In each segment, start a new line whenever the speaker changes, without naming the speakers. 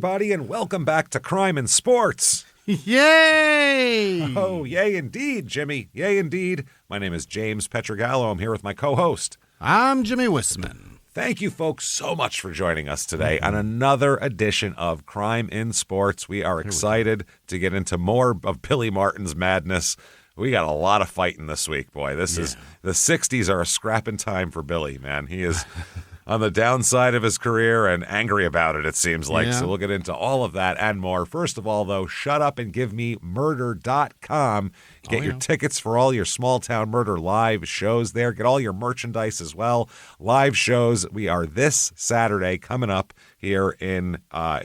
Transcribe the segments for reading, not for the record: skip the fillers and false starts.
everybody, and welcome back to Crime in Sports.
Yay!
Oh, yay indeed, Jimmy. Yay indeed. My name is James Pietragallo. I'm here with my co-host.
I'm Jimmie Whisman.
Thank you, folks, so much for joining us today on another edition of Crime in Sports. We are excited to get into more of Billy Martin's madness. We got a lot of fighting this week, boy. This is the 60s are a scrapping time for Billy, man. He is on the downside of his career and angry about it seems like.
Yeah.
So we'll get into all of that and more. First of all, though, shutupandgivememurder.com. Get your tickets for all your Small Town Murder live shows there. Get all your merchandise as well. Live shows. We are this Saturday coming up here in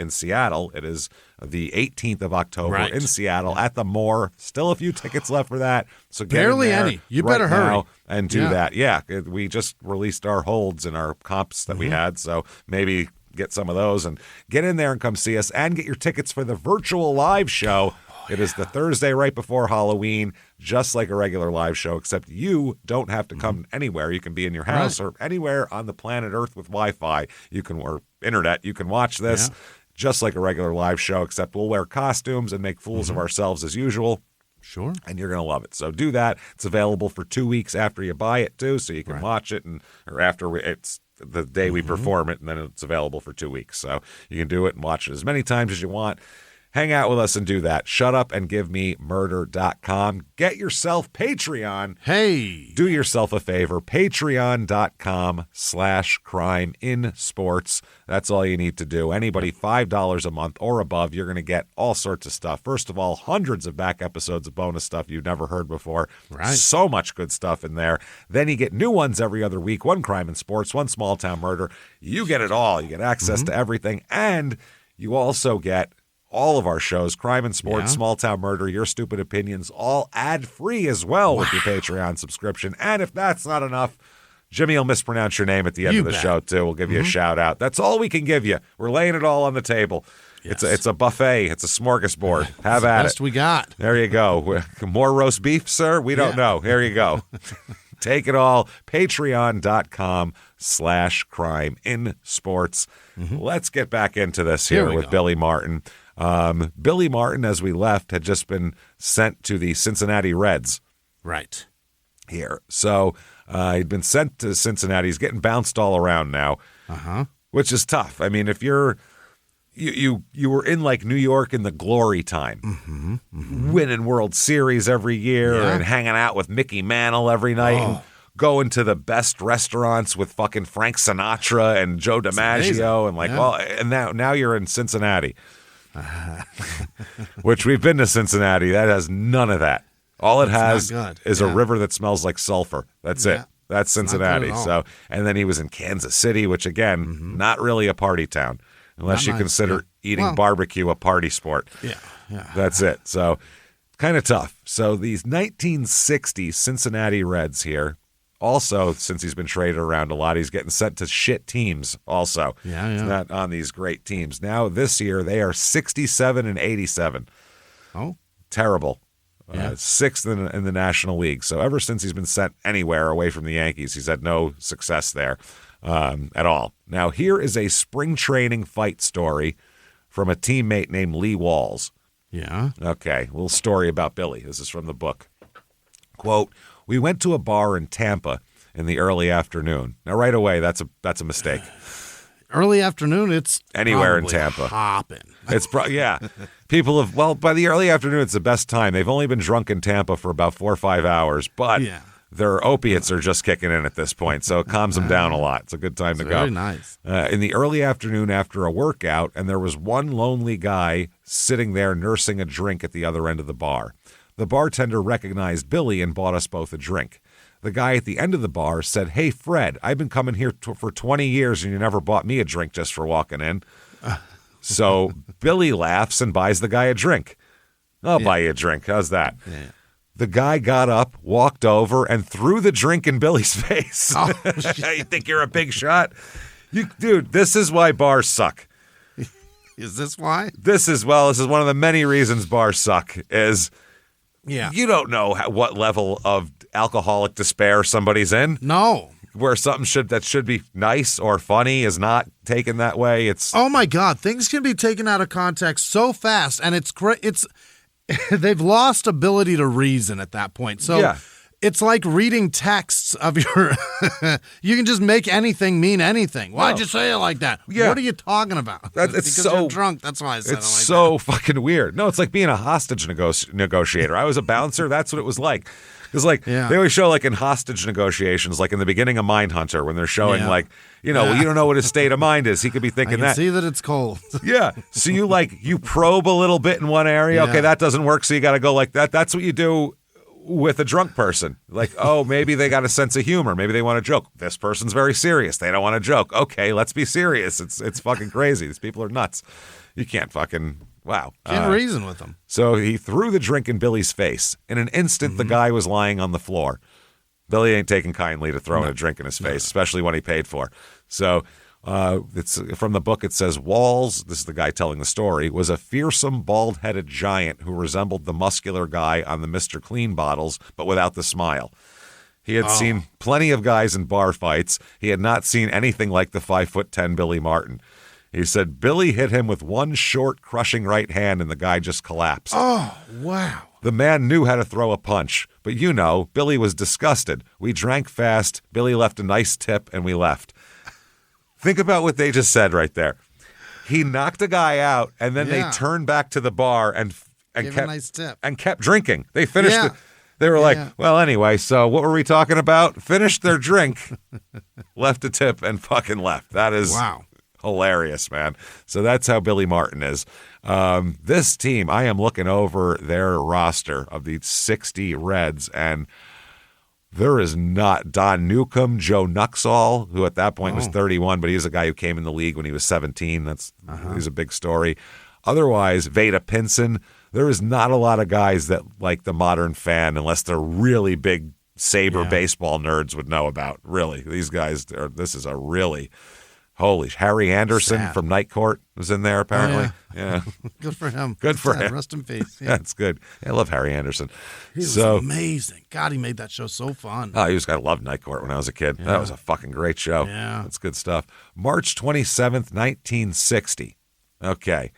Seattle. It is the 18th of October in Seattle at the Moore. Still a few tickets left for that. So get
Barely
in there
any. You
right
better hurry
now and do that. Yeah, we just released our holds and our comps that we had, so maybe get some of those and get in there and come see us and get your tickets for the virtual live show. It is the Thursday right before Halloween, just like a regular live show, except you don't have to come anywhere. You can be in your house or anywhere on the planet Earth with Wi-Fi. Or internet. You can watch this just like a regular live show, except we'll wear costumes and make fools of ourselves as usual.
Sure.
And you're going to love it. So do that. It's available for 2 weeks after you buy it, too, so you can watch it, or after it's the day we perform it, and then it's available for 2 weeks. So you can do it and watch it as many times as you want. Hang out with us and do that. Shutupandgivememurder.com. Get yourself Patreon.
Hey.
Do yourself a favor. Patreon.com/crimeinsports. That's all you need to do. Anybody $5 a month or above, you're going to get all sorts of stuff. First of all, hundreds of back episodes of bonus stuff you've never heard before.
Right.
So much good stuff in there. Then you get new ones every other week. One Crime in Sports, one Small Town Murder. You get it all. You get access to everything. And you also get all of our shows, Crime in Sports, Small Town Murder, Your Stupid Opinions, all ad-free as well with your Patreon subscription. And if that's not enough, Jimmy will mispronounce your name at the end of the show, too. We'll give you a shout-out. That's all we can give you. We're laying it all on the table. Yes. It's a buffet. It's a smorgasbord. Have at it.
Best we got.
There you go. More roast beef, sir? We don't know. There you go. Take it all. Patreon.com/crimeinsports. Let's get back into this here with Billy Martin. Billy Martin, as we left, had just been sent to the Cincinnati Reds.
Right.
Here. So he'd been sent to Cincinnati. He's getting bounced all around now, which is tough. I mean, if you were in like New York in the glory time, winning World Series every year and hanging out with Mickey Mantle every night and going to the best restaurants with fucking Frank Sinatra and Joe DiMaggio and and now you're in Cincinnati, which we've been to Cincinnati. That has none of that. All it has is a river that smells like sulfur. That's it. That's Cincinnati. So, and then he was in Kansas City, which again, not really a party town. Unless you consider eating barbecue a party sport. Yeah. That's it. So kind of tough. So these 1960 Cincinnati Reds here, also, since he's been traded around a lot, he's getting sent to shit teams also. He's not on these great teams. Now this year, they are 67-87. Oh. Terrible. Sixth in the National League. So ever since he's been sent anywhere away from the Yankees, he's had no success there. At all. Now, here is a spring training fight story from a teammate named Lee Walls.
Yeah.
Okay, a little story about Billy. This is from the book. Quote, "We went to a bar in Tampa in the early afternoon." Now, right away, that's a mistake.
Early afternoon, it's
anywhere in Tampa.
Hopping.
It's people have, by the early afternoon, it's the best time. They've only been drunk in Tampa for about 4 or 5 hours, but their opiates are just kicking in at this point, so it calms them down a lot. It's a good time to go.
Very nice.
In the early afternoon after a workout, and there was one lonely guy sitting there nursing a drink at the other end of the bar. The bartender recognized Billy and bought us both a drink. The guy at the end of the bar said, "Hey, Fred, I've been coming here for 20 years, and you never bought me a drink just for walking in." So Billy laughs and buys the guy a drink. I'll buy you a drink. How's that? Yeah. The guy got up, walked over, and threw the drink in Billy's face. Oh, you think you're a big shot? Dude, this is why bars suck.
Is this why?
This is one of the many reasons bars suck, is you don't know what level of alcoholic despair somebody's in.
No.
where something should be nice or funny is not taken that way. It's
oh my God, things can be taken out of context so fast, and it's they've lost ability to reason at that point. So
yeah.
It's like reading texts of your. You can just make anything mean anything. Why'd you say it like that?
Yeah.
What are you talking about? Because you're drunk. That's why I said it like that.
It's so fucking weird. No, it's like being a hostage negotiator. I was a bouncer. That's what it was like. Because they always show like in hostage negotiations, like in the beginning of Mindhunter, when they're showing you don't know what his state of mind is. He could be thinking
I can see that it's cold.
Yeah. So you probe a little bit in one area.
Yeah.
Okay, that doesn't work. So you got to go like that. That's what you do with a drunk person. Like, oh, maybe they got a sense of humor. Maybe they want to joke. This person's very serious. They don't want to joke. Okay, let's be serious. It's fucking crazy. These people are nuts. You can't fucking, wow.
Can't reason with them.
So he threw the drink in Billy's face. In an instant, the guy was lying on the floor. Billy ain't taking kindly to throwing a drink in his face, especially when he paid for. So it's from the book. It says Walls, this is the guy telling the story, was a fearsome bald-headed giant who resembled the muscular guy on the Mr. Clean bottles, but without the smile. He had seen plenty of guys in bar fights. He had not seen anything like the 5'10" Billy Martin. He said Billy hit him with one short, crushing right hand, and the guy just collapsed.
Oh, wow.
The man knew how to throw a punch, but Billy was disgusted. We drank fast. Billy left a nice tip, and we left. Think about what they just said right there. He knocked a guy out, and then they turned back to the bar and
kept a nice tip.
And kept drinking. They finished it. They were like, well, anyway, so what were we talking about? Finished their drink, left a tip, and fucking left. That is hilarious, man. So that's how Billy Martin is. This team, I am looking over their roster of the 60 Reds, and there is not Don Newcomb, Joe Nuxall, who at that point was 31, but he was a guy who came in the league when he was 17. He's a big story. Otherwise, Veda Pinson, there is not a lot of guys that like the modern fan, unless they're really big Sabre baseball nerds, would know about. Really, these guys, this is a really... Holy, Harry Anderson from Night Court was in there, apparently. Yeah.
Good for him.
Good for him.
Rest in peace. Yeah.
That's good. I love Harry Anderson.
He was amazing. God, he made that show so fun.
Oh, I loved Night Court when I was a kid. That was a fucking great show.
Yeah.
That's good stuff. March 27th, 1960. Okay.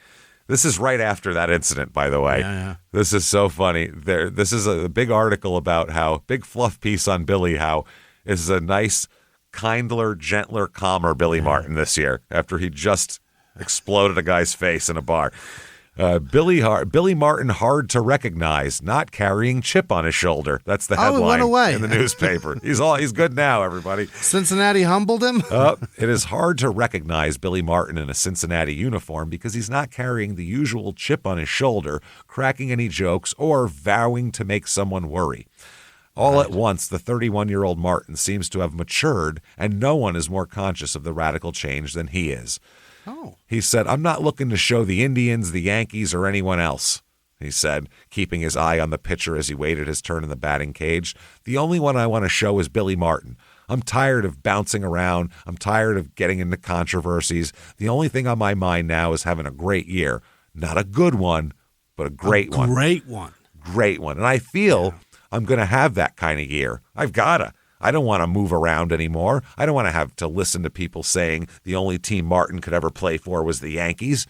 This is right after that incident, by the way.
Yeah.
This is so funny. This is a big article about big fluff piece on Billy, how is a nice... kindler, gentler, calmer Billy Martin this year after he just exploded a guy's face in a bar. Billy Martin hard to recognize, not carrying chip on his shoulder. That's the headline
went away.
in the newspaper. He's good now, everybody.
Cincinnati humbled him?
It is hard to recognize Billy Martin in a Cincinnati uniform because he's not carrying the usual chip on his shoulder, cracking any jokes, or vowing to make someone worry. All at once, the 31-year-old Martin seems to have matured, and no one is more conscious of the radical change than he is.
Oh.
He said, I'm not looking to show the Indians, the Yankees, or anyone else, he said, keeping his eye on the pitcher as he waited his turn in the batting cage. The only one I want to show is Billy Martin. I'm tired of bouncing around. I'm tired of getting into controversies. The only thing on my mind now is having a great year. Not a good one, but a great one.
Great one.
Great one. And I feel... I'm going to have that kind of year. I've got to. I don't want to move around anymore. I don't want to have to listen to people saying the only team Martin could ever play for was the Yankees.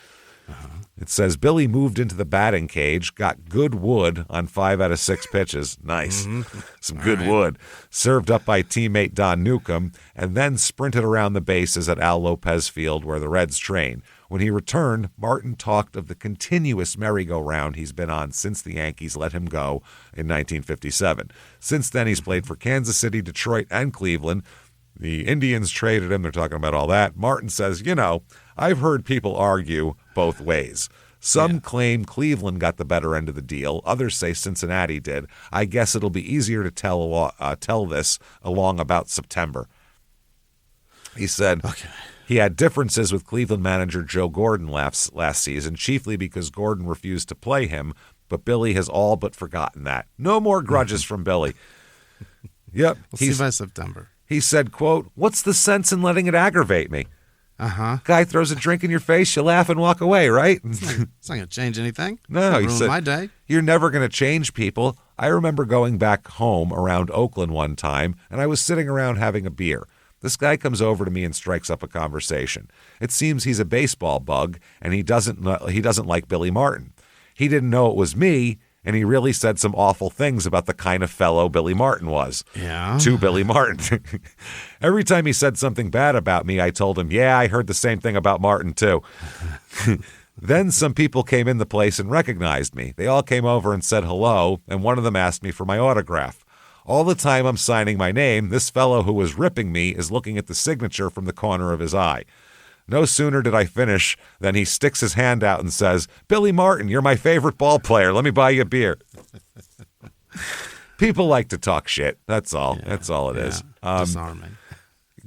It says Billy moved into the batting cage, got good wood on 5 out of 6 pitches. Nice. Some good wood. Served up by teammate Don Newcomb, and then sprinted around the bases at Al Lopez Field where the Reds train. When he returned, Martin talked of the continuous merry-go-round he's been on since the Yankees let him go in 1957. Since then, he's played for Kansas City, Detroit, and Cleveland. The Indians traded him. They're talking about all that. Martin says, I've heard people argue both ways. Some claim Cleveland got the better end of the deal. Others say Cincinnati did. I guess it'll be easier to tell this along about September. He said...
Okay.
He had differences with Cleveland manager Joe Gordon last season, chiefly because Gordon refused to play him, but Billy has all but forgotten that. No more grudges from Billy. Yep.
We'll see by September.
He said, quote, what's the sense in letting it aggravate me? Guy throws a drink in your face, you laugh and walk away, right?
It's not going to change anything.
No,
he said, my day.
You're never going to change people. I remember going back home around Oakland one time, and I was sitting around having a beer. This guy comes over to me and strikes up a conversation. It seems he's a baseball bug, and he doesn't like Billy Martin. He didn't know it was me, and he really said some awful things about the kind of fellow Billy Martin was.
Yeah.
To Billy Martin. Every time he said something bad about me, I told him, yeah, I heard the same thing about Martin, too. Then some people came in the place and recognized me. They all came over and said hello, and one of them asked me for my autograph. All the time I'm signing my name, this fellow who was ripping me is looking at the signature from the corner of his eye. No sooner did I finish than he sticks his hand out and says, Billy Martin, you're my favorite ball player. Let me buy you a beer. People like to talk shit. That's all. Yeah, that's all it is.
Disarming.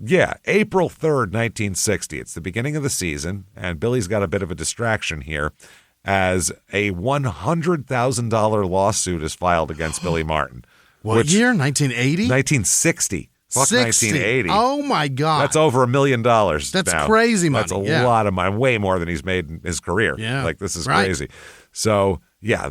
Yeah, April 3rd, 1960. It's the beginning of the season, and Billy's got a bit of a distraction here as a $100,000 lawsuit is filed against Billy Martin.
What year? 1980?
1960. Fuck
60.
1980.
Oh, my God.
That's over $1 million.
That's crazy money.
That's a lot of money. Way more than he's made in his career.
Yeah.
Like, this is crazy. So, yeah,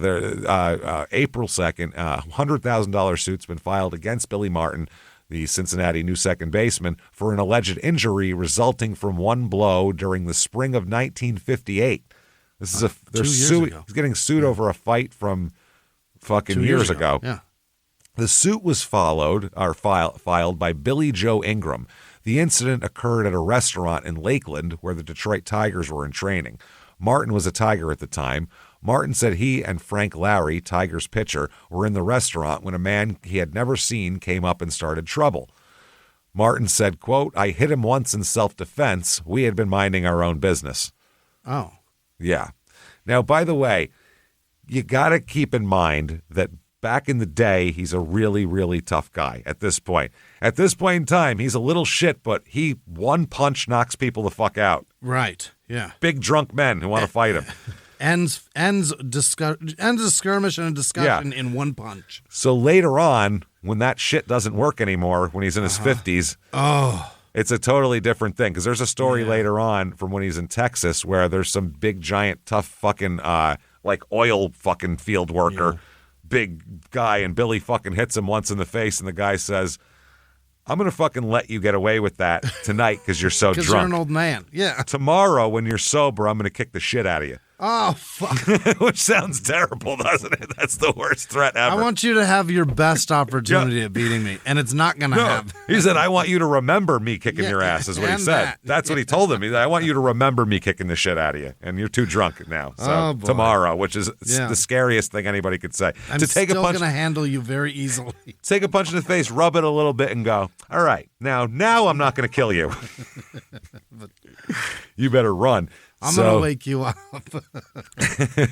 April 2nd, $100,000 suit's been filed against Billy Martin, the Cincinnati new second baseman, for an alleged injury resulting from one blow during the spring of 1958. This is he's getting sued over a fight from fucking 2 years ago.
Yeah.
The suit was filed by Billy Joe Ingram. The incident occurred at a restaurant in Lakeland where the Detroit Tigers were in training. Martin was a Tiger at the time. Martin said he and Frank Lowry, Tigers pitcher, were in the restaurant when a man he had never seen came up and started trouble. Martin said, quote, I hit him once in self-defense. We had been minding our own business.
Oh.
Yeah. Now, by the way, you got to keep in mind that back in the day, he's a really, really tough guy at this point. At this point in time, he's a little shit, but one punch knocks people the fuck out.
Right, yeah.
Big drunk men who want to fight him.
Ends a skirmish and a discussion in one punch.
So later on, when that shit doesn't work anymore, when he's in his 50s, it's a totally different thing. Because there's a story later on from when he's in Texas where there's some big, giant, tough fucking, like oil fucking field worker, big guy, and Billy fucking hits him once in the face, and the guy says, I'm going to fucking let you get away with that tonight because you're so drunk.
Because you're an old man. Yeah.
Tomorrow, when you're sober, I'm going to kick the shit out of you.
Oh, fuck.
Which sounds terrible, doesn't it? That's the worst threat ever.
I want you to have your best opportunity at beating me, and it's not going to happen.
He said, I want you to remember me kicking your ass, is what he said. That's what he told him. He said, I want you to remember me kicking the shit out of you, and you're too drunk now. So tomorrow, which is the scariest thing anybody could say.
I'm still going to handle you very easily.
Take a punch in the face, rub it a little bit, and go, all right, now I'm not going to kill you. You better run.
I'm going to wake you up.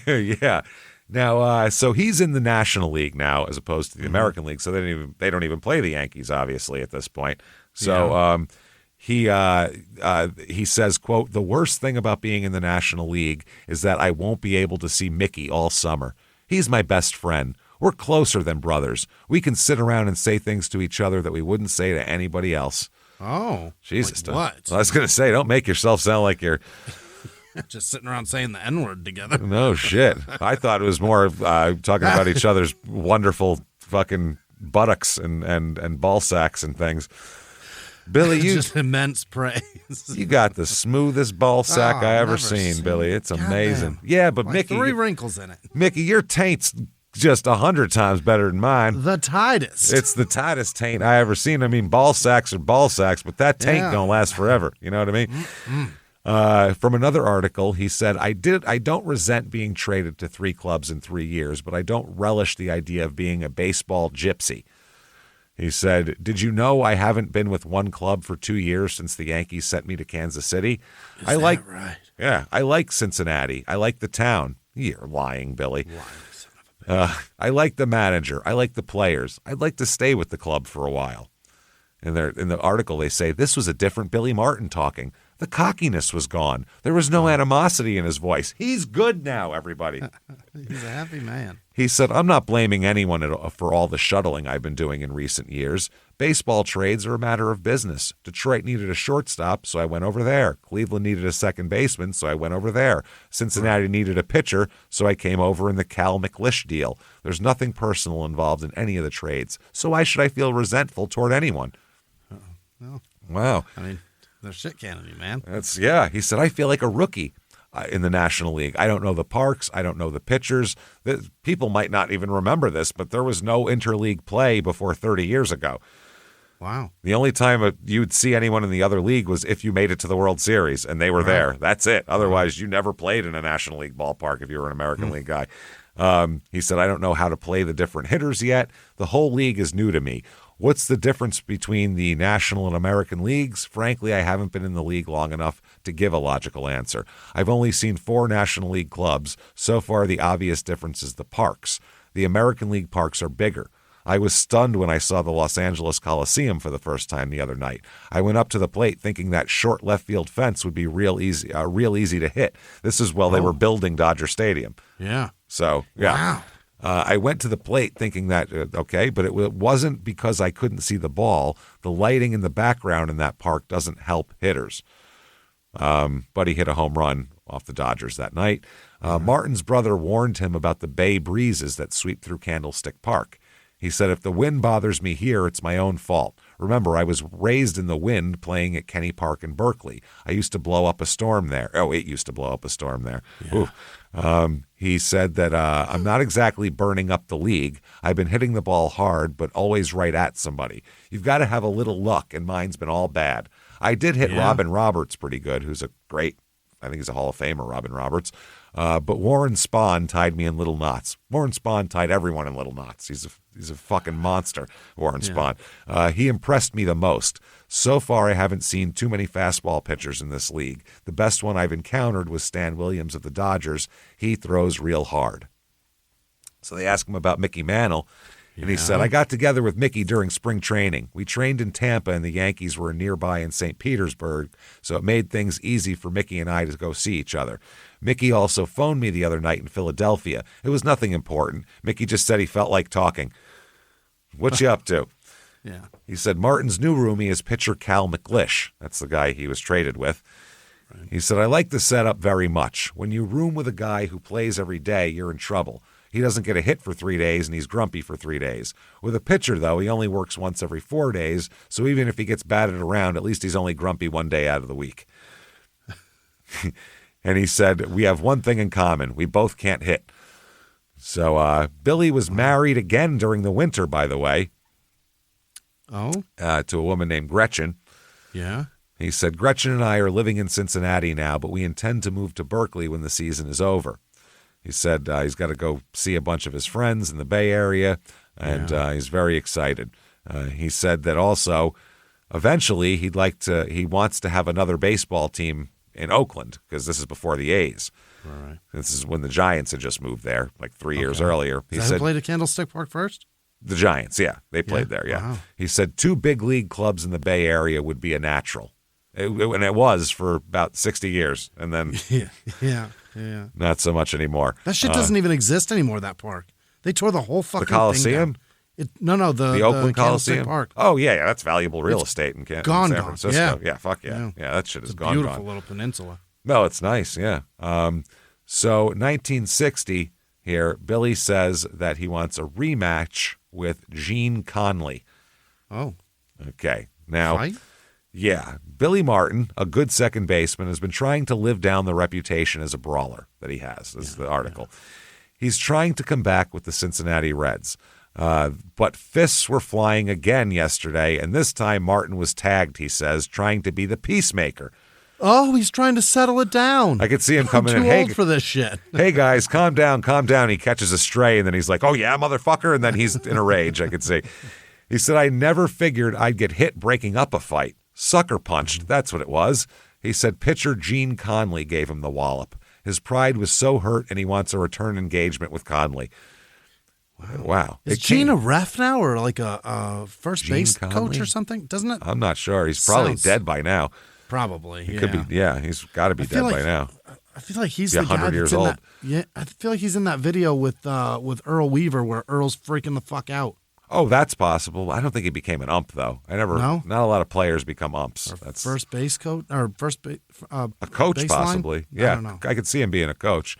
Yeah. Now, so he's in the National League now as opposed to the American League, so they don't even play the Yankees, obviously, at this point. So he says, quote, the worst thing about being in the National League is that I won't be able to see Mickey all summer. He's my best friend. We're closer than brothers. We can sit around and say things to each other that we wouldn't say to anybody else.
Oh.
Jesus.
Like what?
I was going to say, don't make yourself sound like you're...
Just sitting around saying the N-word together.
No shit. I thought it was more talking about each other's wonderful fucking buttocks and ball sacks and things. Billy, you
just immense praise.
You got the smoothest ball sack I ever seen, Billy. It's amazing. Damn. Yeah, but
like
Mickey,
3 wrinkles in it.
Mickey, your taint's just 100 times better than mine.
The tightest.
It's the tightest taint I ever seen. I mean, ball sacks are ball sacks, but that taint don't last forever. You know what I mean?
Mm-hmm.
From another article, he said, I don't resent being traded to 3 clubs in 3 years, but I don't relish the idea of being a baseball gypsy. He said, did you know I haven't been with one club for 2 years since the Yankees sent me to Kansas City?
Is that right?
Yeah, I like Cincinnati. I like the town. You're lying, Billy. I like the manager. I like the players. I'd like to stay with the club for a while. In the article, they say, this was a different Billy Martin talking. The cockiness was gone. There was no animosity in his voice. He's good now, everybody.
He's a happy man.
He said, I'm not blaming anyone for all the shuttling I've been doing in recent years. Baseball trades are a matter of business. Detroit needed a shortstop, so I went over there. Cleveland needed a second baseman, so I went over there. Cincinnati needed a pitcher, so I came over in the Cal McLish deal. There's nothing personal involved in any of the trades, so why should I feel resentful toward anyone?
Well,
wow.
I mean, they're shit cannoning, man.
He said, I feel like a rookie in the National League. I don't know the parks. I don't know the pitchers. People might not even remember this, but there was no interleague play before 30 years ago.
Wow.
The only time you'd see anyone in the other league was if you made it to the World Series and they were there. That's it. Otherwise, you never played in a National League ballpark if you were an American League guy. He said, I don't know how to play the different hitters yet. The whole league is new to me. What's the difference between the National and American leagues? Frankly, I haven't been in the league long enough to give a logical answer. I've only seen 4 National League clubs. So far, the obvious difference is the parks. The American League parks are bigger. I was stunned when I saw the Los Angeles Coliseum for the first time the other night. I went up to the plate thinking that short left field fence would be real easy to hit. This is while they were building Dodger Stadium.
Yeah.
So, yeah.
Wow.
I went to the plate thinking that, but it wasn't because I couldn't see the ball. The lighting in the background in that park doesn't help hitters. But he hit a home run off the Dodgers that night. Martin's brother warned him about the bay breezes that sweep through Candlestick Park. He said, if the wind bothers me here, it's my own fault. Remember, I was raised in the wind playing at Kenny Park in Berkeley. I used to blow up a storm there. Oh, it used to blow up a storm there. Yeah. He said that I'm not exactly burning up the league. I've been hitting the ball hard, but always right at somebody. You've got to have a little luck, and mine's been all bad. I did hit Robin Roberts pretty good, who's I think he's a Hall of Famer, Robin Roberts. But Warren Spahn tied me in little knots. Warren Spahn tied everyone in little knots. He's a fucking monster, Warren Spahn. He impressed me the most. So far, I haven't seen too many fastball pitchers in this league. The best one I've encountered was Stan Williams of the Dodgers. He throws real hard. So they asked him about Mickey Mantle. And he said, I got together with Mickey during spring training. We trained in Tampa, and the Yankees were nearby in St. Petersburg, so it made things easy for Mickey and I to go see each other. Mickey also phoned me the other night in Philadelphia. It was nothing important. Mickey just said he felt like talking. What you up to?
Yeah.
He said, Martin's new roomie is pitcher Cal McLish. That's the guy he was traded with. Right. He said, I like the setup very much. When you room with a guy who plays every day, you're in trouble. He doesn't get a hit for 3 days, and he's grumpy for 3 days. With a pitcher, though, he only works once every 4 days, so even if he gets batted around, at least he's only grumpy 1 day out of the week. And he said, we have one thing in common. We both can't hit. So Billy was married again during the winter, by the way.
Oh?
To a woman named Gretchen.
Yeah?
He said, Gretchen and I are living in Cincinnati now, but we intend to move to Berkeley when the season is over. He said he's got to go see a bunch of his friends in the Bay Area, and he's very excited. He said that also, eventually, he wants to have another baseball team in Oakland, because this is before the A's.
Right.
This is when the Giants had just moved there, like 3 years earlier.
He said, played at Candlestick Park first?
The Giants, yeah. They played there, yeah. Wow. He said 2 big league clubs in the Bay Area would be a natural. And it was for about 60 years, and then not so much anymore.
That shit doesn't even exist anymore, that park. They tore the whole fucking
Coliseum?
thing down. The
Oakland Coliseum
Park.
Oh, yeah, that's valuable real estate in San Francisco.
Yeah,
fuck yeah. Yeah, that shit is gone.
Beautiful little peninsula.
No, it's nice, yeah. So 1960 here, Billy says that he wants a rematch with Gene Conley.
Oh.
Okay. Now,
right?
Yeah, Billy Martin, a good second baseman, has been trying to live down the reputation as a brawler that he has. This is the article. Yeah. He's trying to come back with the Cincinnati Reds. But fists were flying again yesterday, and this time Martin was tagged, he says, trying to be the peacemaker.
Oh, he's trying to settle it down.
I could see him coming in.
I'm too old for this shit.
Hey, guys, calm down, calm down. He catches a stray, and then he's like, oh, yeah, motherfucker, and then he's in a rage, I could see. He said, I never figured I'd get hit breaking up a fight. Sucker punched, that's what it was. He said pitcher Gene Conley gave him the wallop. His pride was so hurt, and he wants a return engagement with Conley. Wow.
Is Gene a ref now, or like a first base coach or something? Doesn't it?
I'm not sure. He's probably dead by now.
Probably,
He could be, he's got to be dead by now.
I feel like he's the guy 100 years old. I feel like he's in that video with Earl Weaver where Earl's freaking the fuck out.
Oh, that's possible. I don't think he became an ump, though. Not a lot of players become umps.
That's first base coach or first base.
A coach,
baseline?
possibly. Yeah, I don't know. I could see him being a coach.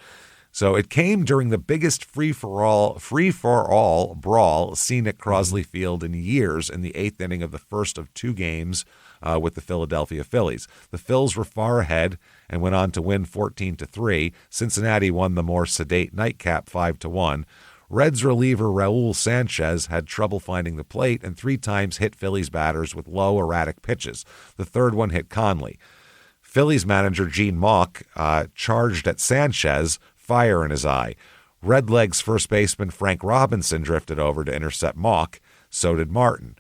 So it came during the biggest free-for-all brawl seen at Crosley Field in years in the 8th inning of the first of 2 games with the Philadelphia Phillies. The Phils were far ahead and went on to win 14-3. Cincinnati won the more sedate nightcap 5-1. Reds reliever Raul Sanchez had trouble finding the plate and 3 times hit Phillies batters with low, erratic pitches. The third one hit Conley. Phillies manager Gene Mauch charged at Sanchez, fire in his eye. Redlegs first baseman Frank Robinson drifted over to intercept Mauch. So did Martin.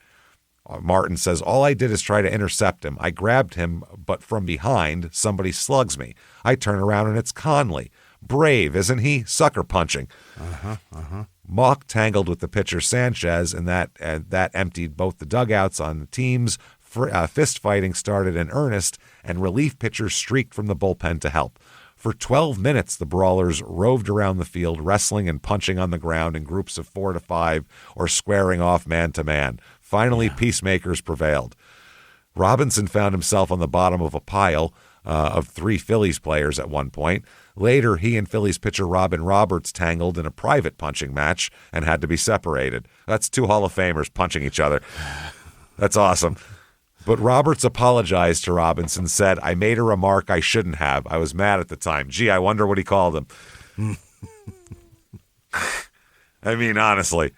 Martin says, all I did is try to intercept him. I grabbed him, but from behind, somebody slugs me. I turn around and it's Conley. Brave, isn't he? Sucker punching. Mauch tangled with the pitcher Sanchez, and that emptied both the dugouts on the teams. Fist fighting started in earnest, and relief pitchers streaked from the bullpen to help. For 12 minutes, the brawlers roved around the field, wrestling and punching on the ground in groups of 4 to 5 or squaring off man to man. Finally, peacemakers prevailed. Robinson found himself on the bottom of a pile of 3 Phillies players at one point. Later, he and Phillies pitcher Robin Roberts tangled in a private punching match and had to be separated. That's 2 Hall of Famers punching each other. That's awesome. But Roberts apologized to Robinson, said, I made a remark I shouldn't have. I was mad at the time. Gee, I wonder what he called him. I mean, honestly.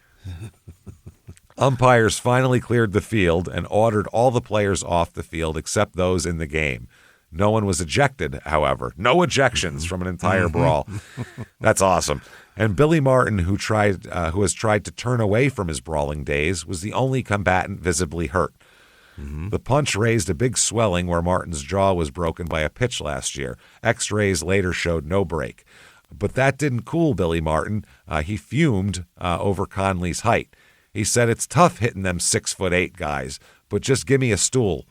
Umpires finally cleared the field and ordered all the players off the field except those in the game. No one was ejected, however. No ejections from an entire brawl. That's awesome. And Billy Martin, who has tried to turn away from his brawling days, was the only combatant visibly hurt. The punch raised a big swelling where Martin's jaw was broken by a pitch last year. X-rays later showed no break. But that didn't cool Billy Martin. He fumed over Conley's height. He said, it's tough hitting them 6'8" guys, but just give me a stool.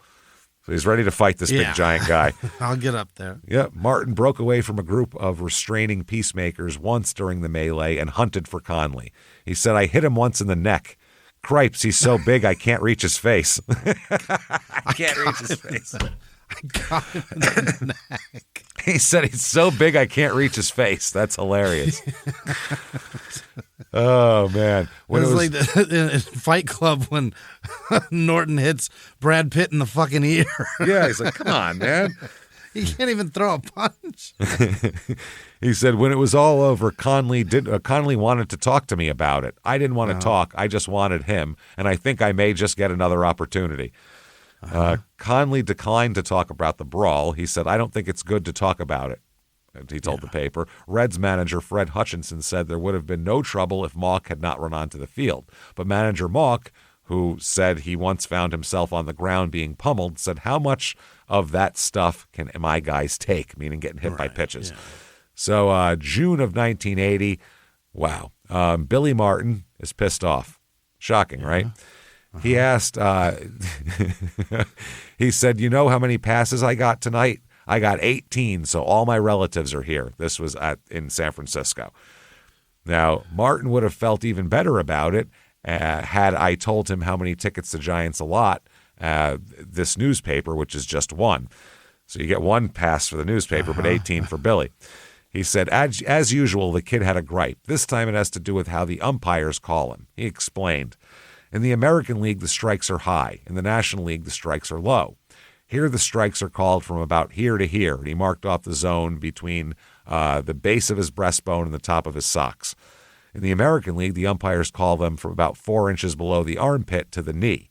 So he's ready to fight this big giant guy.
I'll get up there.
Yeah, Martin broke away from a group of restraining peacemakers once during the melee and hunted for Conley. He said, I hit him once in the neck. Cripes, he's so big I can't reach his face. I can't reach his face.
I got him in the neck.
He said he's so big I can't reach his face. That's hilarious. Oh, man.
When it was like in Fight Club when Norton hits Brad Pitt in the fucking ear.
Yeah, he's like, come on, man.
He can't even throw a punch.
He said, when it was all over, Conley wanted to talk to me about it. I didn't want to talk. I just wanted him, and I think I may just get another opportunity. Conley declined to talk about the brawl. He said, I don't think it's good to talk about it, he told the paper. Reds manager Fred Hutchinson said there would have been no trouble if Mauch had not run onto the field. But manager Mauch, who said he once found himself on the ground being pummeled, said, how much of that stuff can my guys take, meaning getting hit by pitches? Yeah. So June of 1980, wow, Billy Martin is pissed off. Shocking, right? He asked, he said, you know how many passes I got tonight? I got 18, so all my relatives are here. This was in San Francisco. Now, Martin would have felt even better about it had I told him how many tickets the Giants allot this newspaper, which is just 1. So you get 1 pass for the newspaper, but 18 for Billy. He said, as usual, the kid had a gripe. This time it has to do with how the umpires call him. He explained, in the American League, the strikes are high. In the National League, the strikes are low. Here, the strikes are called from about here to here, and he marked off the zone between the base of his breastbone and the top of his socks. In the American League, the umpires call them from about 4 inches below the armpit to the knee.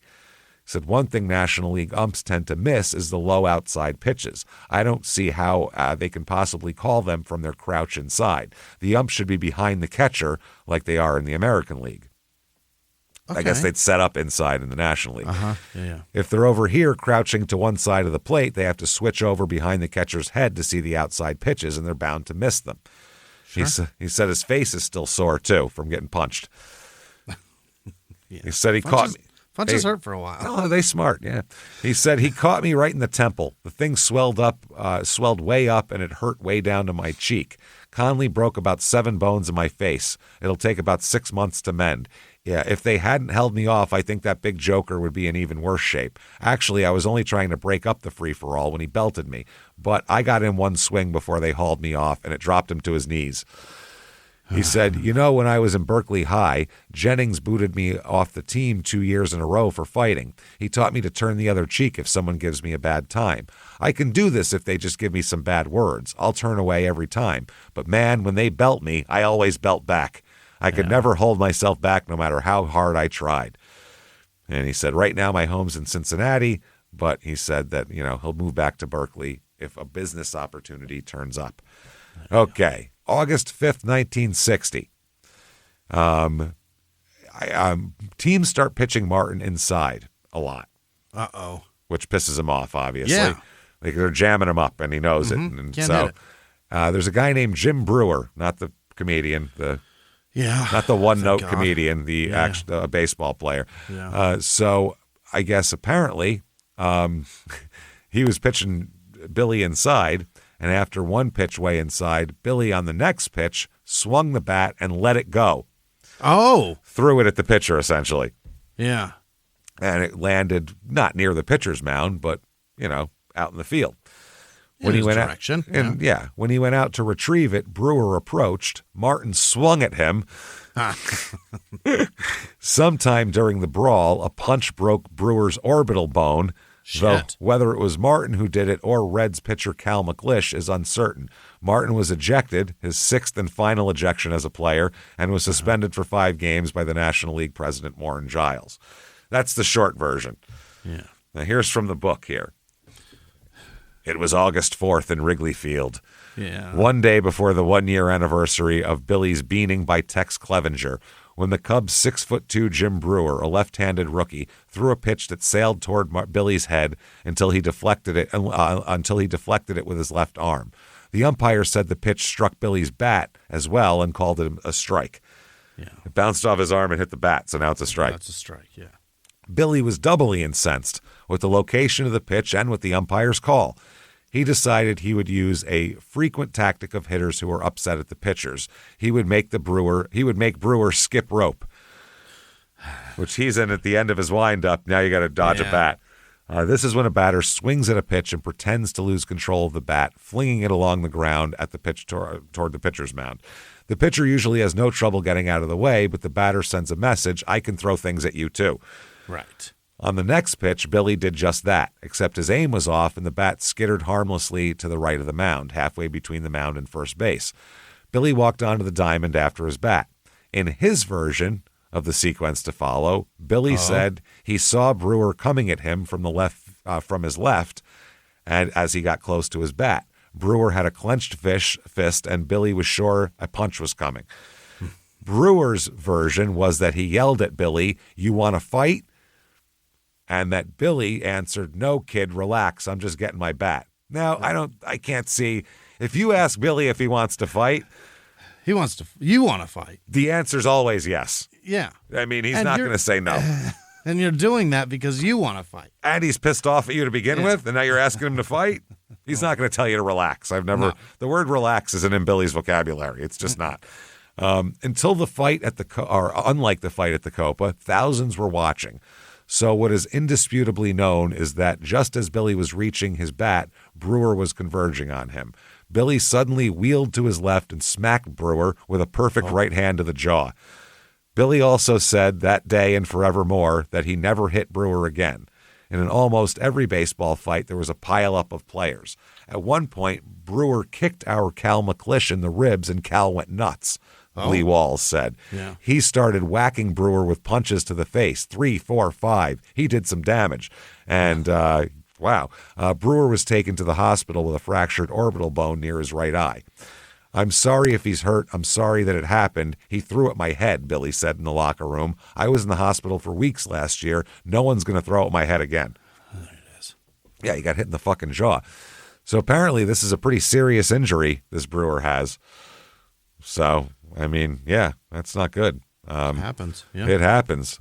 He said one thing National League umps tend to miss is the low outside pitches. I don't see how they can possibly call them from their crouch inside. The ump should be behind the catcher like they are in the American League. Okay. I guess they'd set up inside in the National League.
Yeah.
If they're over here crouching to one side of the plate, they have to switch over behind the catcher's head to see the outside pitches, and they're bound to miss them. Sure. He said his face is still sore, too, from getting punched. He said he caught me.
Punches hurt for a while.
Oh, they smart, yeah. He said he caught me right in the temple. The thing swelled way up, and it hurt way down to my cheek. Conley broke about 7 bones in my face. It'll take about 6 months to mend. Yeah, if they hadn't held me off, I think that big joker would be in even worse shape. Actually, I was only trying to break up the free-for-all when he belted me, but I got in one swing before they hauled me off, and it dropped him to his knees. He said, when I was in Berkeley High, Jennings booted me off the team 2 years in a row for fighting. He taught me to turn the other cheek if someone gives me a bad time. I can do this if they just give me some bad words. I'll turn away every time. But man, when they belt me, I always belt back. I could never hold myself back no matter how hard I tried. And he said, right now my home's in Cincinnati, but he said that, he'll move back to Berkeley if a business opportunity turns up. Okay. August 5th, 1960. Teams start pitching Martin inside a lot.
Uh-oh.
Which pisses him off, obviously.
Yeah.
Like they're jamming him up, and he knows it. And
Can't
so
hit it.
there's a guy named Jim Brewer, not the comedian, not the one-note comedian, the actual baseball player.
Yeah.
So I guess apparently he was pitching Billy inside, and after one pitch way inside, Billy on the next pitch swung the bat and let it go.
Oh.
Threw it at the pitcher, essentially.
Yeah.
And it landed not near the pitcher's mound, but, out in the field.
When he went out,
when he went out to retrieve it, Brewer approached. Martin swung at him. Sometime during the brawl, a punch broke Brewer's orbital bone. Though whether it was Martin who did it or Reds pitcher Cal McLish is uncertain. Martin was ejected, his sixth and final ejection as a player, and was suspended for 5 games by the National League president Warren Giles. That's the short version.
Yeah.
Now here's from the book here. It was August 4th in Wrigley Field.
Yeah.
One day before the 1-year anniversary of Billy's beaning by Tex Clevenger, when the Cubs' 6'2" Jim Brewer, a left-handed rookie, threw a pitch that sailed toward Billy's head until he deflected it with his left arm. The umpire said the pitch struck Billy's bat as well and called it a strike.
Yeah.
It bounced off his arm and hit the bat, so now it's a strike.
That's a strike, yeah.
Billy was doubly incensed with the location of the pitch and with the umpire's call. He decided he would use a frequent tactic of hitters who were upset at the pitchers. He would make Brewer skip rope, which he's in at the end of his windup. Now you got to dodge a bat. This is when a batter swings at a pitch and pretends to lose control of the bat, flinging it along the ground at the pitch toward the pitcher's mound. The pitcher usually has no trouble getting out of the way, but the batter sends a message, I can throw things at you too.
Right.
On the next pitch, Billy did just that, except his aim was off and the bat skittered harmlessly to the right of the mound, halfway between the mound and first base. Billy walked onto the diamond after his bat. In his version of the sequence to follow, Billy said he saw Brewer coming at him from his left, and as he got close to his bat. Brewer had a clenched fist, and Billy was sure a punch was coming. Brewer's version was that he yelled at Billy, "You want to fight?" And that Billy answered, "No, kid, relax. I'm just getting my bat." Now, I can't see. If you ask Billy if he wants to fight,
you want to fight.
The answer's always yes.
Yeah.
I mean, he's not going to say no.
And you're doing that because you want to fight.
And he's pissed off at you to begin with, and now you're asking him to fight? He's not going to tell you to relax. The word relax isn't in Billy's vocabulary. It's just not. Until the fight unlike the fight at the Copa, thousands were watching. So what is indisputably known is that just as Billy was reaching his bat, Brewer was converging on him. Billy suddenly wheeled to his left and smacked Brewer with a perfect right hand to the jaw. Billy also said that day and forevermore that he never hit Brewer again. And in almost every baseball fight, there was a pileup of players. At one point, Brewer kicked our Cal McLish in the ribs, and Cal went nuts. Lee Walls said.
Yeah.
He started whacking Brewer with punches to the face, 3, 4, 5. He did some damage. And, Brewer was taken to the hospital with a fractured orbital bone near his right eye. "I'm sorry if he's hurt. I'm sorry that it happened. He threw at my head," Billy said in the locker room. "I was in the hospital for weeks last year. No one's going to throw at my head again."
There it is.
Yeah, he got hit in the fucking jaw. So apparently this is a pretty serious injury this Brewer has. So, I mean, yeah, that's not good.
It happens. Yeah.
It happens.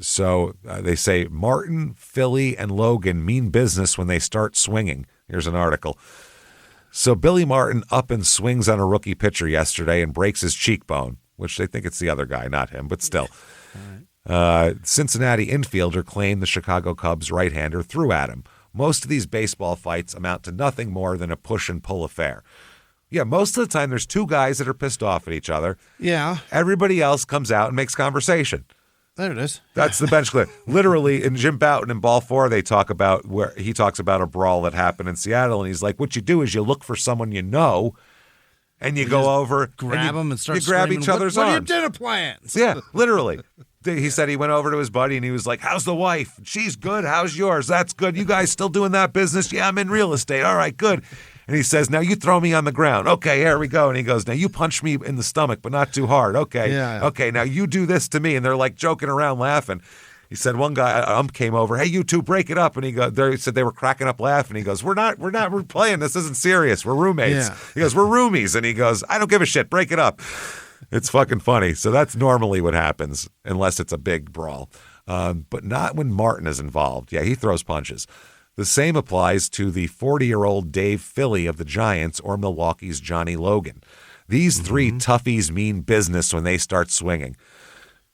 So they say Martin, Philly, and Logan mean business when they start swinging. Here's an article. So Billy Martin up and swings on a rookie pitcher yesterday and breaks his cheekbone, which they think it's the other guy, not him, but still. Cincinnati infielder claimed the Chicago Cubs right-hander threw at him. Most of these baseball fights amount to nothing more than a push and pull affair. Yeah, most of the time there's two guys that are pissed off at each other.
Yeah.
Everybody else comes out and makes conversation.
There it is.
That's the bench clip. Literally, in Jim Bouton in Ball 4, he talks about a brawl that happened in Seattle, and he's like, what you do is you look for someone you know, and you go over,
grab them and start
you grab
screaming,
each other's
what
arms.
What are your dinner plans?
Yeah, literally. He said he went over to his buddy, and he was like, how's the wife? She's good. How's yours? That's good. You guys still doing that business? Yeah, I'm in real estate. All right, good. And he says, now you throw me on the ground. Okay, here we go. And he goes, now you punch me in the stomach, but not too hard. Okay.
Yeah.
Okay, now you do this to me. And they're like joking around, laughing. He said one guy, came over, hey, you two, break it up. And he said they were cracking up laughing. He goes, we're playing. This isn't serious. We're roommates.
Yeah.
He goes, we're roomies. And he goes, I don't give a shit. Break it up. It's fucking funny. So that's normally what happens, unless it's a big brawl. But not when Martin is involved. Yeah, he throws punches. The same applies to the 40-year-old Dave Philly of the Giants or Milwaukee's Johnny Logan. These three toughies mean business when they start swinging.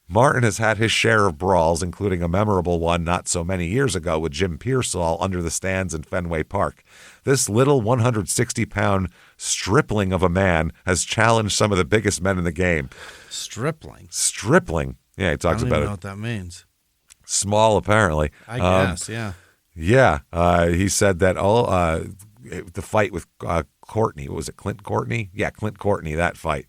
Martin has had his share of brawls, including a memorable one not so many years ago with Jim Pearsall under the stands in Fenway Park. This little 160-pound stripling of a man has challenged some of the biggest men in the game.
Stripling?
Stripling. Yeah, he talks about it.
I don't even know what that means.
Small, apparently.
I guess, yeah.
Yeah, he said that the fight with Courtney, what was it, Clint Courtney? Yeah, Clint Courtney, that fight.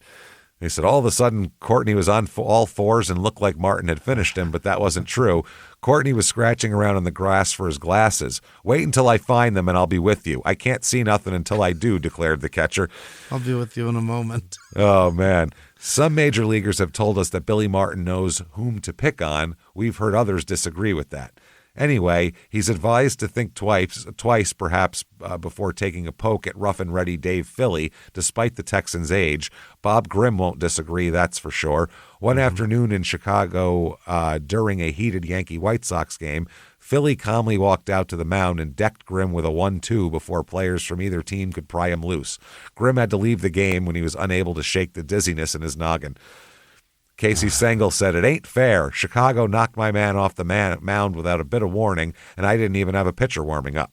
They said all of a sudden Courtney was on all fours and looked like Martin had finished him, but that wasn't true. Courtney was scratching around in the grass for his glasses. Wait until I find them and I'll be with you. I can't see nothing until I do, declared the catcher.
I'll be with you in a moment.
Oh, man. Some major leaguers have told us that Billy Martin knows whom to pick on. We've heard others disagree with that. Anyway, he's advised to think twice perhaps before taking a poke at rough and ready Dave Philly, despite the Texans' age. Bob Grimm won't disagree, that's for sure. One afternoon in Chicago during a heated Yankee-White Sox game, Philly calmly walked out to the mound and decked Grimm with a 1-2 before players from either team could pry him loose. Grimm had to leave the game when he was unable to shake the dizziness in his noggin. Casey Stengel said, it ain't fair. Chicago knocked my man off the mound without a bit of warning, and I didn't even have a pitcher warming up.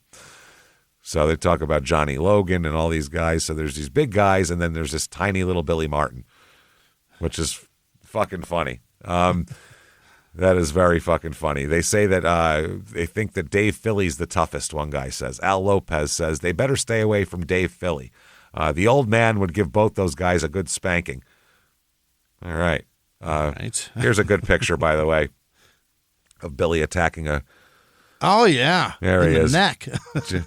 So they talk about Johnny Logan and all these guys. So there's these big guys, and then there's this tiny little Billy Martin, which is fucking funny. That is very fucking funny. They say that they think that Dave Philly's the toughest, one guy says. Al Lopez says they better stay away from Dave Philly. The old man would give both those guys a good spanking. All right.
Right.
Here's a good picture, by the way, of Billy attacking a.
Oh yeah,
there he is,
neck,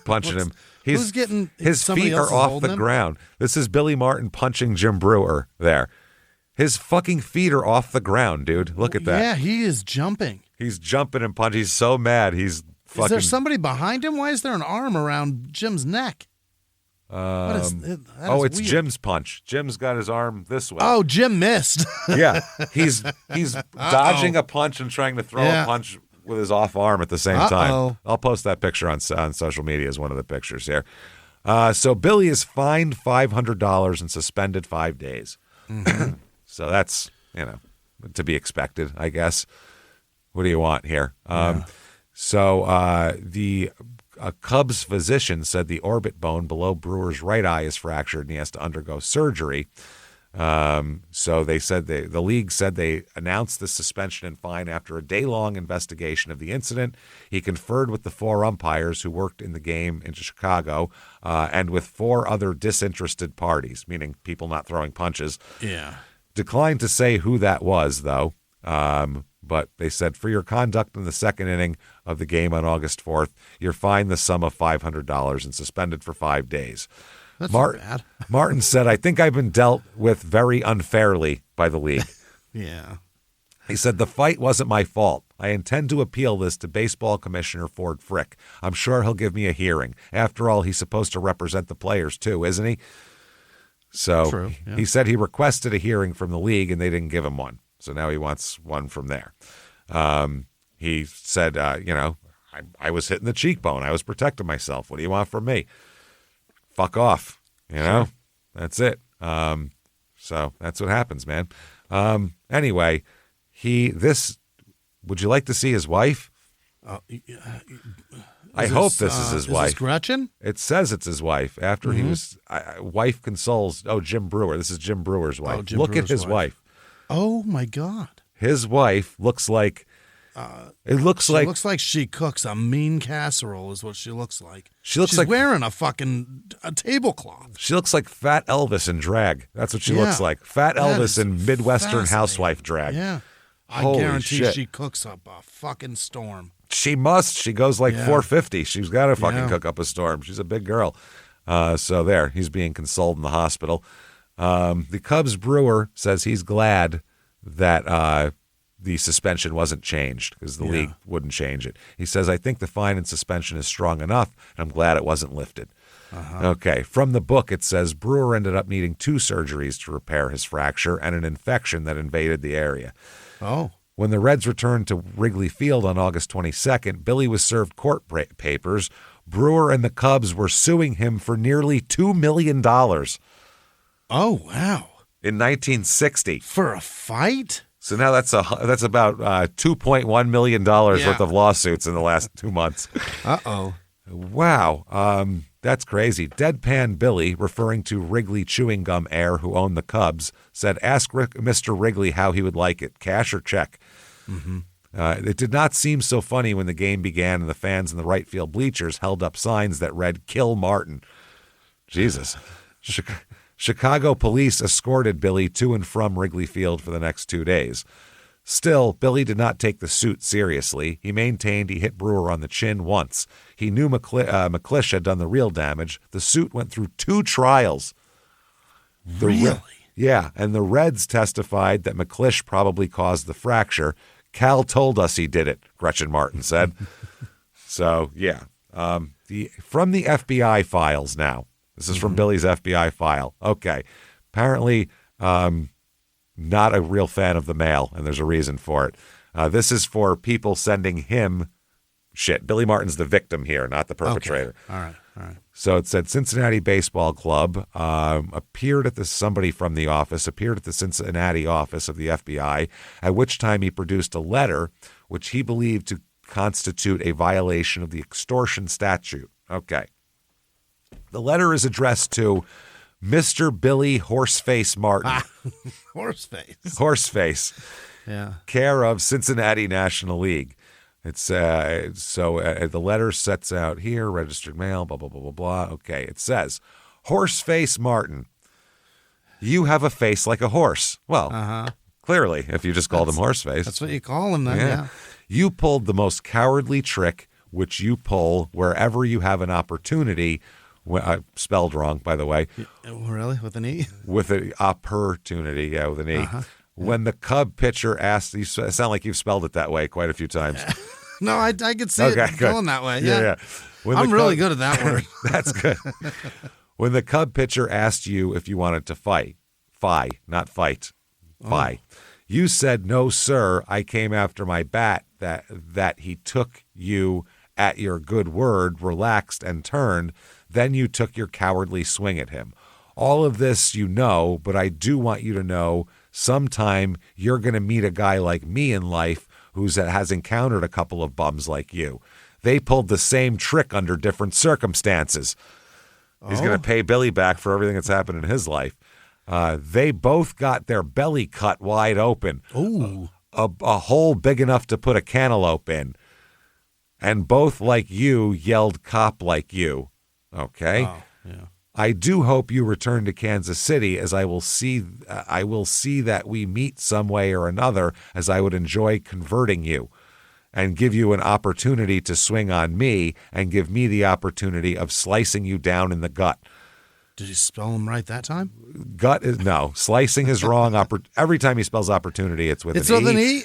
punching him.
Who's getting
his feet are off the ground. This is Billy Martin punching Jim Brewer. There, his fucking feet are off the ground, dude. Look at that.
Yeah, he is jumping.
He's jumping and punching. He's so mad. He's fucking.
Is there somebody behind him? Why is there an arm around Jim's neck?
It's
weird.
Jim's punch. Jim's got his arm this way.
Oh, Jim missed.
Yeah, he's dodging a punch and trying to throw a punch with his off arm at the same time. I'll post that picture on social media as one of the pictures here. So Billy is fined $500 and suspended 5 days. Mm-hmm. So that's to be expected, I guess. What do you want here? So the Cubs physician said the orbit bone below Brewer's right eye is fractured and he has to undergo surgery. So they said the league said they announced the suspension and fine after a day-long investigation of the incident. He conferred with the 4 umpires who worked in the game in Chicago and with 4 other disinterested parties, meaning people not throwing punches.
Yeah.
Declined to say who that was, though. But they said, for your conduct in the second inning of the game on August 4th, you're fined the sum of $500 and suspended for 5 days.
That's not bad.
Martin said, I think I've been dealt with very unfairly by the league.
Yeah.
He said, the fight wasn't my fault. I intend to appeal this to Baseball Commissioner Ford Frick. I'm sure he'll give me a hearing. After all, he's supposed to represent the players too, isn't he? So
True, yeah.
He said he requested a hearing from the league and they didn't give him one. So now he wants one from there. He said, I was hitting the cheekbone. I was protecting myself. What do you want from me? Fuck off. That's it. So that's what happens, man. Anyway, this Would you like to see his wife? I hope this is his wife.
Is this Gretchen?
It says it's his wife. After he was, wife consoles. Oh, Jim Brewer. This is Jim Brewer's wife.
Oh, Jim
Look
Brewer's
at his wife.
Oh my God.
His wife looks like. She looks like
she cooks a mean casserole. Is what she looks like.
She's
like wearing a tablecloth.
She looks like Fat Elvis in drag. That's what she looks like. Fat Elvis in Midwestern housewife drag.
Yeah. I
Holy
guarantee
shit.
she cooks up a fucking storm.
She must. She goes like 450. She's got to fucking cook up a storm. She's a big girl. So there, he's being consoled in the hospital. The Cubs brewer says he's glad that the suspension wasn't changed because the league wouldn't change it. He says, I think the fine and suspension is strong enough, and I'm glad it wasn't lifted. Okay, from the book, it says Brewer ended up needing 2 surgeries to repair his fracture and an infection that invaded the area.
Oh.
When the Reds returned to Wrigley Field on August 22nd, Billy was served court papers. Brewer and the Cubs were suing him for nearly $2 million.
Oh, wow.
In 1960.
For a fight?
So now that's about $2.1 million worth of lawsuits in the last 2 months.
Uh-oh.
Wow. That's crazy. Deadpan Billy, referring to Wrigley chewing gum heir who owned the Cubs, said, ask Mr. Wrigley how he would like it, cash or check. It did not seem so funny when the game began and the fans in the right field bleachers held up signs that read, Kill Martin. Jesus. Chicago police escorted Billy to and from Wrigley Field for the next 2 days. Still, Billy did not take the suit seriously. He maintained he hit Brewer on the chin once. He knew McClish had done the real damage. The suit went through 2 trials.
Really?
Yeah, and the Reds testified that McClish probably caused the fracture. Cal told us he did it, Gretchen Martin said. So, yeah. From the FBI files now. This is from Billy's FBI file. Okay. Apparently, not a real fan of the mail, and there's a reason for it. This is for people sending him shit. Billy Martin's the victim here, not the perpetrator.
Okay. All right.
So it said Cincinnati Baseball Club somebody from the office appeared at the Cincinnati office of the FBI, at which time he produced a letter which he believed to constitute a violation of the extortion statute. Okay. The letter is addressed to Mr. Billy Horseface Martin.
Horseface.
Horseface.
Yeah.
Care of Cincinnati National League. It's the letter sets out here, registered mail, blah, blah, blah, blah, blah. Okay, it says, Horseface Martin, you have a face like a horse. Well, clearly, if you just called him Horseface.
That's what you call him then, yeah.
You pulled the most cowardly trick, which you pull wherever you have an opportunity. Spelled wrong, by the way.
Really? With an E?
With an opportunity, yeah, with an E. When the Cub pitcher asked, you sound like you've spelled it that way quite a few times.
No, I could see it going that way. Yeah. I'm really good at that word.
That's good. When the Cub pitcher asked you if you wanted to fight, not fight, you said, no, sir, I came after my bat, that he took you at your good word, relaxed and turned. Then you took your cowardly swing at him. All of this you know, but I do want you to know sometime you're going to meet a guy like me in life who has encountered a couple of bums like you. They pulled the same trick under different circumstances. He's going to pay Billy back for everything that's happened in his life. They both got their belly cut wide open.
Ooh.
A hole big enough to put a cantaloupe in. And both, like you, yelled cop like you. Okay?
Oh, yeah.
I do hope you return to Kansas City, as I will see that we meet some way or another, as I would enjoy converting you and give you an opportunity to swing on me and give me the opportunity of slicing you down in the gut.
Did you spell them right that time?
Gut is no. Slicing is wrong. Every time he spells opportunity, it's with an E.
It's with an E?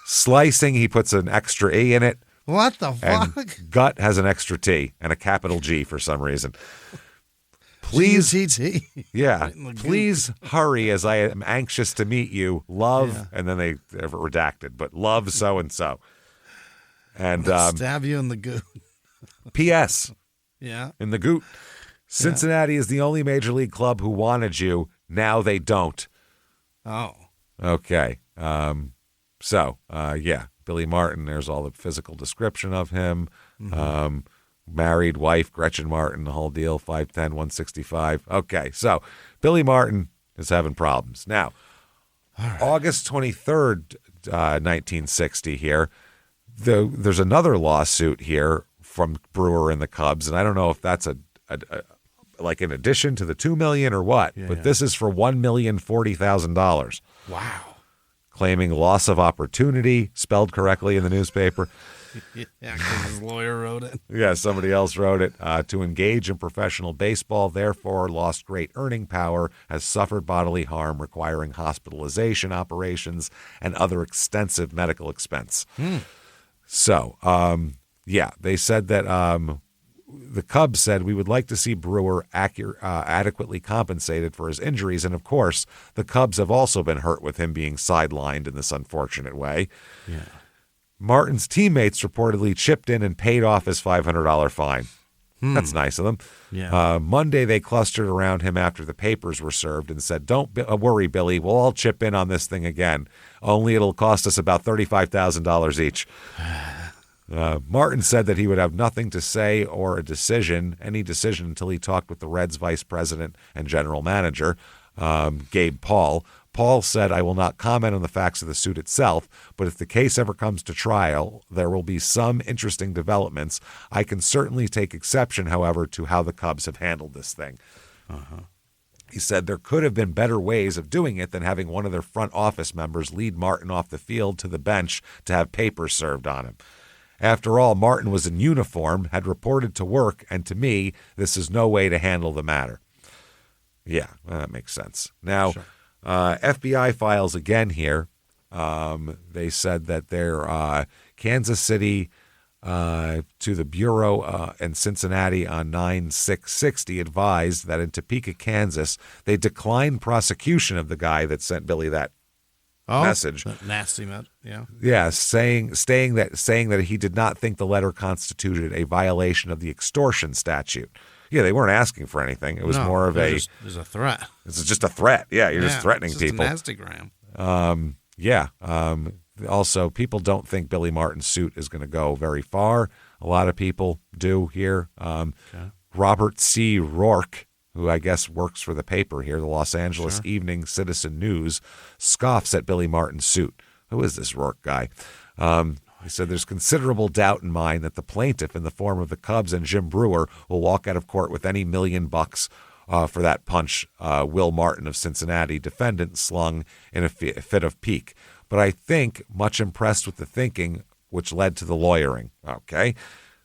Slicing, he puts an extra E in it.
What the fuck?
And gut has an extra T and a capital G for some reason. Please,
G-U-T-T.
Yeah, please hurry as I am anxious to meet you. Love, and then they have it redacted, but love so-and-so. And
stab you in the goot.
P.S.
Yeah.
In the goot. Cincinnati is the only major league club who wanted you. Now they don't.
Oh.
Okay. Billy Martin, there's all the physical description of him. Married wife, Gretchen Martin, the whole deal, 5'10", 165. Okay, so Billy Martin is having problems. Now, August 23rd, 1960 here, there's another lawsuit here from Brewer and the Cubs, and I don't know if that's a like in addition to the $2 million or what, but this is for $1,040,000.
Wow.
Claiming loss of opportunity, spelled correctly in the newspaper.
Yeah, because his lawyer wrote it.
Yeah, somebody else wrote it. To engage in professional baseball, therefore lost great earning power, has suffered bodily harm requiring hospitalization, operations, and other extensive medical expense. So, they said that the Cubs said, we would like to see Brewer adequately compensated for his injuries. And, of course, the Cubs have also been hurt with him being sidelined in this unfortunate way.
Yeah.
Martin's teammates reportedly chipped in and paid off his $500 fine. That's nice of them.
Yeah.
Monday, they clustered around him after the papers were served and said, don't worry, Billy. We'll all chip in on this thing again. Only it'll cost us about $35,000 each. Martin said that he would have nothing to say or any decision until he talked with the Reds vice president and general manager, Gabe Paul. Paul said, I will not comment on the facts of the suit itself, but if the case ever comes to trial, there will be some interesting developments. I can certainly take exception, however, to how the Cubs have handled this thing. He said there could have been better ways of doing it than having one of their front office members lead Martin off the field to the bench to have papers served on him. After all, Martin was in uniform, had reported to work, and to me, this is no way to handle the matter. Yeah, that makes sense. Now,
Sure.
FBI files again here. They said that their Kansas City to the Bureau in Cincinnati on 9/6/60 advised that in Topeka, Kansas, they declined prosecution of the guy that sent Billy that message.
That nasty message. Yeah.
Yeah, saying that he did not think the letter constituted a violation of the extortion statute. Yeah, they weren't asking for anything. It was more of
there's a threat.
It's just a threat. Yeah, you're just threatening
it's just
people.
A nasty gram.
Also, people don't think Billy Martin's suit is going to go very far. A lot of people do here. Robert C. Rourke, who I guess works for the paper here, the Los Angeles Evening Citizen News, scoffs at Billy Martin's suit. Who is this Rourke guy? He said there's considerable doubt in mind that the plaintiff, in the form of the Cubs and Jim Brewer, will walk out of court with any $1 million for that punch Will Martin of Cincinnati, defendant, slung in a fit of pique. But I think much impressed with the thinking which led to the lawyering. Okay.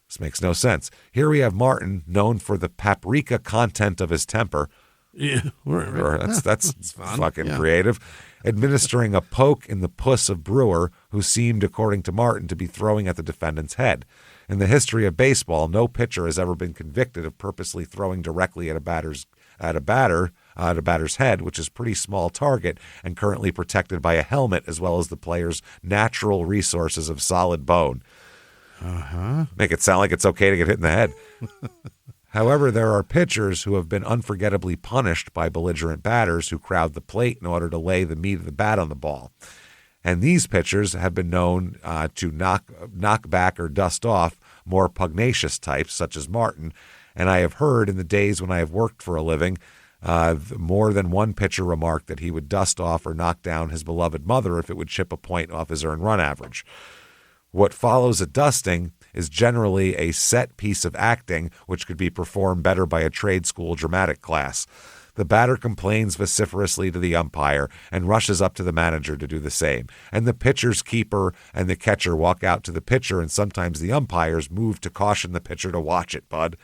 This makes no sense. Here we have Martin, known for the paprika content of his temper.
Yeah,
that's fucking creative. Administering a poke in the puss of Brewer, who seemed, according to Martin, to be throwing at the defendant's head. In the history of baseball, no pitcher has ever been convicted of purposely throwing directly at a batter's head, which is a pretty small target and currently protected by a helmet as well as the player's natural resources of solid bone. Make it sound like it's okay to get hit in the head. However, there are pitchers who have been unforgettably punished by belligerent batters who crowd the plate in order to lay the meat of the bat on the ball. And these pitchers have been known to knock back or dust off more pugnacious types, such as Martin. And I have heard in the days when I have worked for a living, more than one pitcher remarked that he would dust off or knock down his beloved mother if it would chip a point off his earned run average. What follows a dusting is generally a set piece of acting which could be performed better by a trade school dramatic class. The batter complains vociferously to the umpire and rushes up to the manager to do the same. And the pitcher's keeper and the catcher walk out to the pitcher, and sometimes the umpires move to caution the pitcher to watch it, bud.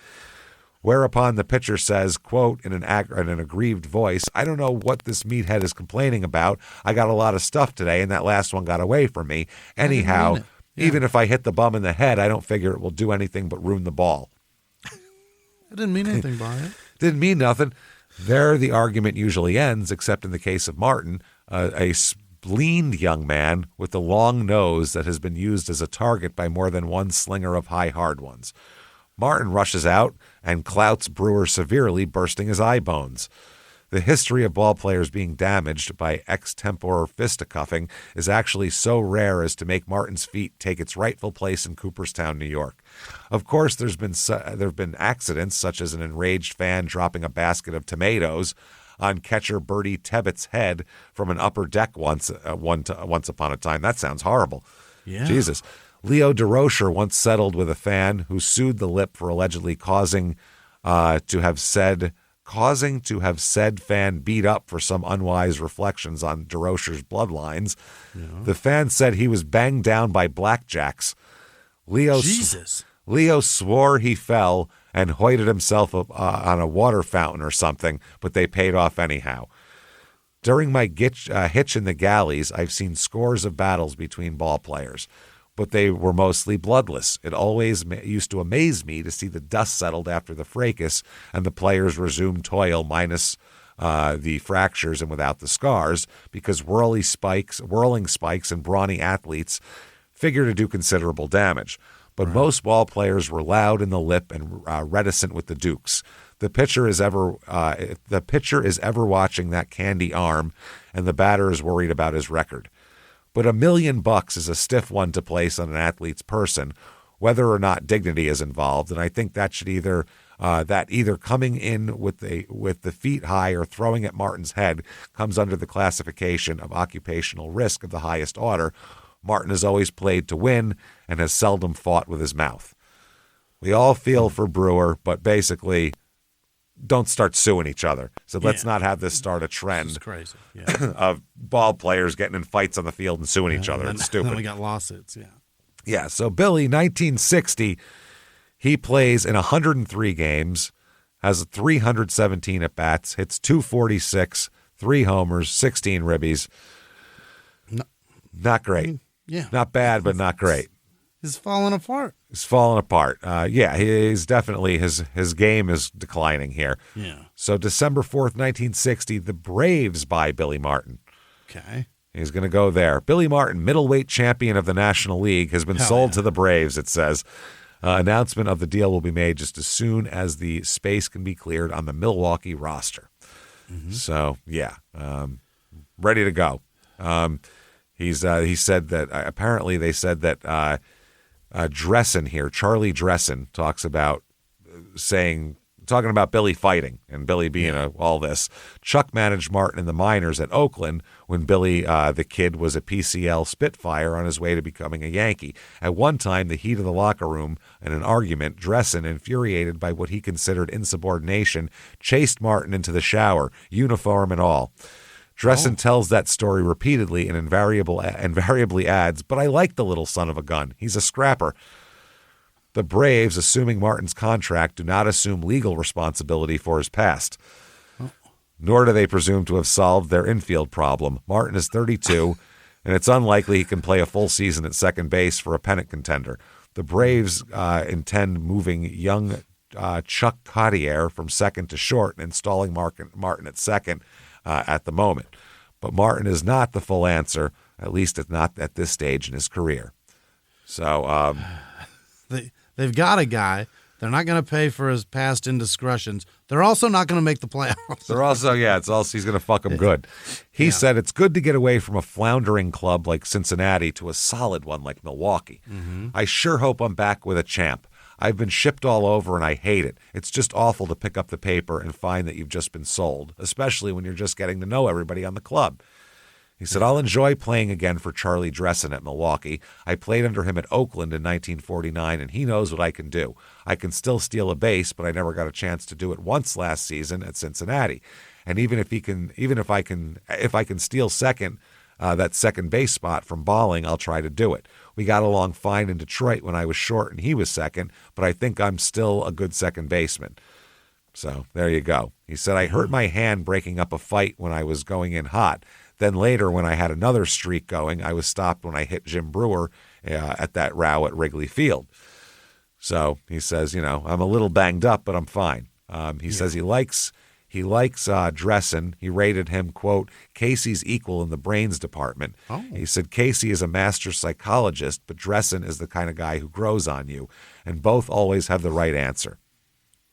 Whereupon the pitcher says, quote, in an aggrieved voice, I don't know what this meathead is complaining about. I got a lot of stuff today, and that last one got away from me. Anyhow, even if I hit the bum in the head, I don't figure it will do anything but ruin the ball.
I didn't mean anything by it.
Didn't mean nothing. There the argument usually ends, except in the case of Martin, a spleened young man with a long nose that has been used as a target by more than one slinger of high hard ones. Martin rushes out and clouts Brewer severely, bursting his eye bones. The history of ball players being damaged by extempore fisticuffing is actually so rare as to make Martin's feat take its rightful place in Cooperstown, New York. Of course, there have been accidents, such as an enraged fan dropping a basket of tomatoes on catcher Bertie Tebbett's head from an upper deck once upon a time. That sounds horrible.
Yeah.
Jesus. Leo DeRocher once settled with a fan who sued the Lip for allegedly causing to have said fan beat up for some unwise reflections on DeRocher's bloodlines. Yeah. The fan said he was banged down by blackjacks. Leo swore he fell and hoisted himself on a water fountain or something, but they paid off anyhow. During my hitch in the galleys, I've seen scores of battles between ball players, but they were mostly bloodless. It always used to amaze me to see the dust settled after the fracas and the players resumed toil minus the fractures and without the scars, because whirling spikes and brawny athletes figure to do considerable damage. But most ball players were loud in the lip and reticent with the dukes. The pitcher is ever watching that candy arm, and the batter is worried about his record. But $1 million is a stiff one to place on an athlete's person, whether or not dignity is involved. And I think that should either coming in with the feet high or throwing at Martin's head comes under the classification of occupational risk of the highest order. Martin has always played to win and has seldom fought with his mouth. We all feel for Brewer, but basically, don't start suing each other. So let's not have this start a trend
this is crazy. Yeah.
of ball players getting in fights on the field and suing each other. It's stupid.
Then we got lawsuits,
Yeah, so Billy, 1960, he plays in 103 games, has 317 at-bats, hits .246, 3 homers, 16 ribbies. Not great. Not bad, but not great.
He's falling apart.
He's falling apart. He's definitely, his game is declining here.
Yeah.
So December 4th, 1960, the Braves buy Billy Martin.
Okay.
He's going to go there. Billy Martin, middleweight champion of the National League, has been sold to the Braves, it says. Announcement of the deal will be made just as soon as the space can be cleared on the Milwaukee roster. Mm-hmm. So, ready to go. He said that apparently they said that Dressen here, Charlie Dressen, talking about Billy fighting and Billy being all this. Chuck managed Martin in the minors at Oakland when Billy, the kid, was a PCL Spitfire on his way to becoming a Yankee. At one time, the heat of the locker room and an argument, Dressen, infuriated by what he considered insubordination, chased Martin into the shower, uniform and all. Dressen tells that story repeatedly and invariably adds, "But I like the little son of a gun. He's a scrapper." The Braves, assuming Martin's contract, do not assume legal responsibility for his past. Nor do they presume to have solved their infield problem. Martin is 32, and it's unlikely he can play a full season at second base for a pennant contender. The Braves intend moving young Chuck Cottier from second to short and installing Martin at second at the moment. But Martin is not the full answer, at least not at this stage in his career. So
they've got a guy. They're not going to pay for his past indiscretions. They're also not going to make the playoffs.
They're also, he's going to fuck them good. He said it's good to get away from a floundering club like Cincinnati to a solid one like Milwaukee. Mm-hmm. I sure hope I'm back with a champ. I've been shipped all over and I hate it. It's just awful to pick up the paper and find that you've just been sold, especially when you're just getting to know everybody on the club. He said, I'll enjoy playing again for Charlie Dressen at Milwaukee. I played under him at Oakland in 1949, and he knows what I can do. I can still steal a base, but I never got a chance to do it once last season at Cincinnati. And if I can steal second, that second base spot from Balling, I'll try to do it. We got along fine in Detroit when I was short and he was second, but I think I'm still a good second baseman. So there you go. He said, I hurt my hand breaking up a fight when I was going in hot. Then later, when I had another streak going, I was stopped when I hit Jim Brewer at that row at Wrigley Field. So he says, I'm a little banged up, but I'm fine. He says he likes Dressen. He rated him, quote, Casey's equal in the brains department. Oh. He said Casey is a master psychologist, but Dressen is the kind of guy who grows on you, and both always have the right answer.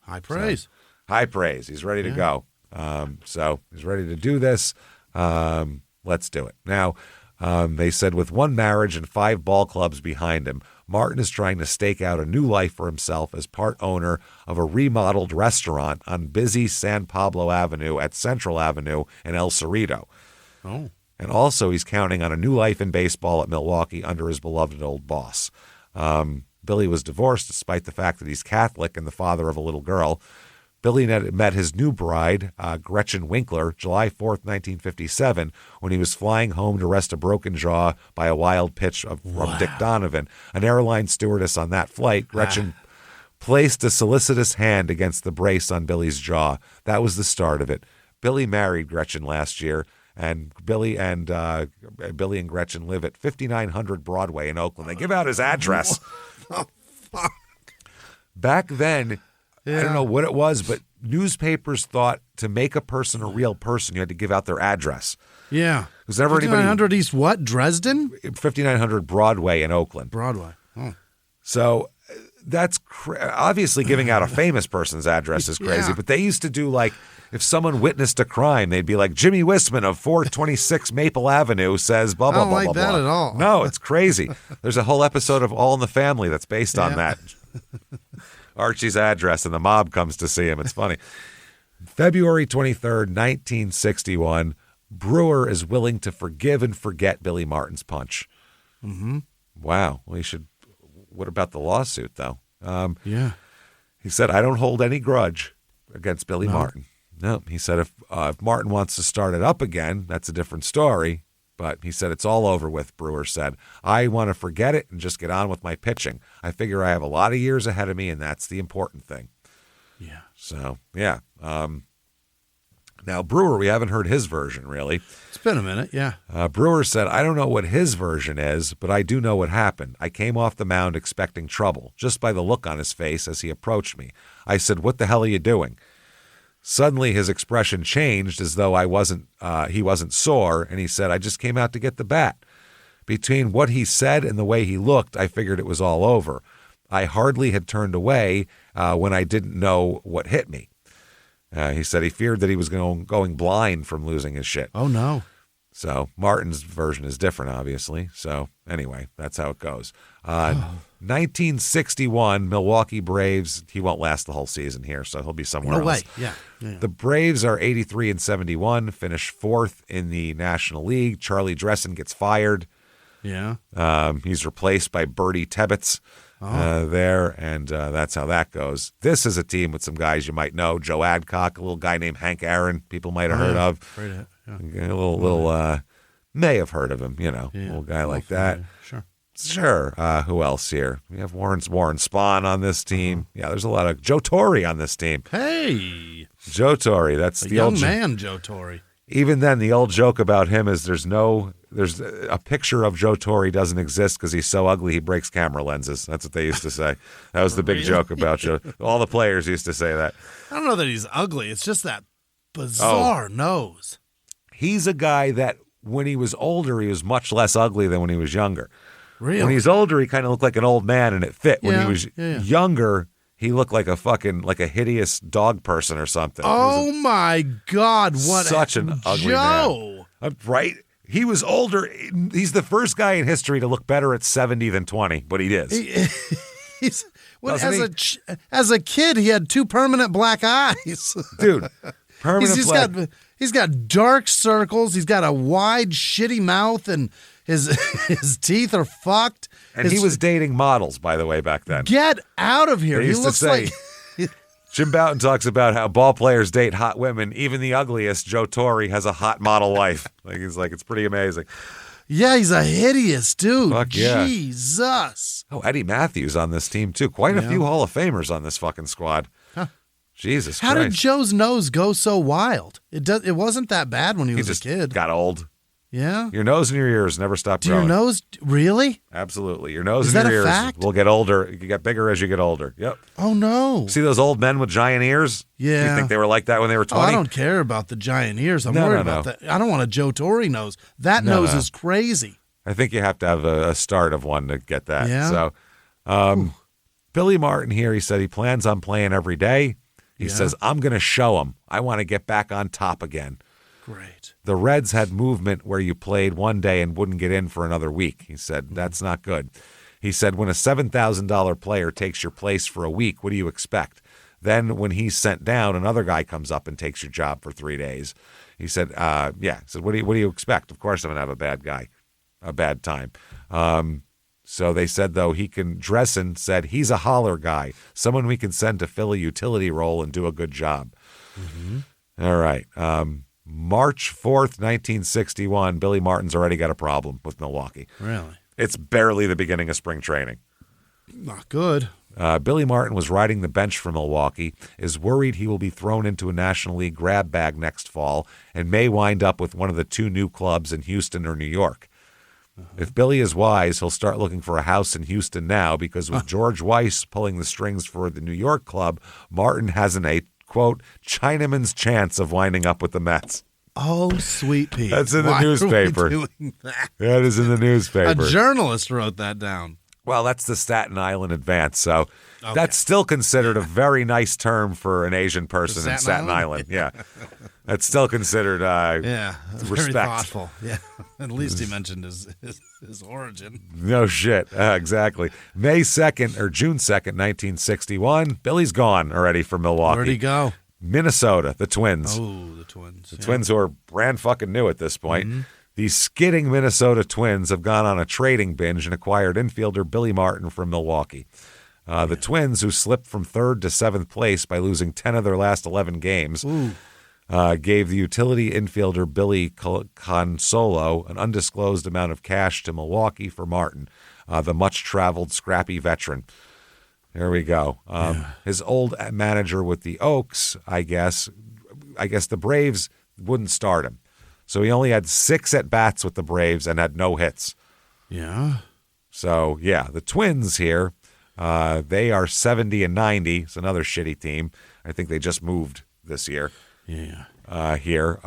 High praise.
High praise. He's ready to go. So he's ready to do this. Let's do it. Now, they said with 1 marriage and 5 ball clubs behind him, Martin is trying to stake out a new life for himself as part owner of a remodeled restaurant on busy San Pablo Avenue at Central Avenue in El Cerrito.
Oh.
And also he's counting on a new life in baseball at Milwaukee under his beloved old boss. Billy was divorced despite the fact that he's Catholic and the father of a little girl. Billy met his new bride, Gretchen Winkler, July 4th, 1957, when he was flying home to rest a broken jaw by a wild pitch from Dick Donovan. An airline stewardess on that flight, Gretchen placed a solicitous hand against the brace on Billy's jaw. That was the start of it. Billy married Gretchen last year, and Billy and Gretchen live at 5900 Broadway in Oakland. They give out his address. Back then, I don't know what it was, but newspapers thought to make a person a real person, you had to give out their address.
Yeah.
Was never
5900 East what? Dresden?
5900 Broadway in Oakland.
Broadway. Oh.
So that's obviously giving out a famous person's address is crazy, but they used to do like, if someone witnessed a crime, they'd be like, Jimmie Whisman of 426 Maple Avenue says blah, blah, blah, blah, blah.
I don't like that at all.
No, it's crazy. There's a whole episode of All in the Family that's based on that. Archie's address, and the mob comes to see him. It's funny. February 23rd, 1961, Brewer is willing to forgive and forget Billy Martin's punch.
Mm-hmm.
Wow. Well, what about the lawsuit, though? He said, I don't hold any grudge against Billy Martin. No, he said, if Martin wants to start it up again, that's a different story. But he said, it's all over with, Brewer said. I want to forget it and just get on with my pitching. I figure I have a lot of years ahead of me, and that's the important thing.
Yeah.
So, yeah. Now, Brewer, we haven't heard his version, really.
It's been a minute, yeah.
Brewer said, I don't know what his version is, but I do know what happened. I came off the mound expecting trouble, just by the look on his face as he approached me. I said, what the hell are you doing? Suddenly, his expression changed as though he wasn't sore, and he said, I just came out to get the bat. Between what he said and the way he looked, I figured it was all over. I hardly had turned away when I didn't know what hit me. He said he feared that he was going blind from losing his shit.
Oh, no.
So Martin's version is different, obviously. So anyway, that's how it goes. 1961, Milwaukee Braves. He won't last the whole season here, so he'll be somewhere else.
No way. Yeah.
The Braves are 83-71, finish 4th in the National League. Charlie Dressen gets fired.
Yeah.
He's replaced by Bertie Tebbetts there, and that's how that goes. This is a team with some guys you might know. Joe Adcock, a little guy named Hank Aaron, people might have heard of. A little may have heard of him, a little guy like that. Sure. Who else here? We have Warren Spahn on this team. Yeah, there's a lot of Joe Torre on this team.
Hey,
Joe Torre. That's the
young
old
man, Joe Torre.
Even then, the old joke about him is there's a picture of Joe Torre doesn't exist because he's so ugly he breaks camera lenses. That's what they used to say. That was the big joke about Joe. All the players used to say that.
I don't know that he's ugly. It's just that bizarre nose.
He's a guy that when he was older, he was much less ugly than when he was younger.
Really?
When he's older, he kind of looked like an old man, and it fit. When he was younger, he looked like a hideous dog person or something.
Oh my God! What
such an ugly
Joe?
Man. Right? He was older. He's the first guy in history to look better at 70 than 20, but he is.
As a kid, he had 2 permanent black eyes.
Dude, permanent
He's got dark circles. He's got a wide, shitty mouth, and his teeth are fucked.
And he was dating models, by the way, back then.
Get out of here.
He looks like Jim Bouton talks about how ball players date hot women. Even the ugliest, Joe Torre, has a hot model wife. It's pretty amazing.
Yeah, he's a hideous dude.
Fuck yeah.
Jesus.
Oh, Eddie Matthews on this team, too. Quite a few Hall of Famers on this fucking squad. Huh. Jesus
How
Christ.
did Joe's nose go so wild? It wasn't that bad when he was a kid.
Got old.
Yeah?
Your nose and your ears never stop growing.
Your nose, really?
Absolutely. Your nose and your ears
fact?
will get older. You get bigger as you get older. Yep.
Oh, no.
See those old men with giant ears?
Yeah.
You think they were like that when they were 20?
I don't care about the giant ears. I'm worried about that. I don't want a Joe Torre nose. That nose is crazy.
I think you have to have a start of one to get that.
Yeah.
So, Billy Martin here, he said he plans on playing every day. He says, I'm going to show them. I want to get back on top again.
Great.
The Reds had movement where you played one day and wouldn't get in for another week. He said, that's not good. He said, when a $7,000 player takes your place for a week, what do you expect? Then when he's sent down, another guy comes up and takes your job for 3 days. He said, He said, what do you expect? Of course I'm going to have a bad time. So they said, though, Dressen said he's a holler guy, someone we can send to fill a utility role and do a good job. Mm-hmm. All right. March 4th, 1961, Billy Martin's already got a problem with Milwaukee.
Really?
It's barely the beginning of spring training.
Not good.
Billy Martin was riding the bench for Milwaukee, is worried he will be thrown into a National League grab bag next fall, and may wind up with one of the 2 new clubs in Houston or New York. If Billy is wise, he'll start looking for a house in Houston now, because with George Weiss pulling the strings for the New York club, Martin hasn't a, quote, Chinaman's chance of winding up with the Mets.
Oh, sweet Pete.
That's in the newspaper.
Are we doing that?
That is in the newspaper.
A journalist wrote that down.
Well, that's the Staten Island Advance, so that's still considered a very nice term for an Asian person in Staten Island. Yeah. That's still considered respect.
Very thoughtful. Yeah. At least he mentioned his origin.
No shit. Exactly. June 2nd, 1961. Billy's gone already for Milwaukee.
Where'd he go?
Minnesota, the Twins.
Oh, the Twins.
The Twins, who are brand fucking new at this point. Mm-hmm. These skidding Minnesota Twins have gone on a trading binge and acquired infielder Billy Martin from Milwaukee. The Twins, who slipped from 3rd to 7th place by losing 10 of their last 11 games, gave the utility infielder Billy Consolo an undisclosed amount of cash to Milwaukee for Martin, the much-traveled, scrappy veteran. There we go. His old manager with the Oaks, I guess the Braves wouldn't start him. So he only had 6 at-bats with the Braves and had no hits.
Yeah.
So, the Twins here, they are 70-90. It's another shitty team. I think they just moved this year.
Yeah.
Here.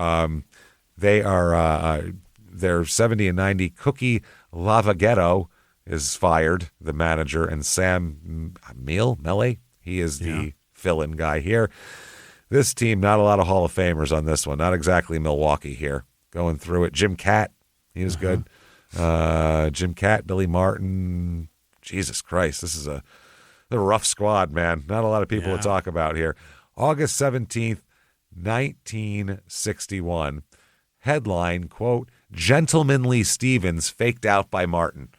They're 70-90. Cookie Lavaghetto is fired, the manager, and Sam Mele, he is the fill-in guy here. This team, not a lot of Hall of Famers on this one. Not exactly Milwaukee here. Going through it. Jim Catt, he was good. Jim Catt, Billy Martin. Jesus Christ, this is a rough squad, man. Not a lot of people to talk about here. August 17th, 1961. Headline, quote, Gentlemanly Stevens faked out by Martin.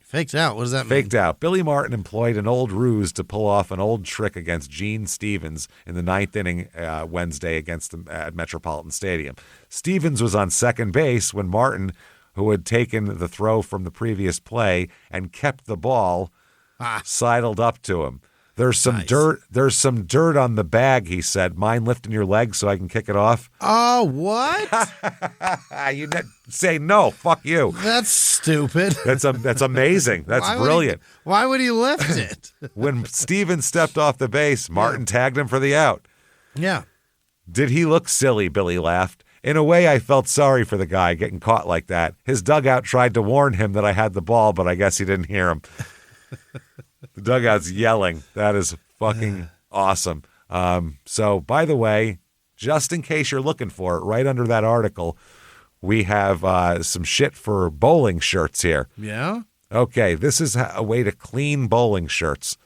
Faked out? What does that mean?
Faked out. Billy Martin employed an old ruse to pull off an old trick against Gene Stevens in the 9th inning Wednesday at Metropolitan Stadium. Stevens was on second base when Martin, who had taken the throw from the previous play and kept the ball, sidled up to him. There's some dirt. There's some dirt on the bag, he said. Mind lifting your leg so I can kick it off?
Oh, what?
You say no. Fuck you.
That's stupid.
That's amazing. That's brilliant.
Why would he lift it?
When Stevens stepped off the base, Martin tagged him for the out.
Yeah.
Did he look silly? Billy laughed. In a way, I felt sorry for the guy getting caught like that. His dugout tried to warn him that I had the ball, but I guess he didn't hear him. The dugout's yelling. That is fucking awesome. So, by the way, just in case you're looking for it, right under that article, we have some shit for bowling shirts here.
Yeah?
Okay, this is a way to clean bowling shirts.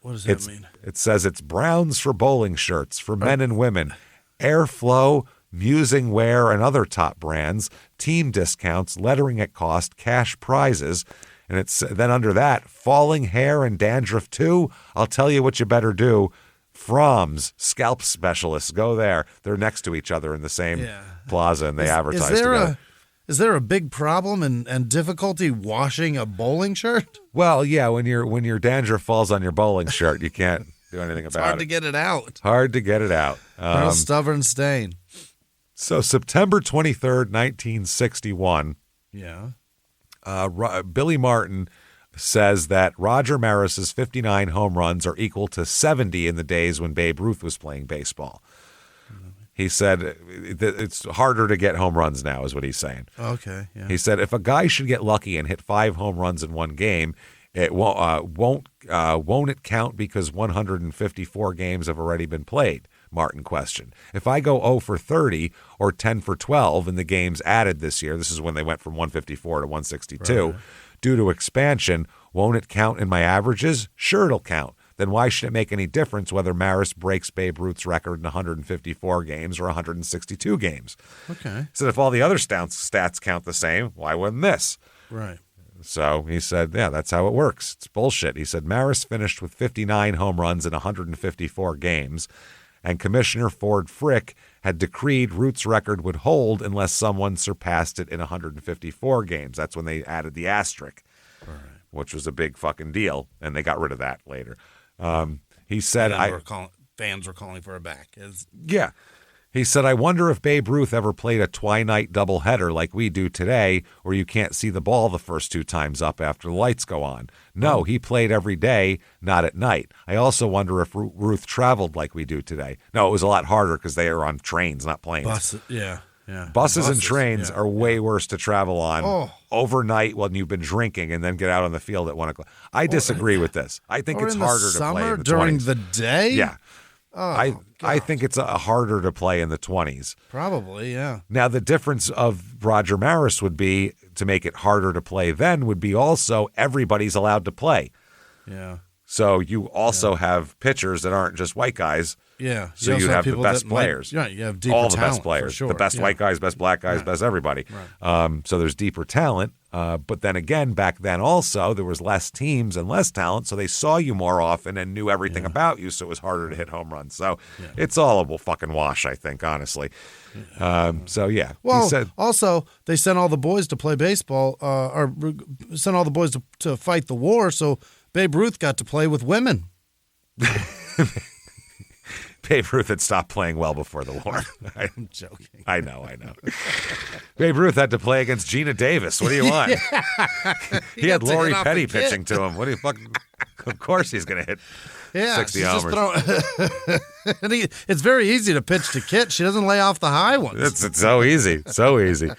What does that mean?
It says it's Browns for bowling shirts for men and women. Airflow, Musing Wear, and other top brands. Team discounts, lettering at cost, cash prizes. And it's then under that, falling hair and dandruff too. I'll tell you what you better do. Fromm's Scalp Specialists. Go there. They're next to each other in the same plaza, and they advertise together.
Is there a big problem and difficulty washing a bowling shirt?
Well, yeah. When your dandruff falls on your bowling shirt, you can't do anything about it.
It's hard to get it out.
Hard to get it out.
Real stubborn stain.
So September 23rd, 1961.
Yeah.
Billy Martin says that Roger Maris's 59 home runs are equal to 70 in the days when Babe Ruth was playing baseball. He said it's harder to get home runs now, is what he's saying.
Okay, yeah.
He said if a guy should get lucky and hit 5 home runs in one game, It won't it count because 154 games have already been played? Martin questioned. If I go 0 for 30 or 10 for 12 in the games added this year, this is when they went from 154 to 162, right, due to expansion, won't it count in my averages? Sure, it'll count. Then why should it make any difference whether Maris breaks Babe Ruth's record in 154 games or 162 games?
Okay.
So if all the other stats count the same, why wouldn't this?
Right.
So he said, yeah, that's how it works. It's bullshit. He said Maris finished with 59 home runs in 154 games, and Commissioner Ford Frick had decreed Ruth's record would hold unless someone surpassed it in 154 games. That's when they added the asterisk, right, which was a big fucking deal, and they got rid of that later. He said,
fans were calling for a back.
Yeah. He said, I wonder if Babe Ruth ever played a twilight doubleheader like we do today, where you can't see the ball the first 2 times up after the lights go on. No, he played every day, not at night. I also wonder if Ruth traveled like we do today. No, it was a lot harder because they are on trains, not planes.
Buses, yeah.
Buses and trains are way worse to travel on overnight when you've been drinking and then get out on the field at 1 o'clock. I disagree with this. I think it's harder to play in the 20s.
During the day?
Yeah. I think it's harder to play in the 20s.
Probably, yeah.
Now, the difference of Roger Maris would be, to make it harder to play then, would be also everybody's allowed to play.
Yeah.
So you also have pitchers that aren't just white guys.
Yeah.
So you have the best players.
Yeah, you have deeper
all the
talent,
best players.
for sure.
The best white guys, best black guys, best everybody.
Right.
So there's deeper talent. But then again, back then also, there was less teams and less talent, so they saw you more often and knew everything about you, so it was harder to hit home runs. So it's all a fucking wash, I think, honestly. So, yeah.
Well,
he said,
also, they sent all the boys to play baseball, or sent all the boys to fight the war, so Babe Ruth got to play with women.
Babe Ruth had stopped playing well before the war.
I'm joking.
I know. Babe Ruth had to play against Gina Davis. What do you want? He had Lori Petty pitching to him. What do you fucking? Of course he's going to hit 60 homers.
And it's very easy to pitch to Kit. She doesn't lay off the high ones.
It's so easy. So easy.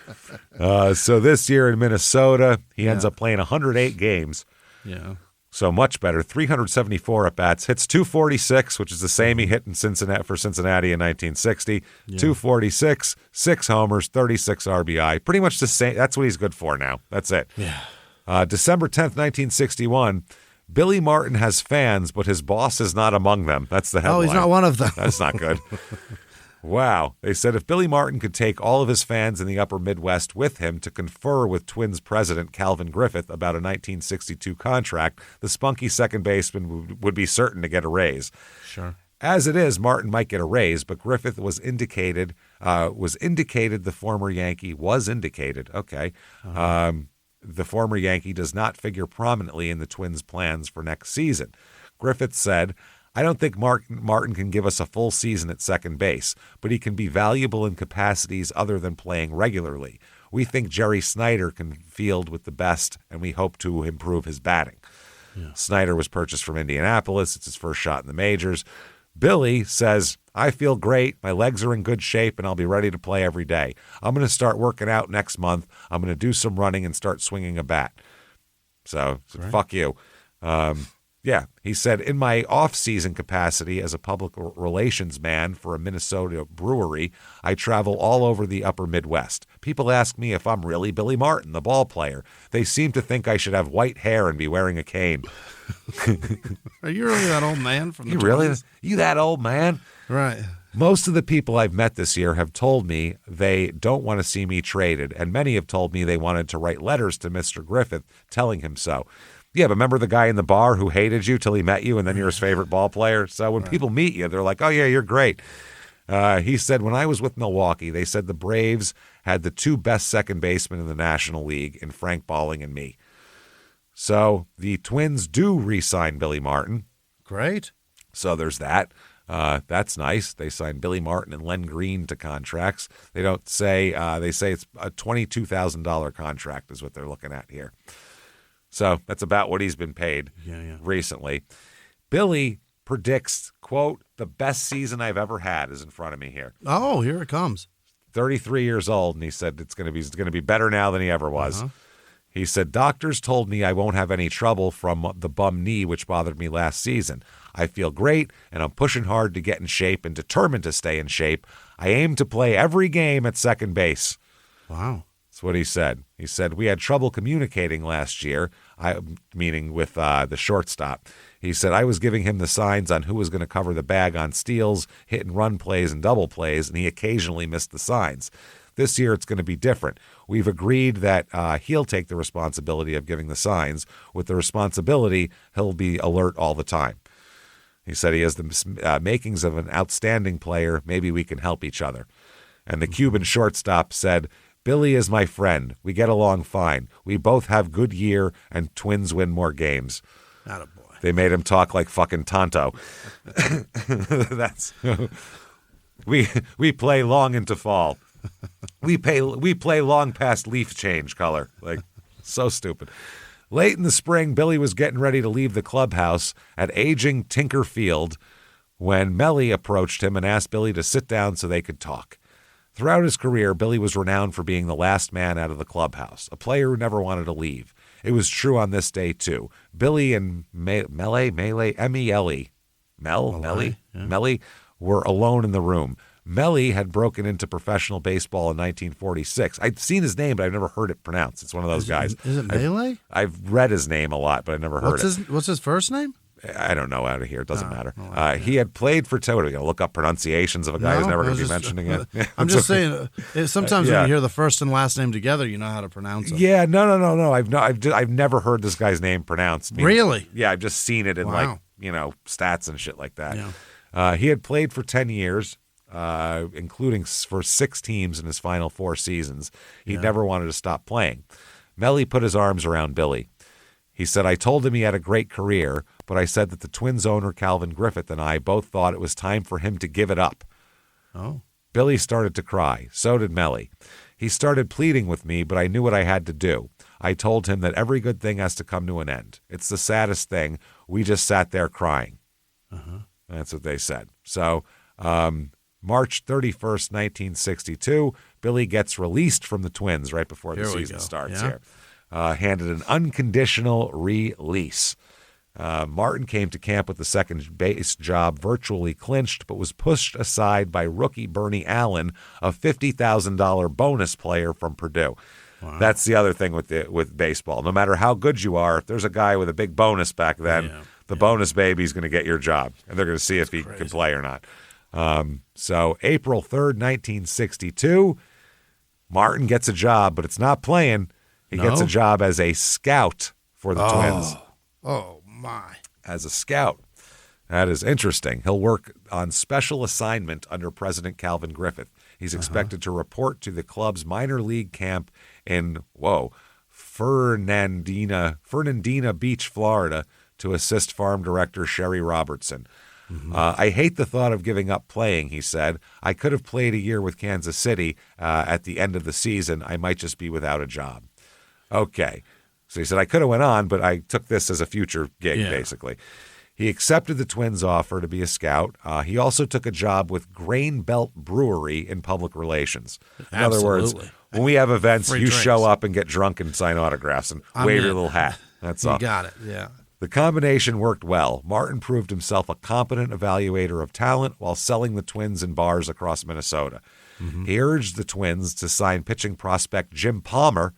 So this year in Minnesota, he ends up playing 108 games.
Yeah.
So much better. 374 at-bats. Hits 246, which is the same he hit in Cincinnati in 1960. 246, 6 homers, 36 RBI. Pretty much the same. That's what he's good for now. That's it.
Yeah.
December 10th, 1961. Billy Martin has fans, but his boss is not among them. That's the headline.
Oh, he's not one of them.
That's not good. Wow. They said if Billy Martin could take all of his fans in the upper Midwest with him to confer with Twins president Calvin Griffith about a 1962 contract, the spunky second baseman would be certain to get a raise.
Sure.
As it is, Martin might get a raise, but Griffith was indicated, the former Yankee was indicated. Okay. The former Yankee does not figure prominently in the Twins' plans for next season. Griffith said, I don't think Martin can give us a full season at second base, but he can be valuable in capacities other than playing regularly. We think Jerry Snyder can field with the best, and we hope to improve his batting. Yeah. Snyder was purchased from Indianapolis. It's his first shot in the majors. Billy says, I feel great. My legs are in good shape, and I'll be ready to play every day. I'm going to start working out next month. I'm going to do some running and start swinging a bat. So fuck you. Yeah, he said, in my off-season capacity as a public relations man for a Minnesota brewery, I travel all over the upper Midwest. People ask me if I'm really Billy Martin, the ball player. They seem to think I should have white hair and be wearing a cane.
Are you really that old man from the 20s?
Really? You that old man?
Right.
Most of the people I've met this year have told me they don't want to see me traded, and many have told me they wanted to write letters to Mr. Griffith telling him so. Yeah, but remember the guy in the bar who hated you till he met you and then you're his favorite ball player? So when people meet you, they're like, oh, yeah, you're great. He said, when I was with Milwaukee, they said the Braves had the 2 best second basemen in the National League in Frank Balling and me. So the Twins do re-sign Billy Martin.
Great.
So there's that. That's nice. They signed Billy Martin and Len Green to contracts. They don't say, they say it's a $22,000 contract is what they're looking at here. So that's about what he's been paid recently. Billy predicts, quote, the best season I've ever had is in front of me here.
Oh, here it comes.
33 years old, and he said it's going to be better now than he ever was. He said, doctors told me I won't have any trouble from the bum knee, which bothered me last season. I feel great, and I'm pushing hard to get in shape and determined to stay in shape. I aim to play every game at second base.
Wow.
That's what he said. He said, we had trouble communicating last year, meaning with the shortstop. He said, I was giving him the signs on who was going to cover the bag on steals, hit and run plays, and double plays, and he occasionally missed the signs. This year, it's going to be different. We've agreed that he'll take the responsibility of giving the signs. With the responsibility, he'll be alert all the time. He said he has the makings of an outstanding player. Maybe we can help each other. And the Cuban shortstop said, Billy is my friend. We get along fine. We both have good year, and Twins win more games.
Attaboy.
They made him talk like fucking Tonto. That's we play long into fall. We play long past leaf change color. Like, so stupid. Late in the spring, Billy was getting ready to leave the clubhouse at aging Tinker Field when Melly approached him and asked Billy to sit down so they could talk. Throughout his career, Billy was renowned for being the last man out of the clubhouse, a player who never wanted to leave. It was true on this day, too. Billy and Melly were alone in the room. Melly had broken into professional baseball in 1946. I've seen his name, but I've never heard it pronounced. It's one of those guys.
Is it Melee?
I've read his name a lot, but I've never heard it.
What's his first name?
I don't know out of here. It doesn't matter. He had played for What are we going to look up pronunciations of a guy who's never going to be mentioning it?
I'm just saying, sometimes when you hear the first and last name together, you know how to pronounce it.
Yeah, no. I've never heard this guy's name pronounced.
Really?
Yeah, I've just seen it in stats and shit like that. Yeah. He had played for 10 years. Including for 6 teams in his final 4 seasons. He never wanted to stop playing. Melly put his arms around Billy. He said, I told him he had a great career, but I said that the Twins owner, Calvin Griffith, and I both thought it was time for him to give it up.
Oh.
Billy started to cry. So did Melly. He started pleading with me, but I knew what I had to do. I told him that every good thing has to come to an end. It's the saddest thing. We just sat there crying.
Uh-huh.
That's what they said. So, March 31st, 1962, Billy gets released from the Twins right before the season starts here. Handed an unconditional release. Martin came to camp with the second base job virtually clinched, but was pushed aside by rookie Bernie Allen, a $50,000 bonus player from Purdue. Wow. That's the other thing with baseball. No matter how good you are, if there's a guy with a big bonus back then, the bonus baby's going to get your job, and they're going to see if he can play or not. So April 3rd, 1962, Martin gets a job, but it's not playing. He gets a job as a scout for the Twins.
Oh, my.
As a scout. That is interesting. He'll work on special assignment under President Calvin Griffith. He's expected to report to the club's minor league camp in, Fernandina Beach, Florida, to assist farm director Sherry Robertson. I hate the thought of giving up playing, he said. I could have played a year with Kansas City. At the end of the season, I might just be without a job. Okay. So he said, I could have went on, but I took this as a future gig, basically. He accepted the Twins' offer to be a scout. He also took a job with Grain Belt Brewery in public relations. In other words, when we have events, you show up and get drunk and sign autographs and wave your little hat. That's all.
You got it, yeah.
The combination worked well. Martin proved himself a competent evaluator of talent while selling the Twins in bars across Minnesota. He urged the Twins to sign pitching prospect Jim Palmer,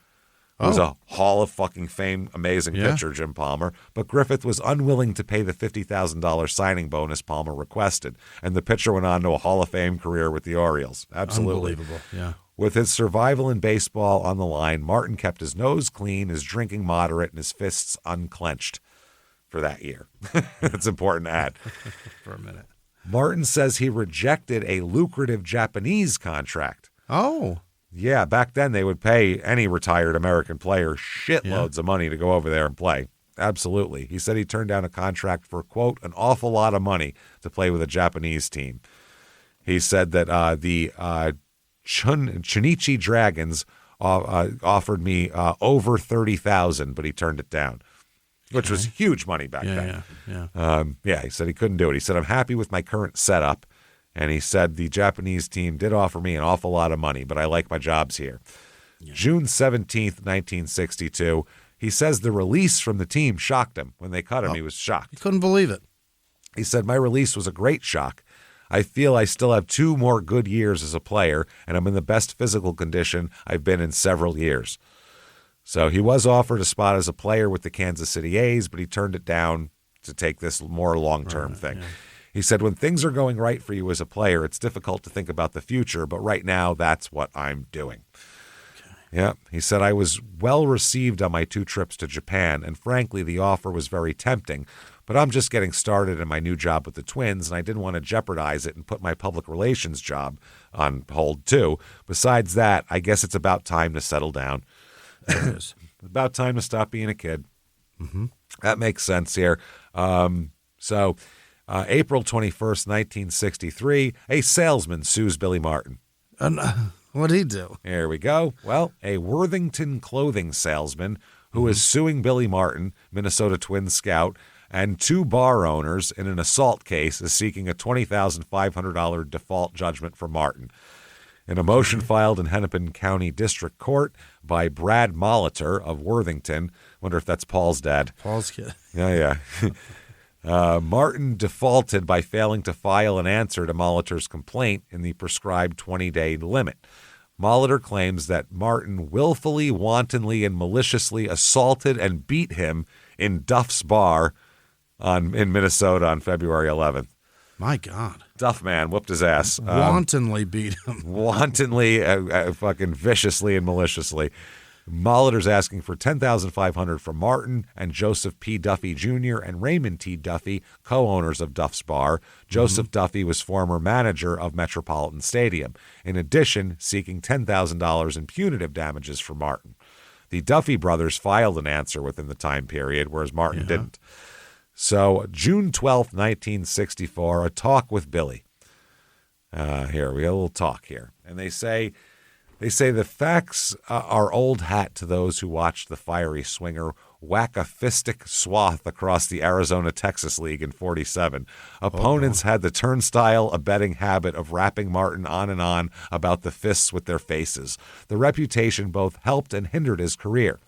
who was a Hall of fucking Fame amazing pitcher, Jim Palmer, but Griffith was unwilling to pay the $50,000 signing bonus Palmer requested, and the pitcher went on to a Hall of Fame career with the Orioles. Absolutely.
Unbelievable, yeah.
With his survival in baseball on the line, Martin kept his nose clean, his drinking moderate, and his fists unclenched for that year. It's important to add.
For a minute.
Martin says he rejected a lucrative Japanese contract.
Oh.
Yeah, back then they would pay any retired American player shitloads of money to go over there and play. Absolutely. He said he turned down a contract for, quote, an awful lot of money to play with a Japanese team. He said that the Chunichi Dragons offered me over $30,000, but he turned it down, which was huge money back then. He said he couldn't do it. He said, I'm happy with my current setup. And he said the Japanese team did offer me an awful lot of money, but I like my jobs here. June 17th, 1962, he says the release from the team shocked him. When they cut him, he was shocked.
He couldn't believe it.
He said, my release was a great shock. I feel I still have 2 more good years as a player, and I'm in the best physical condition I've been in several years. So he was offered a spot as a player with the Kansas City A's, but he turned it down to take this more long-term thing. Yeah. He said, when things are going right for you as a player, it's difficult to think about the future, but right now that's what I'm doing. Yeah, he said, I was well received on my 2 trips to Japan, and frankly, the offer was very tempting, but I'm just getting started in my new job with the Twins, and I didn't want to jeopardize it and put my public relations job on hold, too. Besides that, I guess it's about time to settle down.
It is.
About time to stop being a kid.
Mm-hmm.
That makes sense here. April 21st, 1963, a salesman sues Billy Martin.
What'd he do?
Here we go. Well, a Worthington clothing salesman who is suing Billy Martin, Minnesota Twins scout, and 2 bar owners in an assault case is seeking a $20,500 default judgment for Martin. In a motion filed in Hennepin County District Court by Brad Molitor of Worthington, wonder if that's Paul's dad.
Paul's kid.
Yeah. Martin defaulted by failing to file an answer to Molitor's complaint in the prescribed 20-day limit. Molitor claims that Martin willfully, wantonly, and maliciously assaulted and beat him in Duff's Bar in Minnesota on February 11th.
My God.
Duff man whooped his ass.
Wantonly beat him.
Wantonly, fucking viciously and maliciously. Molitor's asking for $10,500 from Martin and Joseph P. Duffy Jr. and Raymond T. Duffy, co-owners of Duff's Bar. Joseph Duffy was former manager of Metropolitan Stadium. In addition, seeking $10,000 in punitive damages for Martin. The Duffy brothers filed an answer within the time period, whereas Martin didn't. So, June 12th, 1964, a talk with Billy. Here, we got a little talk here. And they say the facts are old hat to those who watched the fiery swinger whack a fistic swath across the Arizona-Texas League in 47. Opponents had the turnstile abetting habit of rapping Martin on and on about the fists with their faces. The reputation both helped and hindered his career.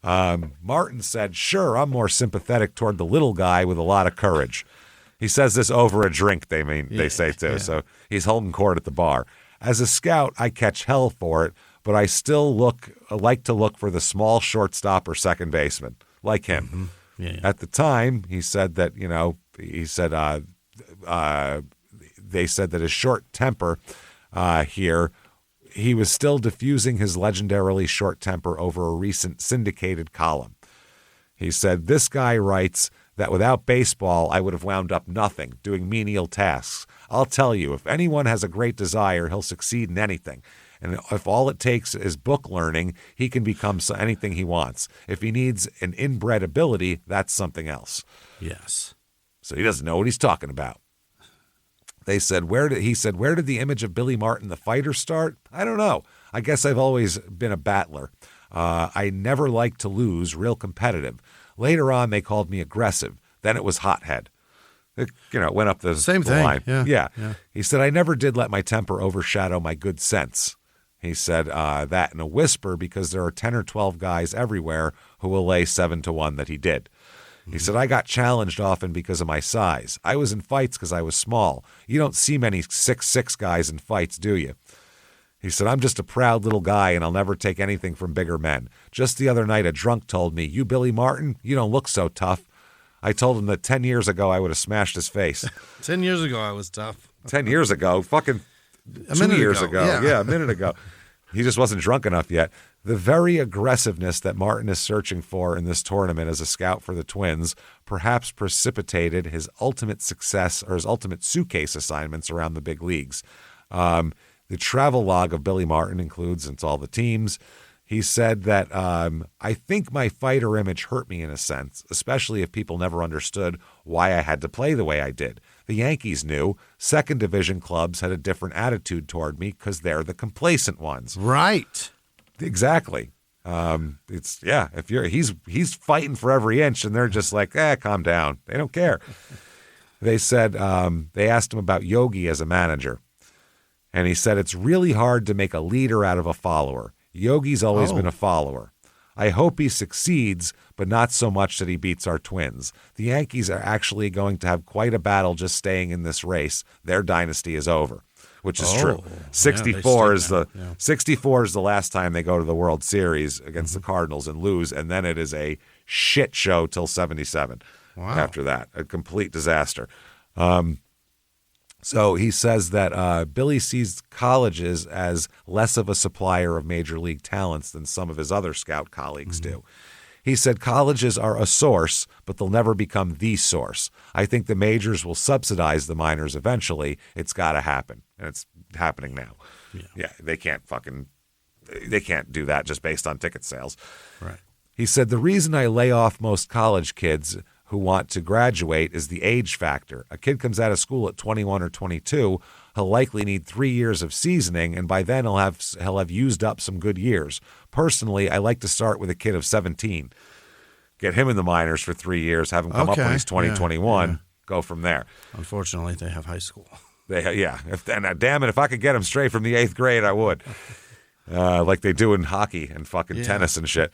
Martin said, sure, I'm more sympathetic toward the little guy with a lot of courage. He says this over a drink, they say too. Yeah. So he's holding court at the bar. As a scout, I catch hell for it, but I still like to look for the small shortstop or second baseman, like him.
Mm-hmm.
At the time, he said that, they said that his short temper here, he was still diffusing his legendarily short temper over a recent syndicated column. He said, this guy writes that without baseball, I would have wound up nothing, doing menial tasks. I'll tell you, if anyone has a great desire, he'll succeed in anything. And if all it takes is book learning, he can become anything he wants. If he needs an inbred ability, that's something else.
Yes.
So he doesn't know what he's talking about. He said, where did the image of Billy Martin, the fighter, start? I don't know. I guess I've always been a battler. I never liked to lose, real competitive. Later on, they called me aggressive. Then it was hothead. It went up the
same thing.
Line.
Yeah.
He said, I never did let my temper overshadow my good sense. He said that in a whisper because there are 10 or 12 guys everywhere who will lay 7-1 that he did. He said, I got challenged often because of my size. I was in fights because I was small. You don't see many 6'6" guys in fights, do you? He said, I'm just a proud little guy, and I'll never take anything from bigger men. Just the other night, a drunk told me, you Billy Martin, you don't look so tough. I told him that 10 years ago, I would have smashed his face.
10 years ago, I was tough.
10 years ago? Fucking 2 years ago. Yeah, a minute ago. He just wasn't drunk enough yet. The very aggressiveness that Martin is searching for in this tournament as a scout for the Twins perhaps precipitated his ultimate success or his ultimate suitcase assignments around the big leagues. The travel log of Billy Martin includes, it's all the teams. He said that, I think my fighter image hurt me in a sense, especially if people never understood why I had to play the way I did. The Yankees knew. Second division clubs had a different attitude toward me because they're the complacent ones.
Right.
Exactly. He's fighting for every inch, and they're just like, calm down. They don't care. They said, they asked him about Yogi as a manager. And he said, it's really hard to make a leader out of a follower. Yogi's always been a follower. I hope he succeeds, but not so much that he beats our Twins. The Yankees are actually going to have quite a battle just staying in this race. Their dynasty is over, which is true. 64 is the 64 is the last time they go to the World Series against the Cardinals and lose, and then it is a shit show till 77. Wow. After that, a complete disaster. So he says that Billy sees colleges as less of a supplier of major league talents than some of his other scout colleagues do. He said colleges are a source, but they'll never become the source. I think the majors will subsidize the minors eventually. It's got to happen, and it's happening now. Yeah, they can't do that just based on ticket sales.
Right.
He said the reason I lay off most college kids who want to graduate is the age factor. A kid comes out of school at 21 or 22, he'll likely need 3 years of seasoning, and by then he'll have used up some good years. Personally, I like to start with a kid of 17. Get him in the minors for 3 years, have him come up when he's 20, 21, go from there.
Unfortunately, they have high school.
Damn it, if I could get him straight from the 8th grade, I would. Like they do in hockey and fucking tennis and shit.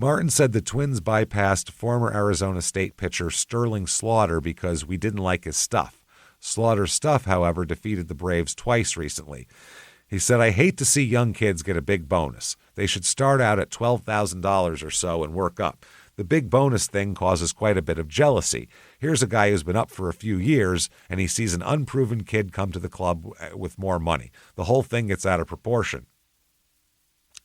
Martin said the Twins bypassed former Arizona State pitcher Sterling Slaughter because we didn't like his stuff. Slaughter's stuff, however, defeated the Braves twice recently. He said, I hate to see young kids get a big bonus. They should start out at $12,000 or so and work up. The big bonus thing causes quite a bit of jealousy. Here's a guy who's been up for a few years, and he sees an unproven kid come to the club with more money. The whole thing gets out of proportion.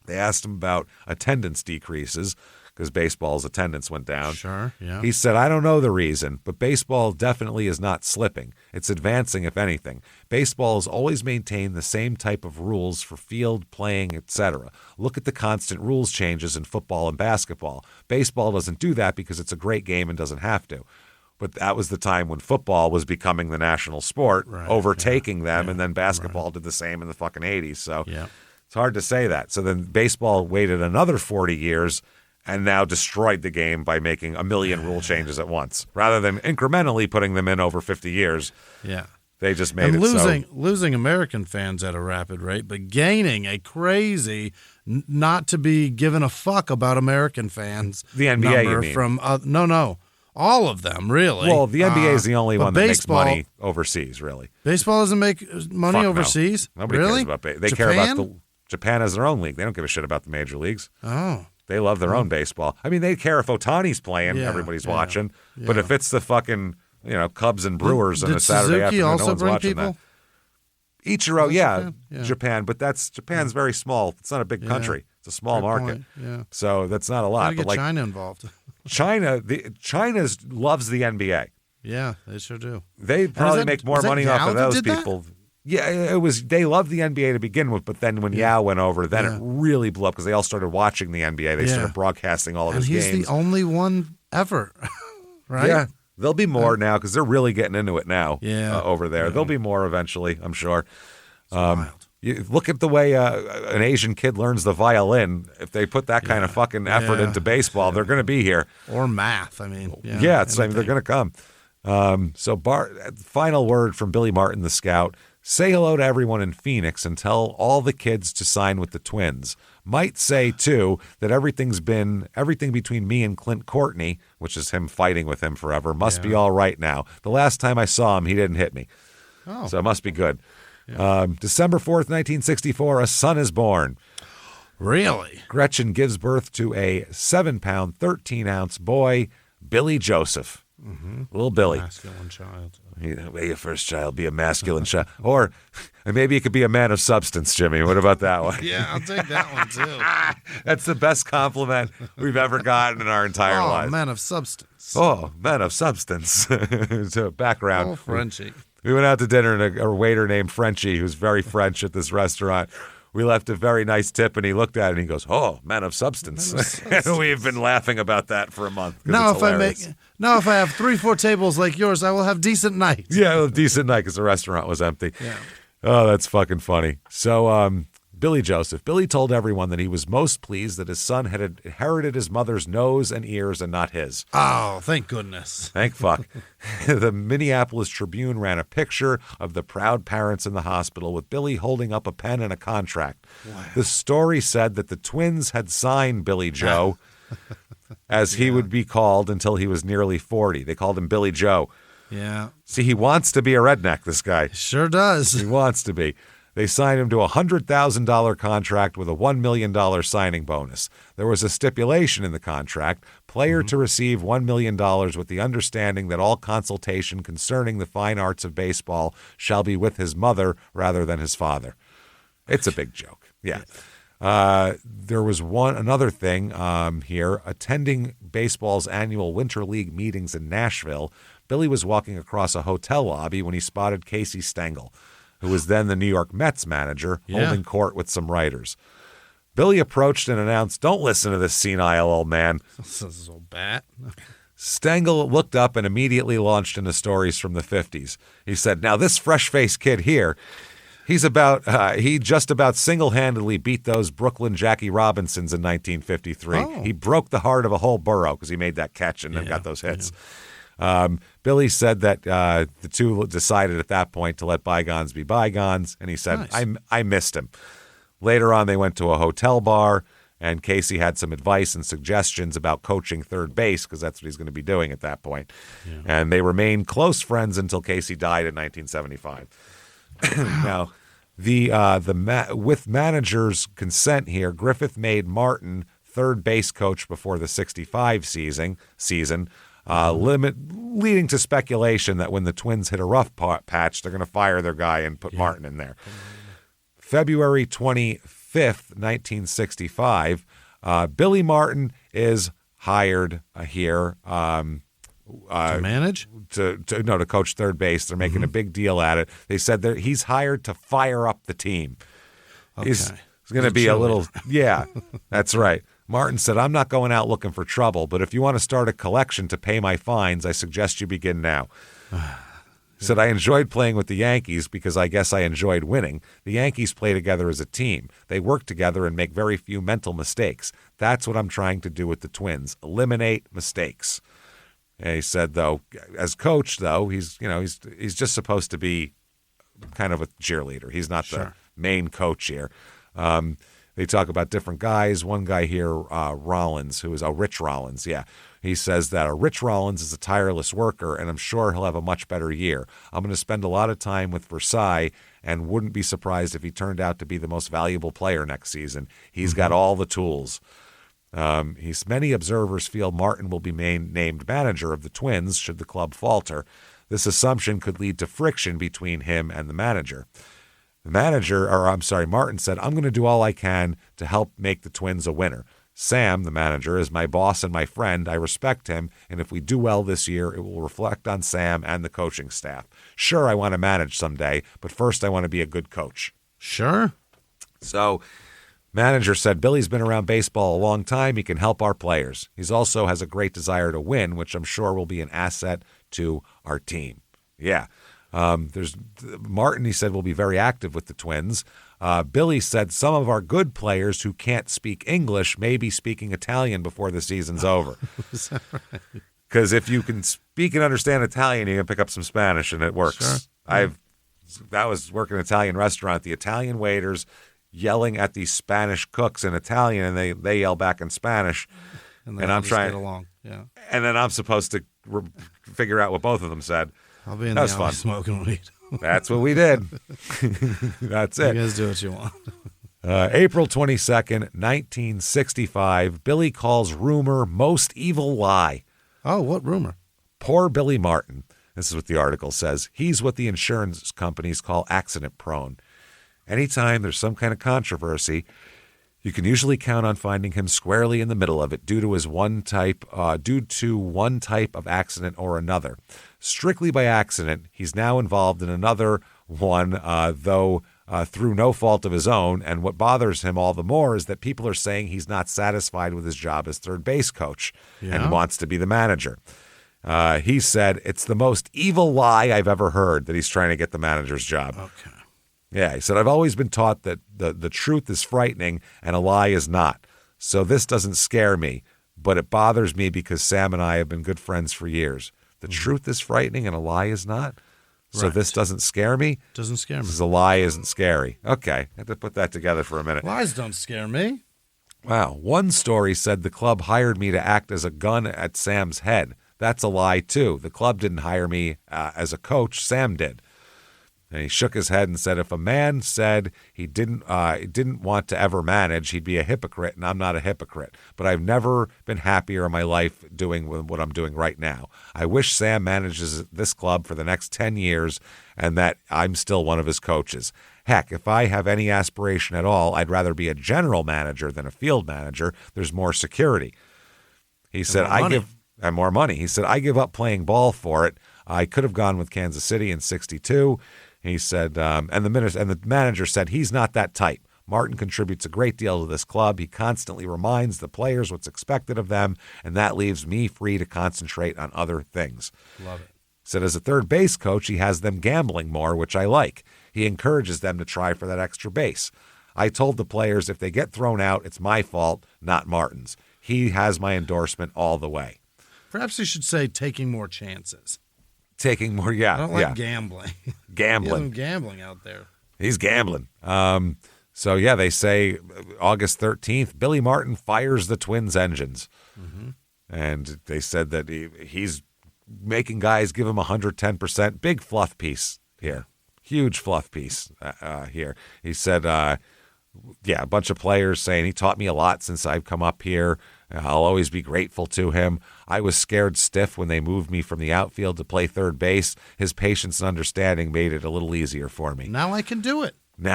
They asked him about attendance decreases because baseball's attendance went down.
Sure, yeah.
He said, I don't know the reason, but baseball definitely is not slipping. It's advancing, if anything. Baseball has always maintained the same type of rules for field, playing, etc. Look at the constant rules changes in football and basketball. Baseball doesn't do that because it's a great game and doesn't have to. But that was the time when football was becoming the national sport, overtaking them, and then basketball did the same in the fucking 80s. So it's hard to say that. So then baseball waited another 40 years and now destroyed the game by making a million rule changes at once. Rather than incrementally putting them in over 50 years, they just made
losing American fans at a rapid rate, but gaining a crazy not to be given a fuck about American fans.
The NBA, you mean?
From all of them, really.
Well, the NBA is the only one that makes money overseas, really.
Baseball doesn't make money overseas?
No. Nobody cares about baseball. They care about Japan has their own league. They don't give a shit about the major leagues.
Oh.
They love their own baseball. I mean, they care if Otani's playing, everybody's watching. Yeah. But if it's the fucking, Cubs and Brewers on a Saturday afternoon, no one's watching that. Ichiro, Japan, but Japan's very small. It's not a big country. It's a small market.
Yeah.
So that's not a lot.
Gotta get China involved.
China loves the NBA.
Yeah, they sure do.
They probably make more money off of those people. That? Yeah, it was. They loved the NBA to begin with, but then when Yao went over, then it really blew up because they all started watching the NBA. They started broadcasting all of his games.
And he's the only one ever, right?
Yeah, there'll be more now because they're really getting into it now. Over there, there'll be more eventually, I'm sure. You look at the way an Asian kid learns the violin. If they put that kind of fucking effort into baseball, they're going to be here.
Or math. I mean,
they're going to come. So, final word from Billy Martin, the scout. Say hello to everyone in Phoenix and tell all the kids to sign with the Twins. Might say, too, that everything between me and Clint Courtney, which is him fighting with him forever, must be all right now. The last time I saw him, he didn't hit me. Oh. So it must be good. Yeah. December 4th, 1964, a son is born.
Really?
Gretchen gives birth to a 7-pound, 13-ounce boy, Billy Joseph. Mm-hmm. Little Billy.
Masculine child.
May your first child be a masculine child. Or maybe it could be a man of substance, Jimmy. What about that one?
Yeah, I'll take that one, too.
That's the best compliment we've ever gotten in our entire lives.
Oh, man of substance.
Oh, man of substance. So background.
Oh, Frenchie.
We went out to dinner, and a waiter named Frenchie, who's very French at this restaurant, we left a very nice tip, and he looked at it, and he goes, "Oh, man of substance." And we've been laughing about that for a month.
Now, if I have 3-4 tables like yours, I will have decent nights.
Yeah, a decent night because the restaurant was empty. Yeah. Oh, that's fucking funny. So Billy Joseph. Billy told everyone that he was most pleased that his son had inherited his mother's nose and ears and not his.
Oh, thank goodness.
Thank fuck. The Minneapolis Tribune ran a picture of the proud parents in the hospital with Billy holding up a pen and a contract. Wow. The story said that the twins had signed Billy Joe, as he would be called until he was nearly 40. They called him Billy Joe.
Yeah.
See, he wants to be a redneck, this guy.
Sure does.
He wants to be. They signed him to a $100,000 contract with a $1 million signing bonus. There was a stipulation in the contract, player to receive $1 million with the understanding that all consultation concerning the fine arts of baseball shall be with his mother rather than his father. It's a big joke. Yeah. There was another thing here. Attending baseball's annual Winter League meetings in Nashville, Billy was walking across a hotel lobby when he spotted Casey Stengel, who was then the New York Mets manager, holding court with some writers. Billy approached and announced, "Don't listen to this senile old man."
This is old bat.
Stengel looked up and immediately launched into stories from the 50s. He said, "Now this fresh-faced kid here, he just about single-handedly beat those Brooklyn Jackie Robinsons in 1953.
Oh.
He broke the heart of a whole borough because he made that catch and then got those hits." Billy said that the two decided at that point to let bygones be bygones, and he said, nice. I missed him. Later on, they went to a hotel bar, and Casey had some advice and suggestions about coaching third base, because that's what he's going to be doing at that point. Yeah. And they remained close friends until Casey died in 1975. Now, with manager's consent here, Griffith made Martin third base coach before the 65 season, leading to speculation that when the Twins hit a rough patch, they're going to fire their guy and put Martin in there. February 25th, 1965, Billy Martin is hired here. To
manage?
To coach third base. They're making a big deal at it. They said that he's hired to fire up the team. Okay. He's going to be a little, that's right. Martin said, "I'm not going out looking for trouble, but if you want to start a collection to pay my fines, I suggest you begin now." He said, "I enjoyed playing with the Yankees because I guess I enjoyed winning. The Yankees play together as a team. They work together and make very few mental mistakes. That's what I'm trying to do with the Twins, eliminate mistakes." And he said, though, as coach, though, he's just supposed to be kind of a cheerleader. He's not the main coach here. They talk about different guys. One guy here, Rollins, who is Rich Rollins. Yeah. He says that Rich Rollins is a tireless worker, and I'm sure he'll have a much better year. I'm going to spend a lot of time with Versailles and wouldn't be surprised if he turned out to be the most valuable player next season. He's got all the tools. Many observers feel Martin will be named manager of the Twins should the club falter. This assumption could lead to friction between him and the manager. Martin said, "I'm going to do all I can to help make the Twins a winner. Sam, the manager, is my boss and my friend. I respect him, and if we do well this year, it will reflect on Sam and the coaching staff. Sure, I want to manage someday, but first I want to be a good coach."
Sure.
So, manager said, "Billy's been around baseball a long time. He can help our players. He also has a great desire to win, which I'm sure will be an asset to our team." Yeah. There's Martin, he said, will be very active with the Twins. Billy said some of our good players who can't speak English may be speaking Italian before the season's over.
Is that right?
Because if you can speak and understand Italian, you can pick up some Spanish, and it works. Sure. I was working in an Italian restaurant. The Italian waiters yelling at these Spanish cooks in Italian, and they yell back in Spanish.
And I'm trying to get along. Yeah.
And then I'm supposed to figure out what both of them said.
I'll be in the alley smoking weed.
That's what we did. That's it.
You guys do what you want.
April 22nd, 1965, Billy calls rumor most evil lie.
Oh, what rumor?
Poor Billy Martin. This is what the article says. He's what the insurance companies call accident prone. Anytime there's some kind of controversy, you can usually count on finding him squarely in the middle of it due to one type of accident or another. Strictly by accident, he's now involved in another one, though through no fault of his own. And what bothers him all the more is that people are saying he's not satisfied with his job as third base coach and wants to be the manager. He said, "It's the most evil lie I've ever heard that he's trying to get the manager's job."
Okay.
Yeah, he said, I've always been taught that the truth is frightening and a lie is not. So this doesn't scare me, but it bothers me because Sam and I have been good friends for years. The truth is frightening and a lie is not? So this doesn't scare me?
Doesn't scare me.
Because a lie isn't scary. Okay, I have to put that together for a minute.
Lies don't scare me.
Wow. One story said the club hired me to act as a gun at Sam's head. That's a lie, too. The club didn't hire me as a coach. Sam did. And he shook his head and said, if a man said he didn't want to ever manage, he'd be a hypocrite, and I'm not a hypocrite. But I've never been happier in my life doing what I'm doing right now. I wish Sam manages this club for the next 10 years and that I'm still one of his coaches. Heck, if I have any aspiration at all, I'd rather be a general manager than a field manager. There's more security. He said, and more money. He said, I give up playing ball for it. I could have gone with Kansas City in 62. He said, and the manager said, he's not that type. Martin contributes a great deal to this club. He constantly reminds the players what's expected of them, and that leaves me free to concentrate on other things.
Love it.
Said as a third base coach, he has them gambling more, which I like. He encourages them to try for that extra base. I told the players if they get thrown out, it's my fault, not Martin's. He has my endorsement all the way.
Perhaps you should say taking more chances.
Taking more, yeah.
I don't like gambling.
Gambling.
He gambling out there.
He's gambling. So, yeah, they say August 13th, Billy Martin fires the Twins' engines. Mm-hmm. And they said that he's making guys give him 110%. Big fluff piece here. Huge fluff piece here. He said, a bunch of players saying he taught me a lot since I've come up here. I'll always be grateful to him. I was scared stiff when they moved me from the outfield to play third base. His patience and understanding made it a little easier for me.
Now I can do it.
The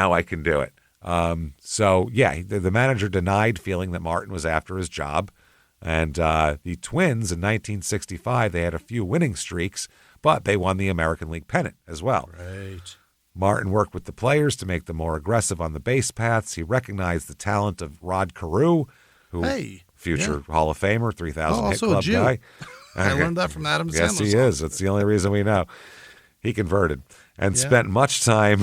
manager denied feeling that Martin was after his job. And the Twins in 1965, they had a few winning streaks, but they won the American League pennant as well.
Right.
Martin worked with the players to make them more aggressive on the base paths. He recognized the talent of Rod Carew, who future Hall of Famer, 3,000 hit club guy.
I learned that from Adam Sandler.
Yes, he is. That's the only reason we know. He converted and spent much time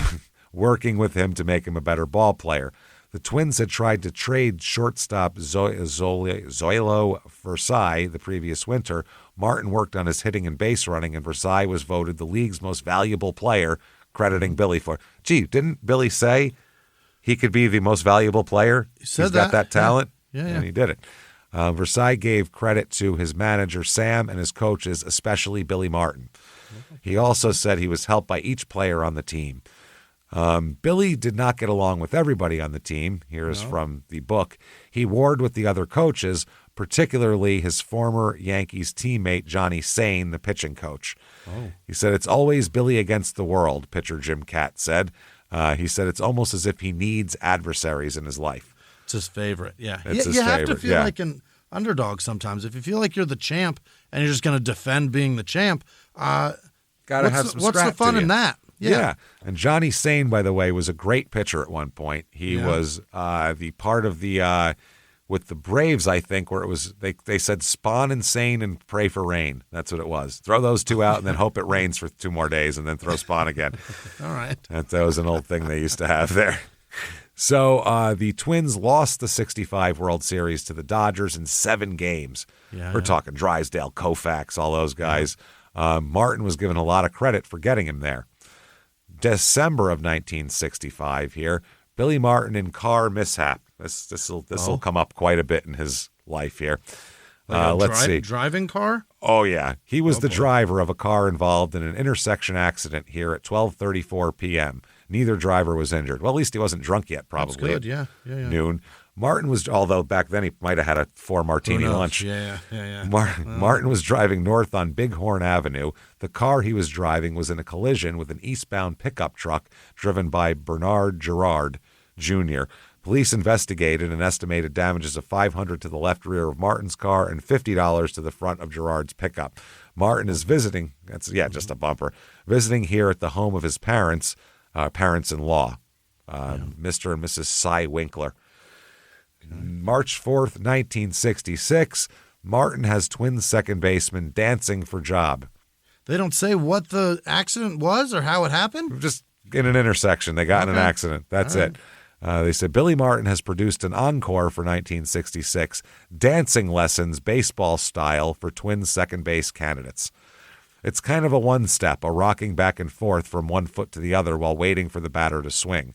working with him to make him a better ball player. The Twins had tried to trade shortstop Zoilo Versailles the previous winter. Martin worked on his hitting and base running, and Versailles was voted the league's most valuable player, crediting Billy for it. Gee, didn't Billy say he could be the most valuable player? He's got that talent, and he did it. Versailles gave credit to his manager, Sam, and his coaches, especially Billy Martin. He also said he was helped by each player on the team. Billy did not get along with everybody on the team. Here is from the book. He warred with the other coaches, particularly his former Yankees teammate, Johnny Sain, the pitching coach. Oh. He said, it's always Billy against the world, pitcher Jim Catt said. He said, it's almost as if he needs adversaries in his life.
It's his favorite, yeah.
It's his
you have
favorite,
to feel like an underdog sometimes. If you feel like you're the champ and you're just going to defend being the champ,
gotta have some
what's the fun in that?
Yeah. And Johnny Sain, by the way, was a great pitcher at one point. He was the part of the with the Braves, I think, where it was they said spawn insane and pray for rain. That's what it was. Throw those two out and then hope it rains for 2 more days and then throw spawn again.
All right.
That was an old thing they used to have there. So the Twins lost the 65 World Series to the Dodgers in 7 games.
Yeah.
We're talking Drysdale, Koufax, all those guys. Martin was given a lot of credit for getting him there. December of 1965 here, Billy Martin in car mishap. This will come up quite a bit in his life here. Let's see.
Driving car?
Oh, yeah. He was the driver of a car involved in an intersection accident here at 12:34 p.m. Neither driver was injured. Well, at least he wasn't drunk yet, probably.
That's good, yeah.
Noon. Martin was, although back then he might have had a 4-martini lunch.
Yeah.
Martin was driving north on Bighorn Avenue. The car he was driving was in a collision with an eastbound pickup truck driven by Bernard Gerard, Jr. Police investigated and estimated damages of $500 to the left rear of Martin's car and $50 to the front of Gerard's pickup. Martin is visiting, just a bumper, visiting here at the home of his parents-in-law, Mr. and Mrs. Cy Winkler. March 4th, 1966, Martin has Twins second baseman dancing for job.
They don't say what the accident was or how it happened?
Just in an intersection. They got in an accident. That's it. They said Billy Martin has produced an encore for 1966, dancing lessons, baseball style, for Twins second base candidates. It's kind of a one-step, a rocking back and forth from one foot to the other while waiting for the batter to swing.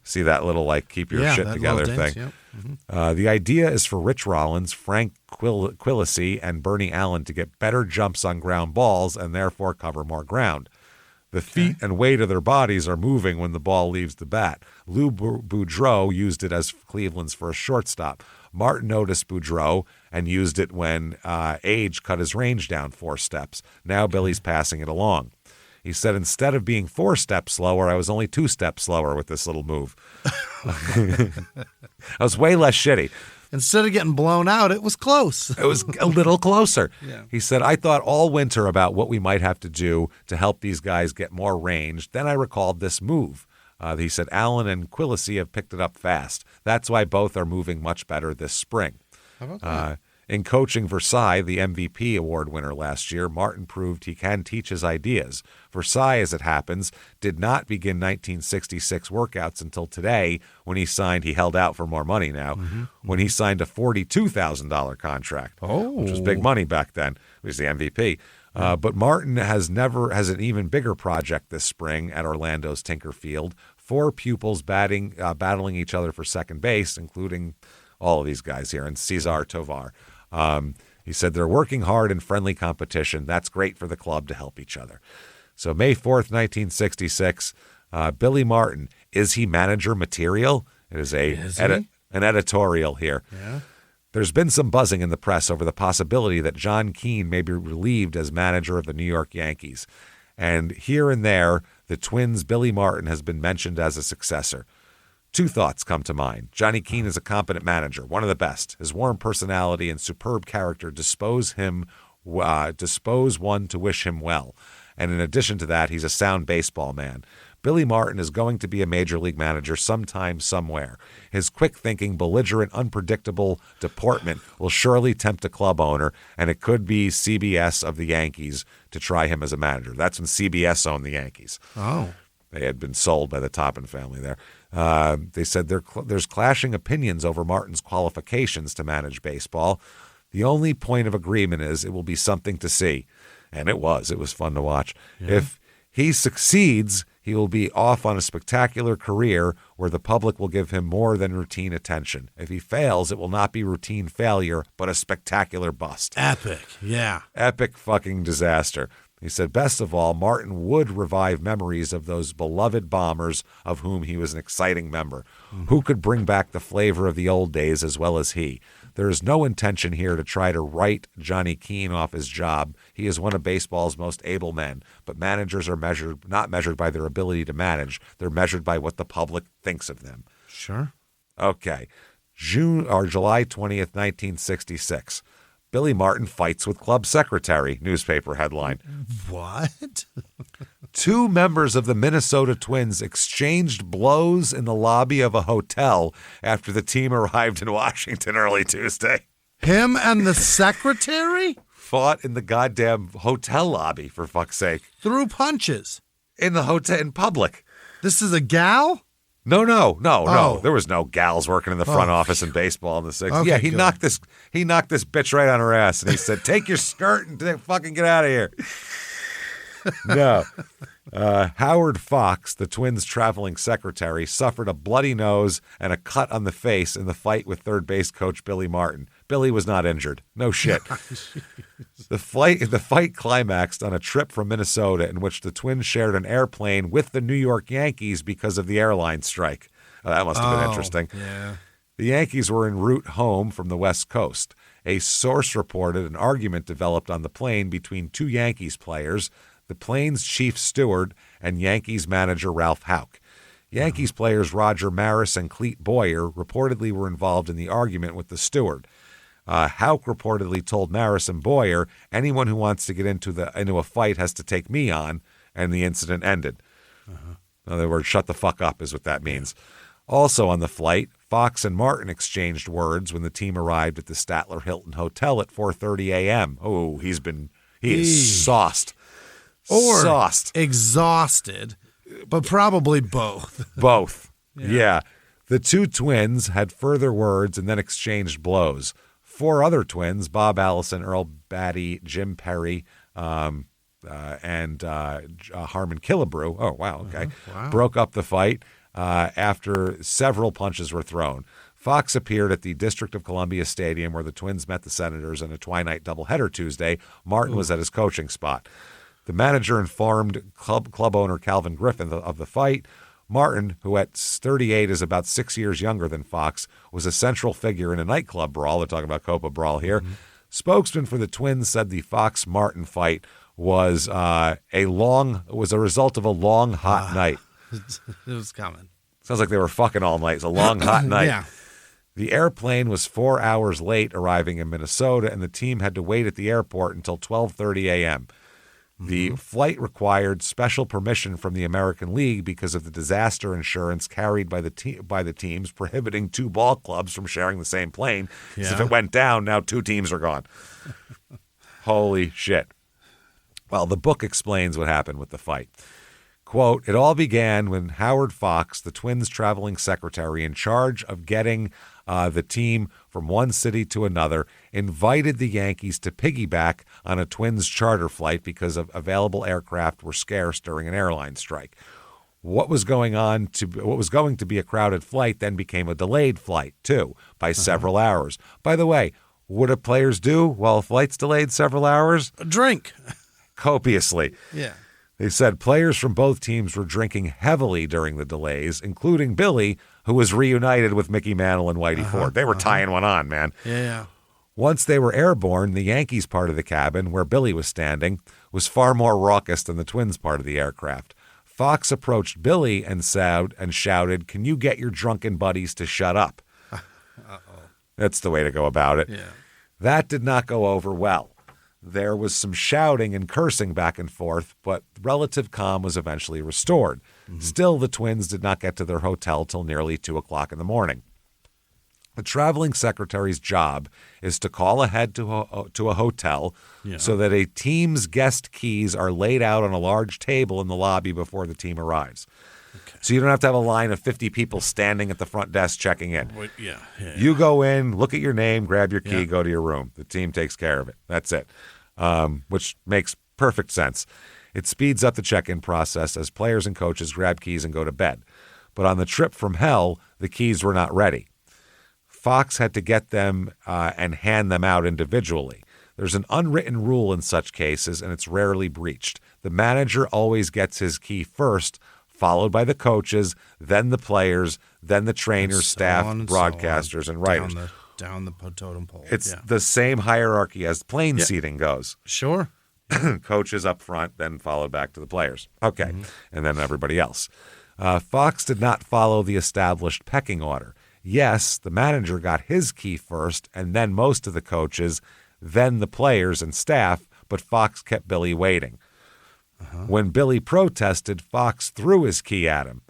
See that little, like, keep your shit together thing? Yep. Mm-hmm. The idea is for Rich Rollins, Frank Quillisi, and Bernie Allen to get better jumps on ground balls and therefore cover more ground. The feet and weight of their bodies are moving when the ball leaves the bat. Lou Boudreau used it as Cleveland's first shortstop. Martin noticed Boudreau and used it when age cut his range down 4 steps. Now Billy's passing it along. He said, instead of being 4 steps slower, I was only 2 steps slower with this little move. I was way less shitty.
Instead of getting blown out, it was close.
It was a little closer. Yeah. He said, I thought all winter about what we might have to do to help these guys get more range. Then I recalled this move. He said, Allen and Quillisi have picked it up fast. That's why both are moving much better this spring.
How about that?
In coaching Versailles, the MVP award winner last year, Martin proved he can teach his ideas. Versailles, as it happens, did not begin 1966 workouts until today when he held out for more money now, when he signed a $42,000 contract, which was big money back then. He was the MVP. But Martin has an even bigger project this spring at Orlando's Tinker Field. 4 pupils battling each other for second base, including all of these guys here, and Cesar Tovar. He said they're working hard in friendly competition. That's great for the club to help each other. So May 4th, 1966, Billy Martin, is he manager material? It is an editorial here.
Yeah.
There's been some buzzing in the press over the possibility that John Keane may be relieved as manager of the New York Yankees. And here and there, the Twins' Billy Martin has been mentioned as a successor. 2 thoughts come to mind. Johnny Keane is a competent manager, one of the best. His warm personality and superb character dispose one to wish him well. And in addition to that, he's a sound baseball man. Billy Martin is going to be a major league manager sometime, somewhere. His quick-thinking, belligerent, unpredictable deportment will surely tempt a club owner, and it could be CBS of the Yankees to try him as a manager. That's when CBS owned the Yankees.
Oh.
They had been sold by the Toppin family there. They said there's clashing opinions over Martin's qualifications to manage baseball. The only point of agreement is it will be something to see. And it was. It was fun to watch. Yeah. If he succeeds, he will be off on a spectacular career where the public will give him more than routine attention. If he fails, it will not be routine failure, but a spectacular bust.
Epic, yeah.
Epic fucking disaster. He said, best of all, Martin would revive memories of those beloved Bombers of whom he was an exciting member. Mm-hmm. Who could bring back the flavor of the old days as well as he? There is no intention here to try to write Johnny Keane off his job. He is one of baseball's most able men, but managers are not measured by their ability to manage. They're measured by what the public thinks of them.
Sure.
Okay. July 20th, 1966. Billy Martin fights with club secretary, newspaper headline.
What?
2 members of the Minnesota Twins exchanged blows in the lobby of a hotel after the team arrived in Washington early Tuesday.
Him and the secretary?
Fought in the goddamn hotel lobby, for fuck's sake.
Threw punches.
In the hotel, in public.
This is a gal?
No. There was no gals working in the front office in baseball in the 60s.
Okay,
yeah, he knocked this bitch right on her ass, and he said, "Take your skirt and fucking get out of here." No. Howard Fox, the Twins' traveling secretary, suffered a bloody nose and a cut on the face in the fight with third base coach Billy Martin. Billy was not injured. No shit. The fight climaxed on a trip from Minnesota in which the Twins shared an airplane with the New York Yankees because of the airline strike. That must have been interesting.
Yeah.
The Yankees were en route home from the West Coast. A source reported an argument developed on the plane between 2 Yankees players, the plane's chief steward and Yankees manager Ralph Houck. Yankees players Roger Maris and Clete Boyer reportedly were involved in the argument with the steward. Houck reportedly told Maris and Boyer, anyone who wants to get into a fight has to take me on, and the incident ended. In other words, shut the fuck up is what that means. Also on the flight, Fox and Martin exchanged words when the team arrived at the Statler Hilton Hotel at 4:30 a.m. Oh, he is sauced.
Or
sauced.
Exhausted But probably both.
Both. Yeah. The two twins had further words and then exchanged blows. 4 other twins, Bob Allison, Earl Batty, Jim Perry, and Harmon Killebrew, oh, wow, okay, broke up the fight after several punches were thrown. Fox appeared at the District of Columbia Stadium where the Twins met the Senators in a twilight doubleheader Tuesday. Martin was at his coaching spot. The manager informed club owner Calvin Griffin of the fight. Martin, who at 38 is about 6 years younger than Fox, was a central figure in a nightclub brawl. They're talking about Copa Brawl here. Spokesman for the Twins said the Fox-Martin fight was a result of a long, hot night.
It was coming.
Sounds like they were fucking all night. It's a long, hot night.
Yeah.
The airplane was 4 hours late arriving in Minnesota, and the team had to wait at the airport until 12:30 a.m. The flight required special permission from the American League because of the disaster insurance carried by the teams, prohibiting 2 ball clubs from sharing the same plane. Because if it went down, now 2 teams are gone. Holy shit. Well, the book explains what happened with the fight. Quote, it all began when Howard Fox, the Twins' traveling secretary in charge of getting the team from one city to another, invited the Yankees to piggyback on a Twins charter flight because of available aircraft were scarce during an airline strike. What was going to be a crowded flight then became a delayed flight, too, by several hours. By the way, what do players do while a flight's delayed several hours?
A drink.
Copiously.
Yeah.
They said players from both teams were drinking heavily during the delays, including Billy, who was reunited with Mickey Mantle and Whitey Ford. They were tying one on, man.
Yeah.
Once they were airborne, the Yankees part of the cabin, where Billy was standing, was far more raucous than the Twins part of the aircraft. Fox approached Billy and shouted, "Can you get your drunken buddies to shut up?" That's the way to go about it.
Yeah.
That did not go over well. There was some shouting and cursing back and forth, but relative calm was eventually restored. Still, the Twins did not get to their hotel till nearly 2 o'clock in the morning. The traveling secretary's job is to call ahead to a hotel so that a team's guest keys are laid out on a large table in the lobby before the team arrives. Okay. So you don't have to have a line of 50 people standing at the front desk checking in.
Yeah.
You go in, look at your name, grab your key, go to your room. The team takes care of it. That's it, which makes perfect sense. It speeds up the check-in process as players and coaches grab keys and go to bed. But on the trip from hell, the keys were not ready. Fox had to get them and hand them out individually. There's an unwritten rule in such cases, and it's rarely breached. The manager always gets his key first, followed by the coaches, then the players, then the trainers, staff, broadcasters, and writers.
Down the totem pole.
It's the same hierarchy as plane seating goes.
Sure.
Coaches up front, then followed back to the players. Okay, and then everybody else. Fox did not follow the established pecking order. Yes, the manager got his key first, and then most of the coaches, then the players and staff, but Fox kept Billy waiting. When Billy protested, Fox threw his key at him.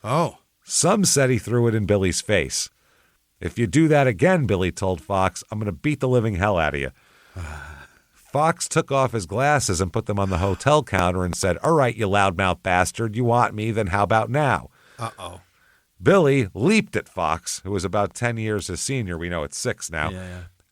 Oh.
Some said he threw it in Billy's face. If you do that again, Billy told Fox, I'm going to beat the living hell out of you. Fox took off his glasses and put them on the hotel counter and said, all right, you loudmouth bastard, you want me, then how about now?
Uh-oh.
Billy leaped at Fox, who was about 10 years his senior, we know it's 6 now,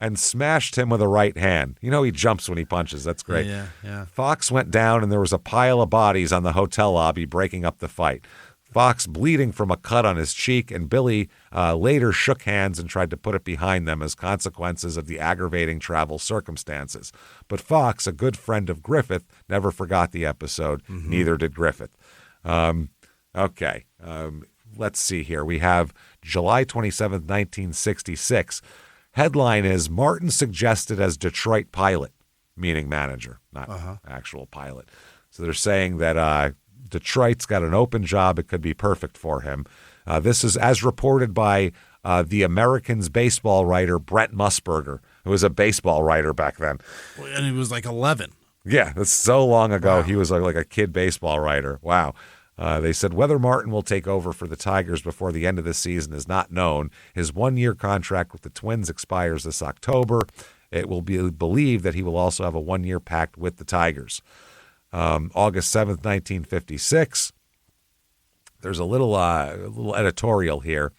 and smashed him with a right hand. You know he jumps when he punches, that's great.
Yeah.
Fox went down and there was a pile of bodies on the hotel lobby breaking up the fight. Fox bleeding from a cut on his cheek, and Billy later shook hands and tried to put it behind them as consequences of the aggravating travel circumstances. But Fox, a good friend of Griffith, never forgot the episode. Neither did Griffith. Okay, let's see here. We have July 27th, 1966. Headline is, Martin suggested as Detroit pilot, meaning manager, not actual pilot. So they're saying that Detroit's got an open job. It could be perfect for him. This is as reported by the American's baseball writer, Brent Musburger, who was a baseball writer back then.
And he was like 11.
Yeah, that's so long ago. Wow. He was like a kid baseball writer. Wow. They said whether Martin will take over for the Tigers before the end of the season is not known. His one-year contract with the Twins expires this October. It will be believed that he will also have a one-year pact with the Tigers. August 7th, 1956, there's a little editorial here.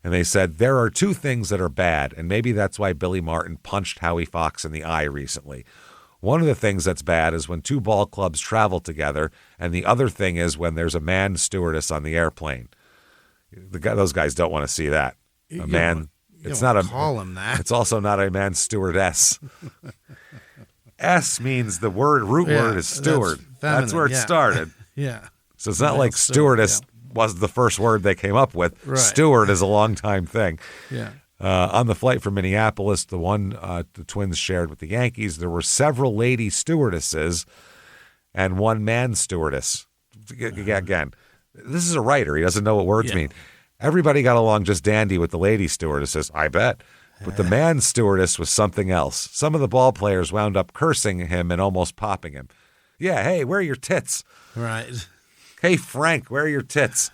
And they said, there are two things that are bad, and maybe that's why Billy Martin punched Howie Fox in the eye recently. One of the things that's bad is when two ball clubs travel together, and the other thing is when there's a manned stewardess on the airplane. Those guys don't want to see that. A man. It's not a
call him that.
It's also not a man stewardess. S means the root word is steward. That's where it started.
Yeah.
So it's not like stewardess was the first word they came up with.
Right.
Steward is a long time thing.
Yeah.
On the flight from Minneapolis, the one the Twins shared with the Yankees, there were several lady stewardesses and one man stewardess. Again, this is a writer. He doesn't know what words mean. Everybody got along just dandy with the lady stewardesses, I bet. But the man stewardess was something else. Some of the ball players wound up cursing him and almost popping him. Yeah, hey, where are your tits?
Right.
Hey, Frank, where are your tits?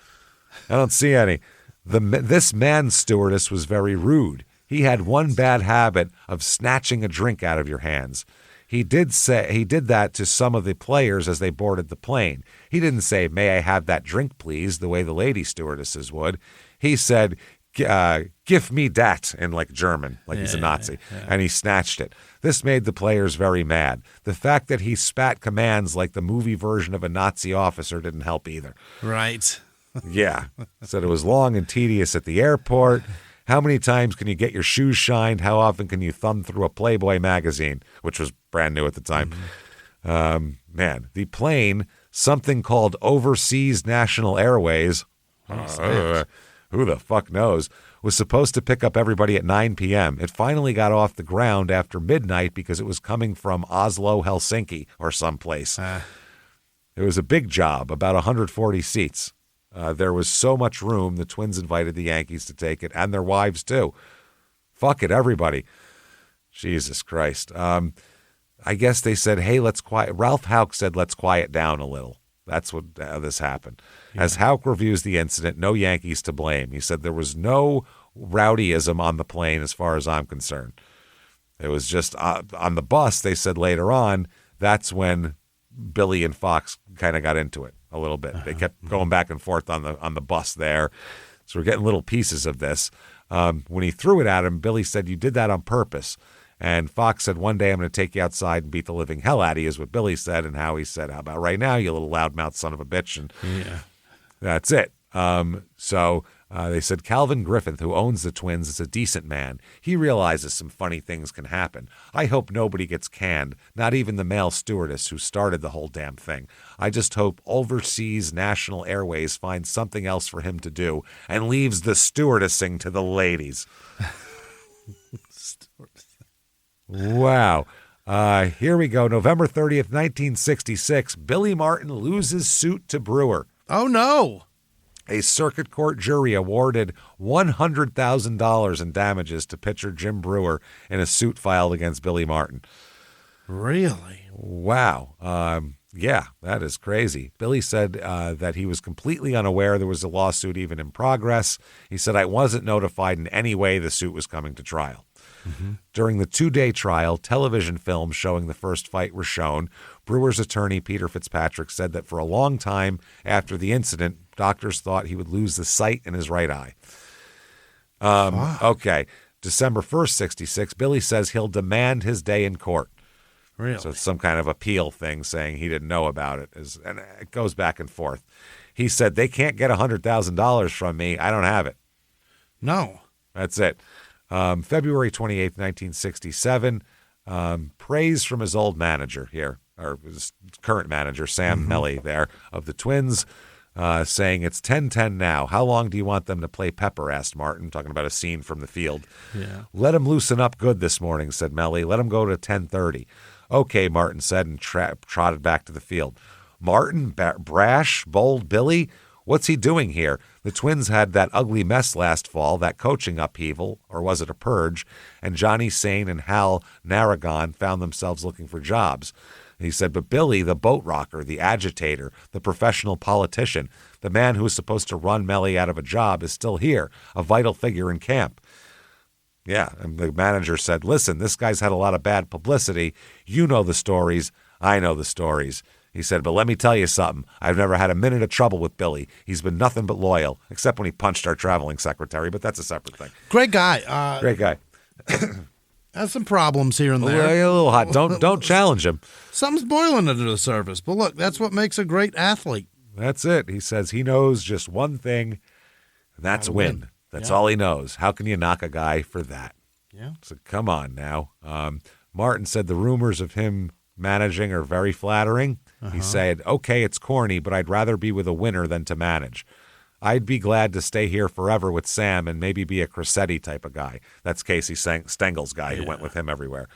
I don't see any. This man stewardess was very rude. He had one bad habit of snatching a drink out of your hands. He did that to some of the players as they boarded the plane. He didn't say, "May I have that drink, please," the way the lady stewardesses would. He said, "Give me dat," in like German, like he's a Nazi, and he snatched it. This made the players very mad. The fact that he spat commands like the movie version of a Nazi officer didn't help either.
Right.
Yeah. Said it was long and tedious at the airport. How many times can you get your shoes shined? How often can you thumb through a Playboy magazine, which was brand new at the time? Man, the plane, something called Overseas National Airways, who the fuck knows, was supposed to pick up everybody at 9 p.m. It finally got off the ground after midnight because it was coming from Oslo, Helsinki, or someplace. It was a big job, about 140 seats. There was so much room, the Twins invited the Yankees to take it, and their wives too. Fuck it, everybody. Jesus Christ. I guess they said, hey, let's quiet. Ralph Houck said, let's quiet down a little. That's what this happened. Yeah. As Houck reviews the incident, no Yankees to blame. He said there was no rowdyism on the plane as far as I'm concerned. It was just on the bus, they said later on, that's when Billy and Fox kind of got into it a little bit. They kept going back and forth on the bus there. So we're getting little pieces of this. When he threw it at him, Billy said, you did that on purpose. And Fox said, one day I'm going to take you outside and beat the living hell out of you, is what Billy said. And Howie said, how about right now, you little loudmouth son of a bitch? And that's it. So they said Calvin Griffith, who owns the Twins, is a decent man. He realizes some funny things can happen. I hope nobody gets canned, not even the male stewardess who started the whole damn thing. I just hope Overseas National Airways finds something else for him to do and leaves the stewardessing to the ladies. Wow. Here we go. November 30th, 1966. Billy Martin loses suit to Brewer.
Oh, no.
A circuit court jury awarded $100,000 in damages to pitcher Jim Brewer in a suit filed against Billy Martin.
Really?
Wow. Yeah, that is crazy. Billy said that he was completely unaware there was a lawsuit even in progress. He said, I wasn't notified in any way the suit was coming to trial. During the 2-day trial, television films showing the first fight were shown. Brewer's attorney, Peter Fitzpatrick, said that for a long time after the incident, doctors thought he would lose the sight in his right eye. Okay. December 1st, 66, Billy says he'll demand his day in court.
Really?
So it's some kind of appeal thing saying he didn't know about it. And it goes back and forth. He said, they can't get $100,000 from me. I don't have it.
No.
That's it. February 28th, 1967, praise from his old manager here, or his current manager, Sam Melly there, of the Twins, saying, it's 10-10 now. How long do you want them to play Pepper, asked Martin, talking about a scene from the field.
Yeah.
Let him loosen up good this morning, said Melly. Let him go to 10:30. Okay, Martin said, and trotted back to the field. Martin, brash, bold Billy? What's he doing here? The Twins had that ugly mess last fall, that coaching upheaval, or was it a purge, and Johnny Sane and Hal Narragon found themselves looking for jobs. He said, but Billy, the boat rocker, the agitator, the professional politician, the man who was supposed to run Melly out of a job is still here, a vital figure in camp. Yeah, and the manager said, listen, this guy's had a lot of bad publicity. You know the stories. I know the stories. He said, but let me tell you something. I've never had a minute of trouble with Billy. He's been nothing but loyal, except when he punched our traveling secretary, but that's a separate thing.
Great guy.
Great guy.
Has some problems here and there.
A little hot. Don't challenge him.
Something's boiling under the surface. But look, that's what makes a great athlete.
That's it. He says he knows just one thing, and that's win. That's all he knows. How can you knock a guy for that?
Yeah.
So come on now. Martin said the rumors of him managing are very flattering. He said, okay, it's corny, but I'd rather be with a winner than to manage. I'd be glad to stay here forever with Sam and maybe be a Cressetti type of guy. That's Casey Stengel's guy who went with him everywhere.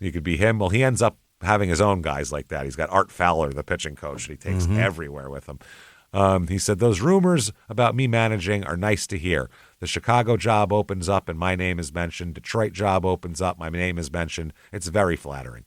You could be him. Well, he ends up having his own guys like that. He's got Art Fowler, the pitching coach, that he takes everywhere with him. He said, those rumors about me managing are nice to hear. The Chicago job opens up and my name is mentioned. Detroit job opens up, my name is mentioned. It's very flattering.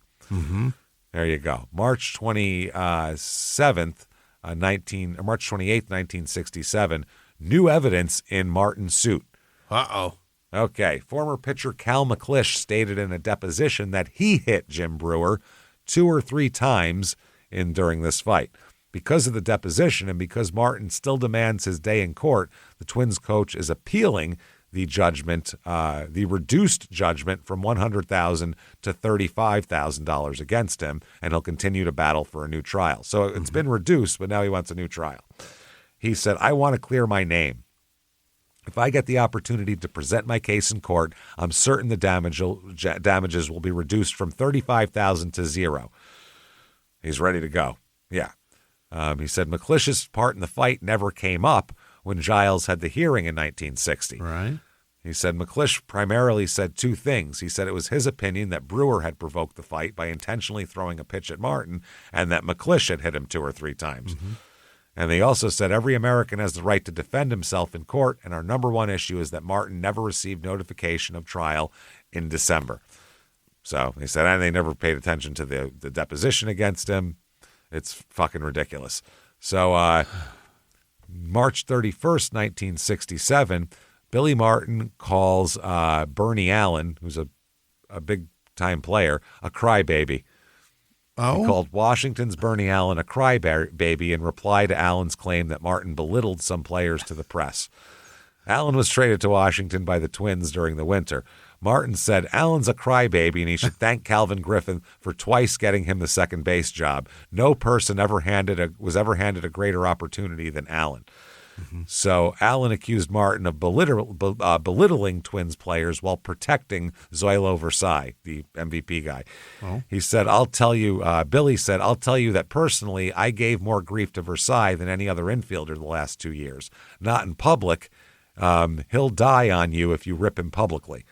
There you go. March 28th, 1967, new evidence in Martin's suit.
Uh-oh.
Okay. Former pitcher Cal McClish stated in a deposition that he hit Jim Brewer 2 or 3 times during this fight. Because of the deposition and because Martin still demands his day in court, the Twins coach is appealing the judgment, the reduced judgment from $100,000 to $35,000 against him, and he'll continue to battle for a new trial. So it's been reduced, but now he wants a new trial. He said, I want to clear my name. If I get the opportunity to present my case in court, I'm certain the damages will be reduced from $35,000 to $0. He's ready to go. Yeah. He said McClish's part in the fight never came up when Giles had the hearing in 1960.
Right.
He said McClish primarily said 2 things. He said it was his opinion that Brewer had provoked the fight by intentionally throwing a pitch at Martin and that McClish had hit him 2 or 3 times. And they also said every American has the right to defend himself in court, and our number one issue is that Martin never received notification of trial in December. So he said, and they never paid attention to the deposition against him. It's fucking ridiculous. So March 31st, 1967, Billy Martin calls Bernie Allen, who's a big-time player, a crybaby.
Oh?
He called Washington's Bernie Allen a crybaby in reply to Allen's claim that Martin belittled some players to the press. Allen was traded to Washington by the Twins during the winter. Martin said, Allen's a crybaby and he should thank Calvin Griffin for twice getting him the second base job. No person was ever handed a greater opportunity than Allen. So Allen accused Martin of belittling Twins players while protecting Zoilo Versailles, the MVP guy. He said, Billy said, I'll tell you that personally, I gave more grief to Versailles than any other infielder the last 2 years. Not in public. He'll die on you if you rip him publicly.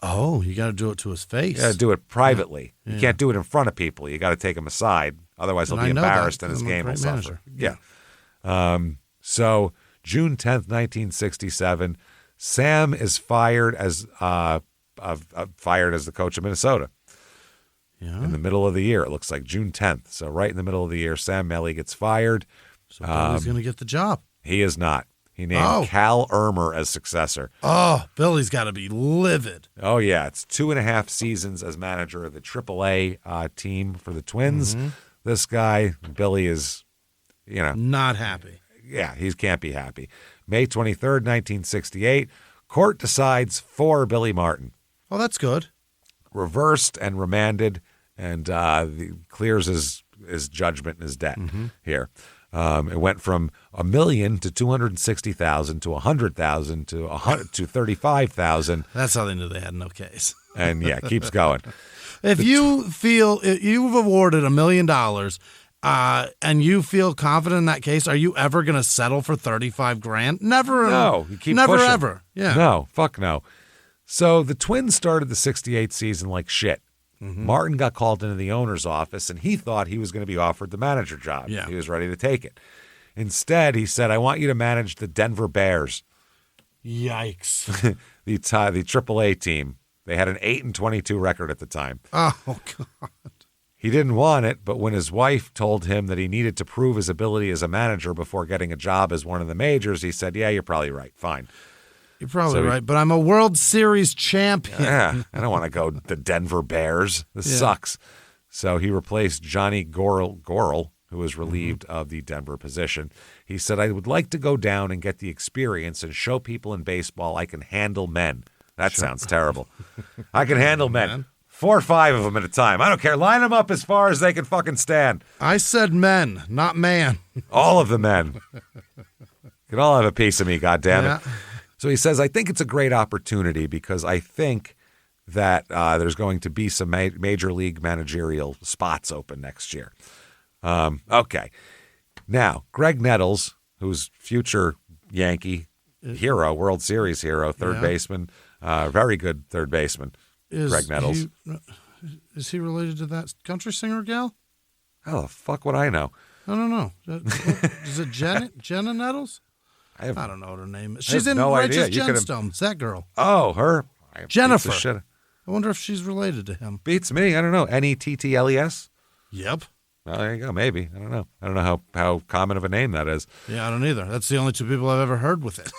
Oh, you got to do it to his face.
You got to do it privately. You can't do it in front of people. You got to take him aside. Otherwise, he'll be embarrassed and his game will suffer. Yeah. So June 10th, 1967, Sam is fired as the coach of Minnesota.
Yeah.
In the middle of the year, it looks like June 10th. So right in the middle of the year, Sam Melly gets fired.
So Billy's going to get the job.
He is not. He named Cal Irmer as successor.
Oh, Billy's got to be livid.
Oh, yeah. It's 2.5 seasons as manager of the AAA team for the Twins. This guy, Billy, is,
not happy.
Yeah, he can't be happy. May 23rd, 1968, court decides for Billy Martin.
Oh, that's good.
Reversed and remanded and clears his judgment and his debt here. It went from $1 million to $260,000 to $100,000 to $35,000.
That's how they knew they had no case.
And yeah, keeps going.
If you feel you've awarded $1 million, and you feel confident in that case, are you ever going to settle for $35,000? Never.
No, you keep
never
pushing.
Ever. Yeah.
No, fuck no. So the Twins started the '68 season like shit. Martin got called into the owner's office, and he thought he was going to be offered the manager job.
Yeah.
He was ready to take it. Instead, he said, I want you to manage the Denver Bears.
Yikes.
the AAA team. They had an 8-22 record at the time.
Oh, God.
He didn't want it, but when his wife told him that he needed to prove his ability as a manager before getting a job as one of the majors, he said, yeah, you're probably right. Fine.
You're probably right, but I'm a World Series champion.
Yeah, I don't want to go the Denver Bears. This sucks. So he replaced Johnny Gorel, who was relieved of the Denver position. He said, I would like to go down and get the experience and show people in baseball I can handle men. That sounds terrible. I can handle men. 4 or 5 of them at a time. I don't care. Line them up as far as they can fucking stand.
I said men, not man.
All of the men. Can all have a piece of me, goddammit. Yeah. So he says, I think it's a great opportunity because I think that there's going to be some major league managerial spots open next year. Okay. Now, Greg Nettles, who's future Yankee hero, World Series hero, third baseman, very good third baseman, Greg Nettles.
Is he related to that country singer gal?
How the fuck would I know?
I don't know. Is it Jenna Nettles? I don't know what her name is. She's in
no
Righteous
idea.
Gemstones, that girl.
Oh, her?
Jennifer. I wonder if she's related to him.
Beats me. I don't know. Nettles?
Yep.
Well, there you go. Maybe. I don't know. I don't know how common of a name that is.
Yeah, I don't either. That's the only 2 people I've ever heard with it.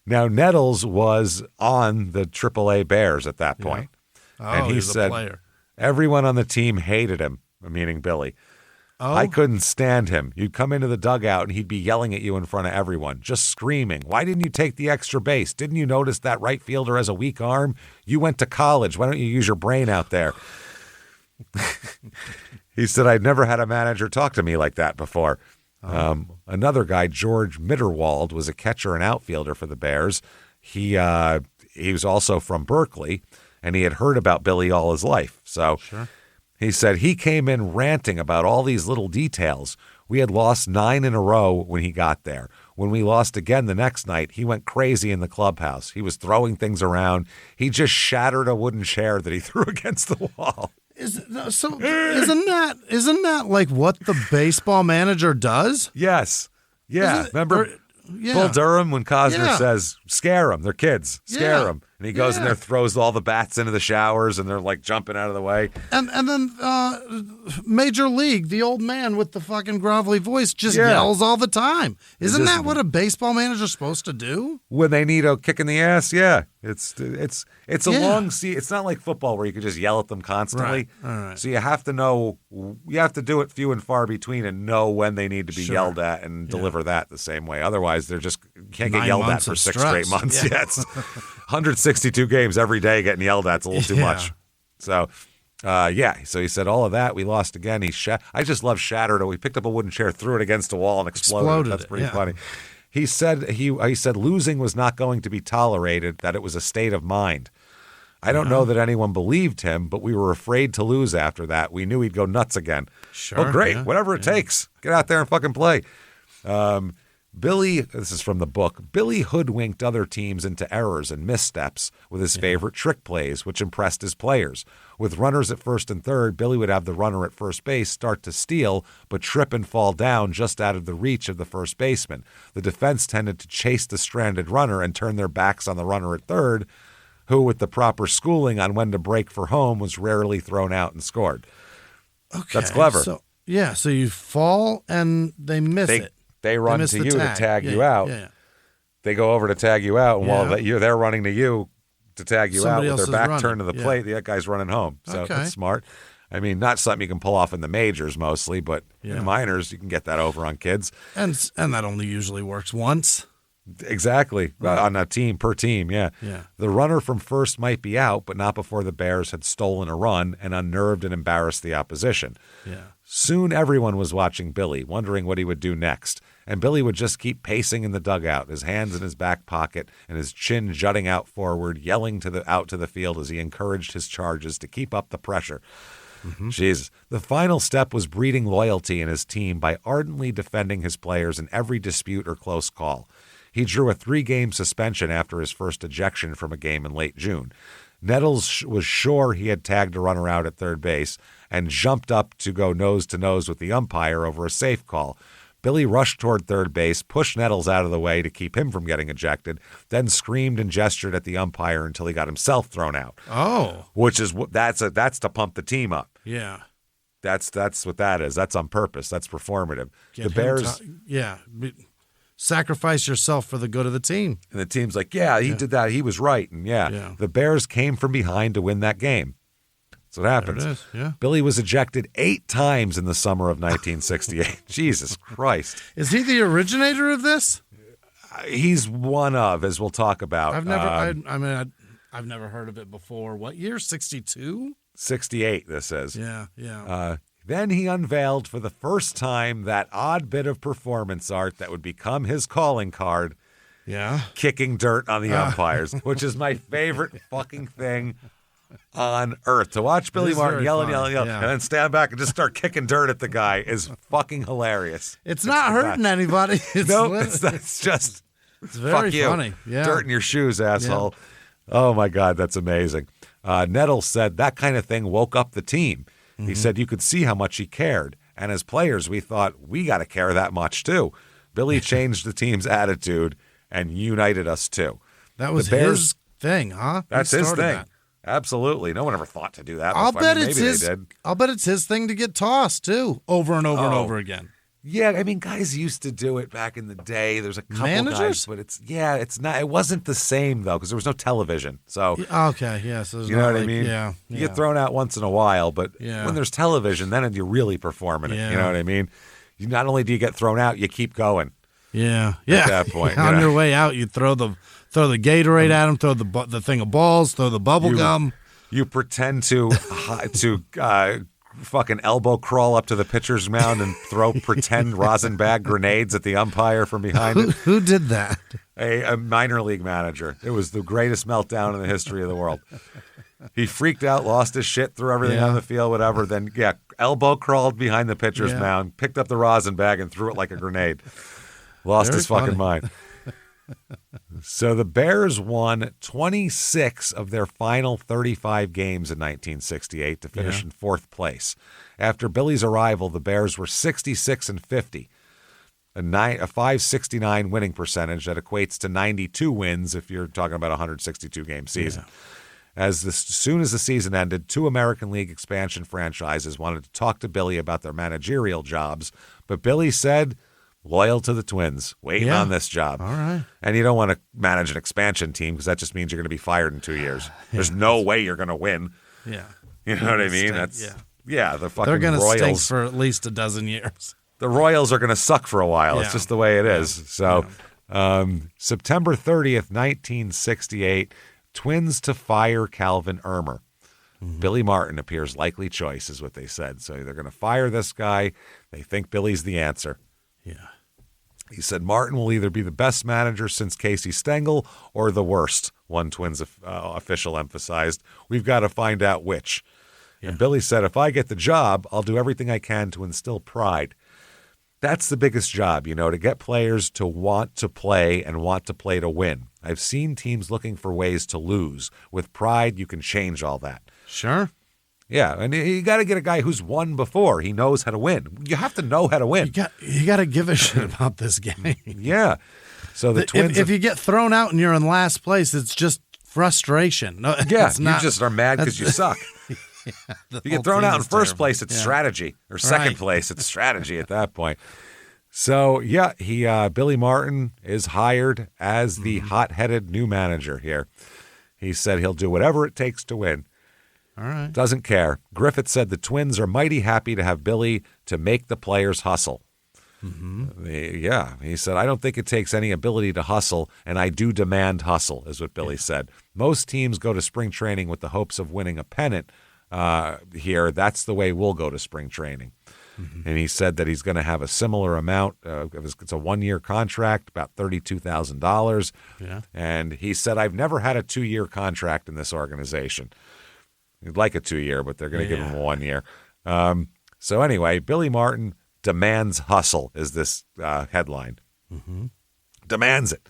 Now, Nettles was on the AAA Bears at that point.
Yeah.
And he said
a player.
Everyone on the team hated him, meaning Billy.
Oh.
I couldn't stand him. You'd come into the dugout and he'd be yelling at you in front of everyone, just screaming. Why didn't you take the extra base? Didn't you notice that right fielder has a weak arm? You went to college. Why don't you use your brain out there? He said, I'd never had a manager talk to me like that before. Another guy, George Mitterwald, was a catcher and outfielder for the Bears. He was also from Berkeley, and he had heard about Billy all his life. So he said he came in ranting about all these little details. We had lost 9 in a row when he got there. When we lost again the next night, he went crazy in the clubhouse. He was throwing things around. He just shattered a wooden chair that he threw against the wall.
Isn't that like what the baseball manager does?
Yes. Yeah. Remember Bull Durham when Cosner says, scare them. They're kids. Scare them. And he goes in there, throws all the bats into the showers, and they're like jumping out of the way.
And then Major League, the old man with the fucking grovelly voice, just yells all the time. Isn't that what a baseball manager's supposed to do?
When they need a kick in the ass, It's a long season. It's not like football where you can just yell at them constantly.
Right. All right.
So you have to know, you have to do it few and far between and know when they need to be yelled at and deliver that the same way. Otherwise, they're just can't get yelled at for 6 straight months. Yeah, it's 162 games every day getting yelled at. It's a little too much. So, so he said all of that. We lost again. I just love shattered. We picked up a wooden chair, threw it against a wall, and exploded. That's pretty funny. He said he said losing was not going to be tolerated, that it was a state of mind. I don't know that anyone believed him, but we were afraid to lose after that. We knew he'd go nuts again.
Sure.
Oh, great. Whatever it takes. Get out there and fucking play. Billy, this is from the book, Billy hoodwinked other teams into errors and missteps with his favorite trick plays, which impressed his players. With runners at first and third, Billy would have the runner at first base start to steal, but trip and fall down just out of the reach of the first baseman. The defense tended to chase the stranded runner and turn their backs on the runner at third, who, with the proper schooling on when to break for home, was rarely thrown out and scored.
Okay.
That's clever.
So you fall and they miss it.
They run to you to tag you out. Yeah. They go over to tag you out, and while they're running to you to tag you out with their back turned to the plate, the guy's running home. So that's smart. I mean, not something you can pull off in the majors mostly, but in the minors, you can get that over on kids.
And that only usually works once.
Exactly. On a team, per team, yeah. The runner from first might be out, but not before the Bears had stolen a run and unnerved and embarrassed the opposition. Soon everyone was watching Billy, wondering what he would do next. And Billy would just keep pacing in the dugout, his hands in his back pocket and his chin jutting out forward, yelling out to the field as he encouraged his charges to keep up the pressure. Jesus. The final step was breeding loyalty in his team by ardently defending his players in every dispute or close call. He drew a 3-game suspension after his first ejection from a game in late June. Nettles was sure he had tagged a runner out at third base and jumped up to go nose-to-nose with the umpire over a safe call. Billy rushed toward third base, pushed Nettles out of the way to keep him from getting ejected, then screamed and gestured at the umpire until he got himself thrown out.
Oh.
Which is that's to pump the team up.
Yeah.
That's what that is. That's on purpose. That's performative. The Bears
sacrifice yourself for the good of the team.
And the team's like, he did that. He was right. And the Bears came from behind to win that game. That's what happens.
There it is, yeah.
Billy was ejected 8 times in the summer of 1968. Jesus Christ.
Is he the originator of this?
He's one of, as we'll talk about.
I've never heard of it before. What year? 62?
68, this is.
Yeah.
Then he unveiled for the first time that odd bit of performance art that would become his calling card.
Yeah.
Kicking dirt on the umpires, which is my favorite fucking thing on earth. To watch Billy Martin yell, and then stand back and just start kicking dirt at the guy is fucking hilarious.
It's not hurting anybody.
It's just
it's very
fuck
funny.
You.
Yeah.
Dirt in your shoes, asshole. Yeah. Oh, my God, that's amazing. Nettles said that kind of thing woke up the team. He said you could see how much he cared. And as players, we thought we got to care that much, too. Billy changed the team's attitude and united us, too.
That was his thing, huh?
That's his thing. That. Absolutely. No one ever thought to do that.
I'll bet it's his thing to get tossed, too, over and over and over again.
Yeah, I mean, guys used to do it back in the day. There's a couple guys, but it's not. It wasn't the same though because there was no television. So
okay, yeah, so
you know what I mean.
Yeah,
you get thrown out once in a while, but when there's television, then you're really performing it. You know what I mean? Not only do you get thrown out, you keep going.
Yeah.
At that point,
on your way out, you throw the Gatorade at him, throw the thing of balls, throw the bubble gum.
You pretend to fucking elbow crawl up to the pitcher's mound and throw pretend rosin bag grenades at the umpire from behind it.
Who did that?
A minor league manager. It was the greatest meltdown in the history of the world. He freaked out, lost his shit, threw everything on the field, whatever. Then, elbow crawled behind the pitcher's mound, picked up the rosin bag and threw it like a grenade. Lost his fucking mind. So the Bears won 26 of their final 35 games in 1968 to finish in 4th place. After Billy's arrival, the Bears were 66-50, a .569 winning percentage that equates to 92 wins if you're talking about a 162-game season. Yeah. As soon as the season ended, 2 American League expansion franchises wanted to talk to Billy about their managerial jobs, but Billy said, loyal to the Twins, waiting on this job.
All right.
And you don't want to manage an expansion team because that just means you're going to be fired in 2 years. There's no way you're going to win.
Yeah.
You know what I mean? The fucking
They're going to
Royals.
stink for at least a dozen years.
The Royals are going to suck for a while. Yeah. It's just the way it is. So September 30th, 1968, Twins to fire Calvin Ermer. Billy Martin appears likely choice is what they said. So they're going to fire this guy. They think Billy's the answer.
Yeah.
He said Martin will either be the best manager since Casey Stengel or the worst, one Twins official emphasized. We've got to find out which. Yeah. And Billy said, if I get the job, I'll do everything I can to instill pride. That's the biggest job, to get players to want to play and want to play to win. I've seen teams looking for ways to lose. With pride, you can change all that.
Sure.
Yeah, and you got to get a guy who's won before. He knows how to win. You have to know how to win.
You got to give a shit about this game.
Yeah. So the Twins.
If you get thrown out and you're in last place, it's just frustration. No,
you just are mad because you suck. You get thrown out in first place, it's strategy. Or second place, it's strategy at that point. So, Billy Martin is hired as the hot-headed new manager here. He said he'll do whatever it takes to win.
All right.
Doesn't care. Griffith said the Twins are mighty happy to have Billy to make the players hustle. He said, I don't think it takes any ability to hustle, and I do demand hustle, is what Billy said. Most teams go to spring training with the hopes of winning a pennant. Here, that's the way we'll go to spring training. And he said that he's going to have a similar amount. It's a 1-year contract, about $32,000.
Yeah.
And he said, I've never had a 2-year contract in this organization. He'd like a 2-year, but they're going to give him a 1 year. So anyway, Billy Martin demands hustle is this headline. Demands it.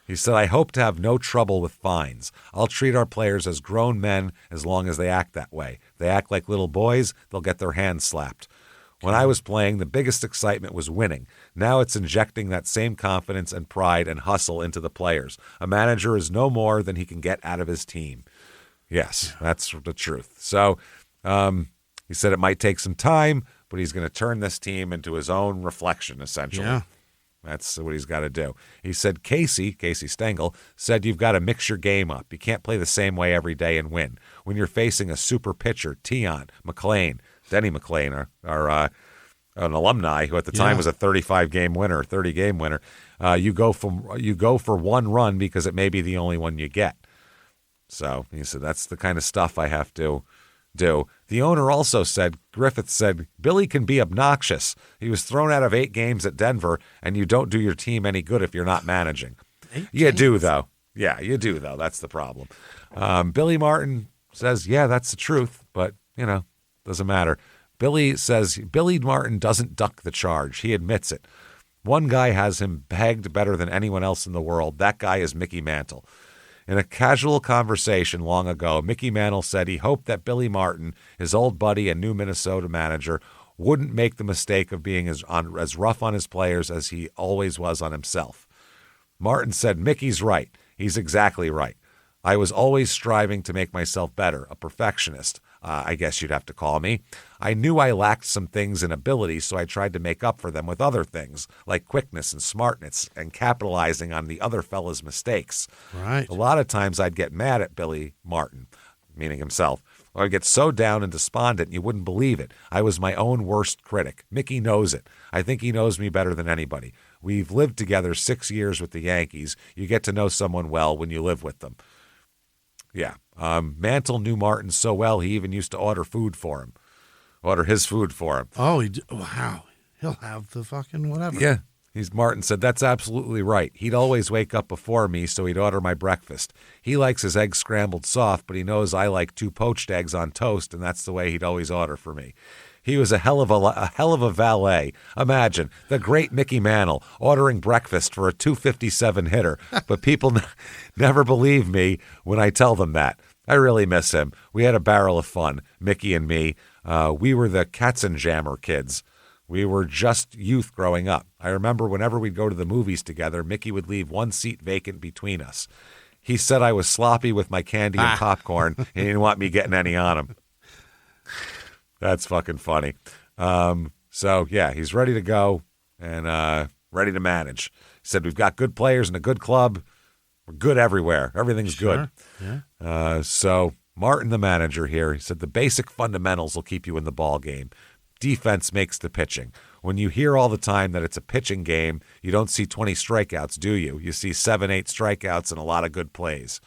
He said, I hope to have no trouble with fines. I'll treat our players as grown men as long as they act that way. If they act like little boys, they'll get their hands slapped. When I was playing, the biggest excitement was winning. Now it's injecting that same confidence and pride and hustle into the players. A manager is no more than he can get out of his team. Yes, that's the truth. So he said it might take some time, but he's going to turn this team into his own reflection, essentially. That's what he's got to do. He said Casey Stengel, said you've got to mix your game up. You can't play the same way every day and win. When you're facing a super pitcher, Tion, McLean, Denny McLean, are an alumni who at the time was a 30-game winner, you go for one run because it may be the only one you get. So he said, that's the kind of stuff I have to do. The owner also said, Griffith said, Billy can be obnoxious. He was thrown out of 8 games at Denver, and you don't do your team any good if you're not managing. You do, though. Yeah, you do, though. That's the problem. Billy Martin says, yeah, that's the truth, but, doesn't matter. Billy says Billy Martin doesn't duck the charge. He admits it. One guy has him pegged better than anyone else in the world. That guy is Mickey Mantle. In a casual conversation long ago, Mickey Mantle said he hoped that Billy Martin, his old buddy and new Minnesota manager, wouldn't make the mistake of being as rough on his players as he always was on himself. Martin said, Mickey's right. He's exactly right. I was always striving to make myself better, a perfectionist, I guess you'd have to call me. I knew I lacked some things in ability, so I tried to make up for them with other things, like quickness and smartness and capitalizing on the other fella's mistakes.
Right.
A lot of times I'd get mad at Billy Martin, meaning himself, or I'd get so down and despondent you wouldn't believe it. I was my own worst critic. Mickey knows it. I think he knows me better than anybody. We've lived together 6 years with the Yankees. You get to know someone well when you live with them. Yeah. Mantle knew Martin so well he even used to order his food for him.
Oh, wow. He'll have the fucking whatever.
Yeah. Martin said, that's absolutely right. He'd always wake up before me, so he'd order my breakfast. He likes his eggs scrambled soft, but he knows I like 2 poached eggs on toast, and that's the way he'd always order for me. He was a hell of a valet. Imagine the great Mickey Mantle ordering breakfast for a .257 hitter, but people never believe me when I tell them that. I really miss him. We had a barrel of fun, Mickey and me. We were the Katzenjammer kids. We were just youth growing up. I remember whenever we'd go to the movies together, Mickey would leave one seat vacant between us. He said I was sloppy with my candy and popcorn. He didn't want me getting any on him. That's fucking funny. So, yeah, he's ready to go and ready to manage. He said, we've got good players and a good club. We're good everywhere. Everything's good.
Yeah.
So Martin, the manager here, he said the basic fundamentals will keep you in the ball game. Defense makes the pitching. When you hear all the time that it's a pitching game, you don't see 20 strikeouts, do you? You see 7-8 strikeouts and a lot of good plays.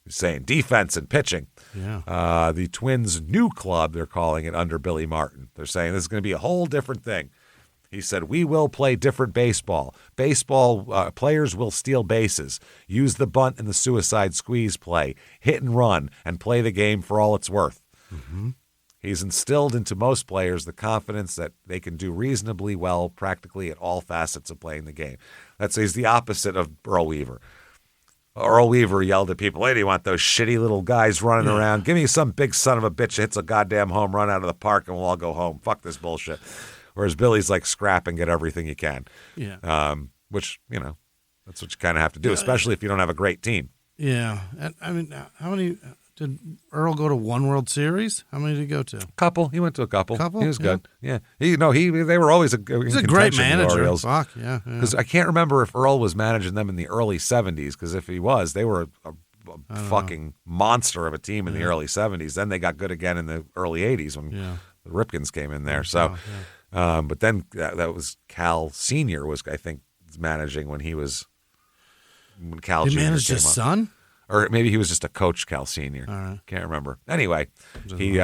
He's saying defense and pitching.
Yeah.
The Twins' new club, they're calling it, under Billy Martin. They're saying this is going to be a whole different thing. He said, we will play different baseball. Players will steal bases, use the bunt and the suicide squeeze play, hit and run, and play the game for all it's worth.
Mm-hmm.
He's instilled into most players the confidence that they can do reasonably well practically at all facets of playing the game. He's the opposite of Earl Weaver. Earl Weaver yelled at people, hey, do you want those shitty little guys running around? Give me some big son of a bitch that hits a goddamn home run out of the park and we'll all go home. Fuck this bullshit. Whereas Billy's like, scrap and get everything you can.
Yeah.
Which, that's what you kind of have to do, especially if you don't have a great team.
Yeah. And, I mean, how many did Earl go to one World Series? How many did he go to?
Couple. He went to a couple.
Couple?
He was good. Yeah. They were always
He's a great manager. Fuck, yeah.
Because I can't remember if Earl was managing them in the early 70s, because if he was, they were a fucking monster of a team in the early 70s. Then they got good again in the early 80s when the Ripkins came in there. So, but then that was Cal Sr. was, I think, managing when Cal Jr.
managed his son?
Or maybe he was just a coach, Cal Sr.
All right.
Can't remember. Anyway, you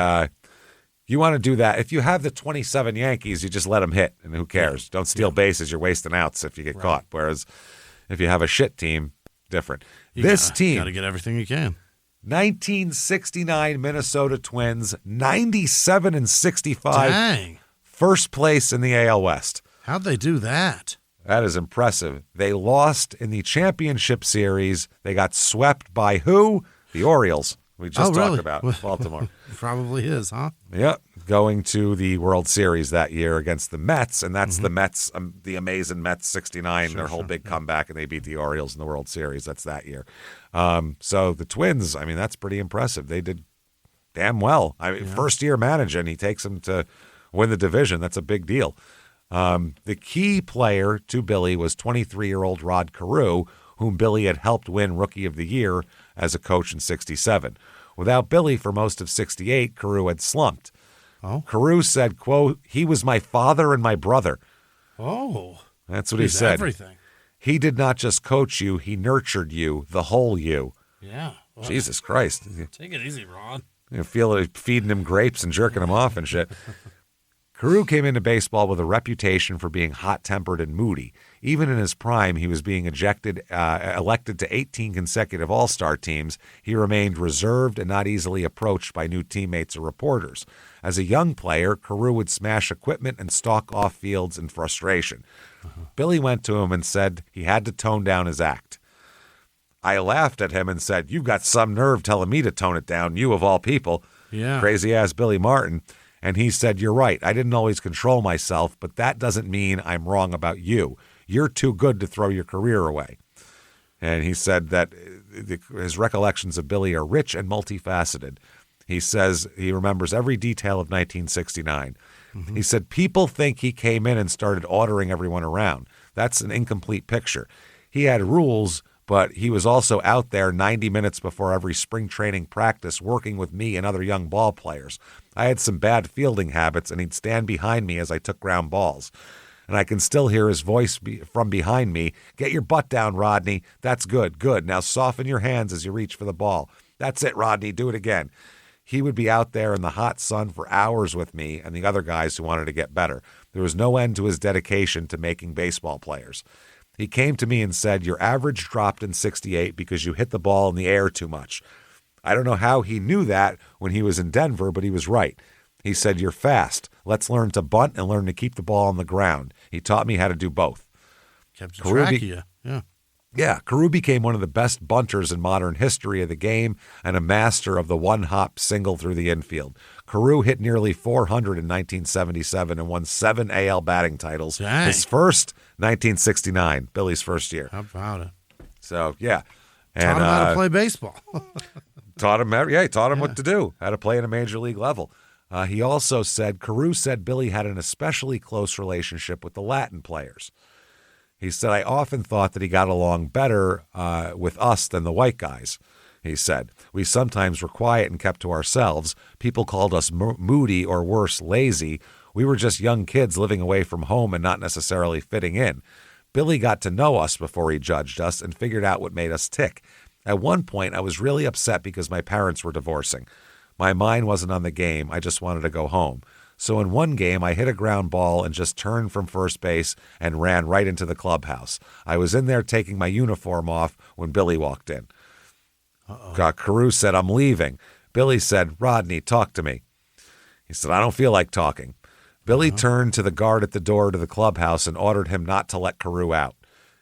want to do that. If you have the 27 Yankees, you just let them hit, and who cares? Don't steal bases. You're wasting outs if you get caught. Whereas if you have a shit team, different. This team.
Got to get everything you can.
1969 Minnesota Twins, 97-65.
Dang.
First place in the AL West.
How'd they do that?
That is impressive. They lost in the championship series. They got swept by who? The Orioles. We just talked about Baltimore.
Probably is, huh?
Yep. Going to the World Series that year against the Mets, and that's the Mets, the amazing Mets, 69, their whole big comeback, and they beat the Orioles in the World Series. That's that year. So the Twins, I mean, that's pretty impressive. They did damn well. First year managing, he takes them to win the division. That's a big deal. The key player to Billy was 23-year-old Rod Carew, whom Billy had helped win Rookie of the Year as a coach in 67. Without Billy for most of 68, Carew had slumped.
Oh.
Carew said, quote, "He was my father and my brother."
Oh.
That's what he said.
Everything.
He did not just coach you, he nurtured you, the whole you.
Yeah. Well,
Jesus Christ.
Take it easy, Ron.
You feel like feeding him grapes and jerking him off and shit. Carew came into baseball with a reputation for being hot-tempered and moody. Even in his prime, he was being elected to 18 consecutive All-Star teams. He remained reserved and not easily approached by new teammates or reporters. As a young player, Carew would smash equipment and stalk off fields in frustration. Billy went to him and said he had to tone down his act. I laughed at him and said, "You've got some nerve telling me to tone it down, you of all people."
Yeah.
Crazy-ass Billy Martin. And he said, "You're right. I didn't always control myself, but that doesn't mean I'm wrong about you. You're too good to throw your career away." And he said that his recollections of Billy are rich and multifaceted. He says he remembers every detail of 1969. Mm-hmm. He said, "People think he came in and started ordering everyone around. That's an incomplete picture. He had rules, but he was also out there 90 minutes before every spring training practice working with me and other young ball players. I had some bad fielding habits, and he'd stand behind me as I took ground balls. And I can still hear his voice from behind me. 'Get your butt down, Rodney. That's good, good. Now soften your hands as you reach for the ball. That's it, Rodney. Do it again.' He would be out there in the hot sun for hours with me and the other guys who wanted to get better. There was no end to his dedication to making baseball players. He came to me and said, 'Your average dropped in 68 because you hit the ball in the air too much.' I don't know how he knew that when he was in Denver, but he was right. He said, 'You're fast. Let's learn to bunt and learn to keep the ball on the ground.' He taught me how to do both."
Kept track of you. Yeah.
Yeah, Carew became one of the best bunters in modern history of the game and a master of the one-hop single through the infield. Carew hit nearly 400 in 1977 and won 7 AL batting titles.
Dang.
His first, 1969, Billy's first year.
How about it?
So, yeah.
Taught him how to play baseball.
Taught him what to do, how to play at a major league level. He also said, Carew said Billy had an especially close relationship with the Latin players. He said, "I often thought that he got along better with us than the white guys." He said, "We sometimes were quiet and kept to ourselves. People called us moody or worse, lazy. We were just young kids living away from home and not necessarily fitting in. Billy got to know us before he judged us and figured out what made us tick. At one point, I was really upset because my parents were divorcing. My mind wasn't on the game. I just wanted to go home. So in one game, I hit a ground ball and just turned from first base and ran right into the clubhouse. I was in there taking my uniform off when Billy walked in." Carew said, "I'm leaving." Billy said, "Rodney, talk to me." He said, "I don't feel like talking." Billy turned to the guard at the door to the clubhouse and ordered him not to let Carew out.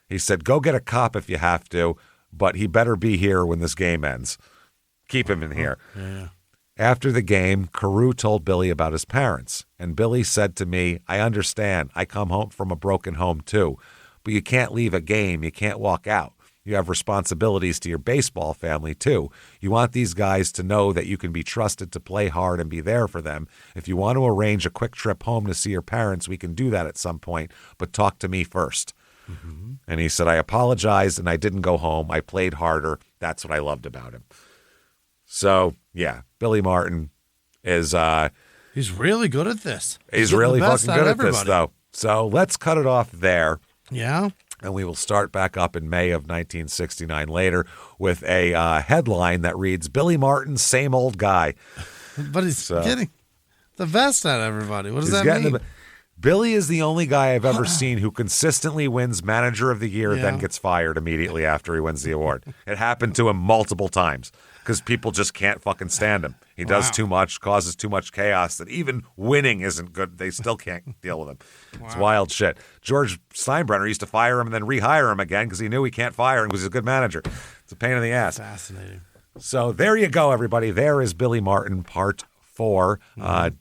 He said, "Go get a cop if you have to, but he better be here when this game ends. Keep him in here."
Yeah.
After the game, Carew told Billy about his parents, and Billy said to me, "I understand. I come home from a broken home too, but you can't leave a game. You can't walk out. You have responsibilities to your baseball family too. You want these guys to know that you can be trusted to play hard and be there for them. If you want to arrange a quick trip home to see your parents, we can do that at some point, but talk to me first." Mm-hmm. And he said, "I apologized and I didn't go home. I played harder. That's what I loved about him." So, yeah, Billy Martin is
he's really good at this.
He's really fucking good at this, though. So let's cut it off there.
Yeah.
And we will start back up in May of 1969 later with a headline that reads, "Billy Martin, same old guy."
But he's getting the best out of everybody. What does that mean?
Billy is the only guy I've ever seen who consistently wins Manager of the Year, then gets fired immediately after he wins the award. It happened to him multiple times because people just can't fucking stand him. He does too much, causes too much chaos that even winning isn't good. They still can't deal with him. It's wild shit. George Steinbrenner used to fire him and then rehire him again because he knew he can't fire him because he's a good manager. It's a pain in the ass.
Fascinating.
So there you go, everybody. There is Billy Martin, part 4.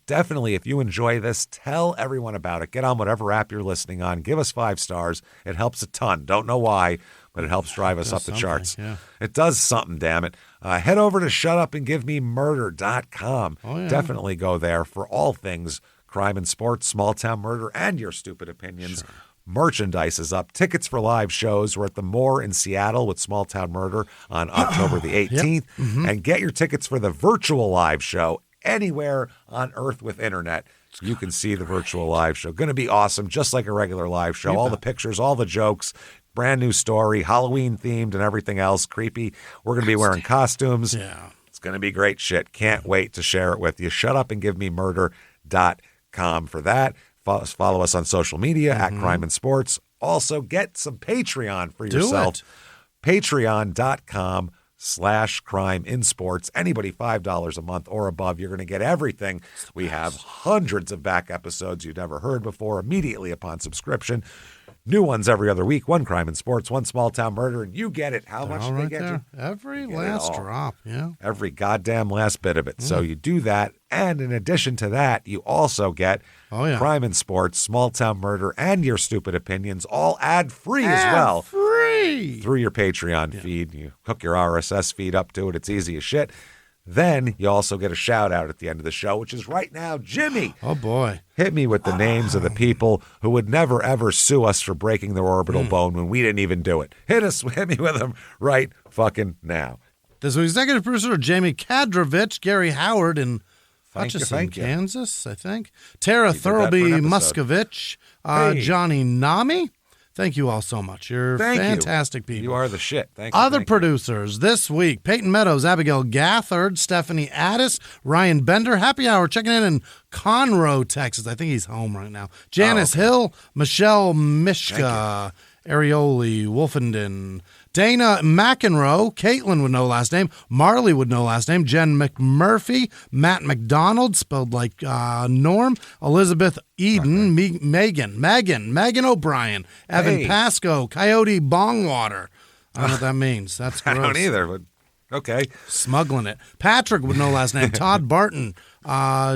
Definitely, if you enjoy this, tell everyone about it. Get on whatever app you're listening on. Give us 5 stars. It helps a ton. Don't know why, but it helps drive us up the charts.
Yeah.
It does something, damn it. Head over to shutupandgivememurder.com.
Oh, yeah.
Definitely go there for all things Crime and Sports, Small Town Murder, and Your Stupid Opinions. Sure. Merchandise is up. Tickets for live shows. We're at the Moore in Seattle with Small Town Murder on October the 18th. Yep. Mm-hmm. And get your tickets for the virtual live show anywhere on Earth with internet. You can see the virtual live show. Going to be awesome, just like a regular live show. All the pictures, all the jokes, brand new story, Halloween themed and everything else. Creepy. We're going to be wearing costumes.
Yeah.
It's going to be great shit. Can't wait to share it with you. shutupandgivememurder.com for that. Follow us on social media at Crime and Sports. Also, get some Patreon for yourself. Patreon.com/crime in sports. Anybody $5 a month or above, you're going to get everything. We have hundreds of back episodes you've never heard before immediately upon subscription. New ones every other week. One Crime in Sports, one Small Town Murder, and you get it. How much do they get you?
Every last drop, yeah.
Every goddamn last bit of it. So you do that, and in addition to that, you also get Crime in Sports, Small Town Murder, and Your Stupid Opinions, all ad-free as well.
Ad-free!
Through your Patreon feed. You hook your RSS feed up to it. It's easy as shit. Then you also get a shout-out at the end of the show, which is right now, Jimmie.
Oh, boy.
Hit me with the names of the people who would never, ever sue us for breaking their orbital bone when we didn't even do it. Hit me with them right fucking now.
This week's executive producer, Jamie Kadrovich, Gary Howard in Hutchinson, Kansas, I think. Tara Thurlby Muscovich, Johnny Nami. Thank you all so much. You're fantastic people.
You are the shit. Thank you.
Other producers this week, Peyton Meadows, Abigail Gathard, Stephanie Addis, Ryan Bender, Happy Hour, checking in Conroe, Texas. I think he's home right now. Janice Hill, Michelle Mishka, Arioli, Wolfenden, Dana McEnroe, Caitlin with no last name, Marley with no last name, Jen McMurphy, Matt McDonald, spelled like Norm, Elizabeth Eden, Megan O'Brien, Evan Pasco, Coyote Bongwater. I don't know what that means. That's gross.
I don't either, but okay.
Smuggling it. Patrick with no last name, Todd Barton,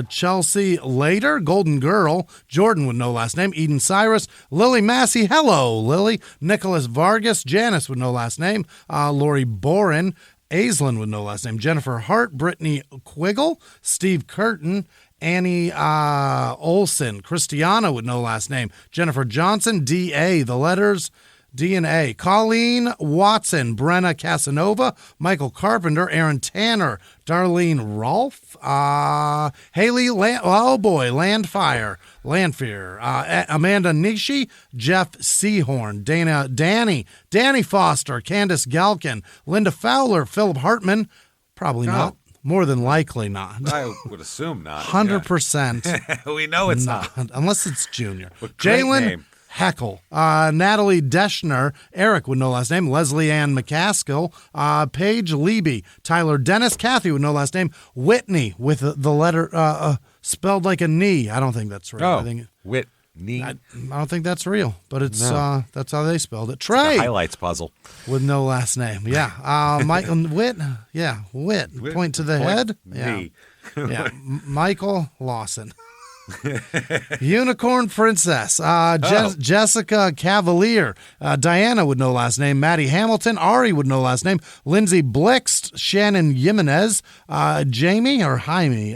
Chelsea Later, Golden Girl, Jordan with no last name, Eden Cyrus, Lily Massey, hello, Lily, Nicholas Vargas, Janice with no last name, Lori Boren, Aislinn with no last name, Jennifer Hart, Brittany Quiggle, Steve Curtin, Annie Olson, Christiana with no last name, Jennifer Johnson, D.A., the letters DNA, Colleen Watson, Brenna Casanova, Michael Carpenter, Aaron Tanner, Darlene Rolfe, Haley, Landfear, Amanda Nishi, Jeff Seahorn, Danny Foster, Candace Galkin, Linda Fowler, Philip Hartman, probably not. More than likely not.
I would assume not.
100%.
We know it's not.
Unless it's Junior. Jalen Heckle, Natalie Deschner, Eric with no last name, Leslie Ann McCaskill, Paige Leby, Tyler Dennis, Kathy with no last name, Whitney with the letter spelled like a knee. I don't think that's real.
Whitney.
I don't think that's real, but it's that's how they spelled it. Trey,
the highlights puzzle
with no last name. Yeah, Michael Whit. Yeah, Whit. Point to the head.
Me.
Yeah, Michael Lawson. Unicorn Princess, Jessica Cavalier, Diana with no last name, Maddie Hamilton, Ari with no last name, Lindsay Blixt, Shannon Jimenez, Jamie or Jaime,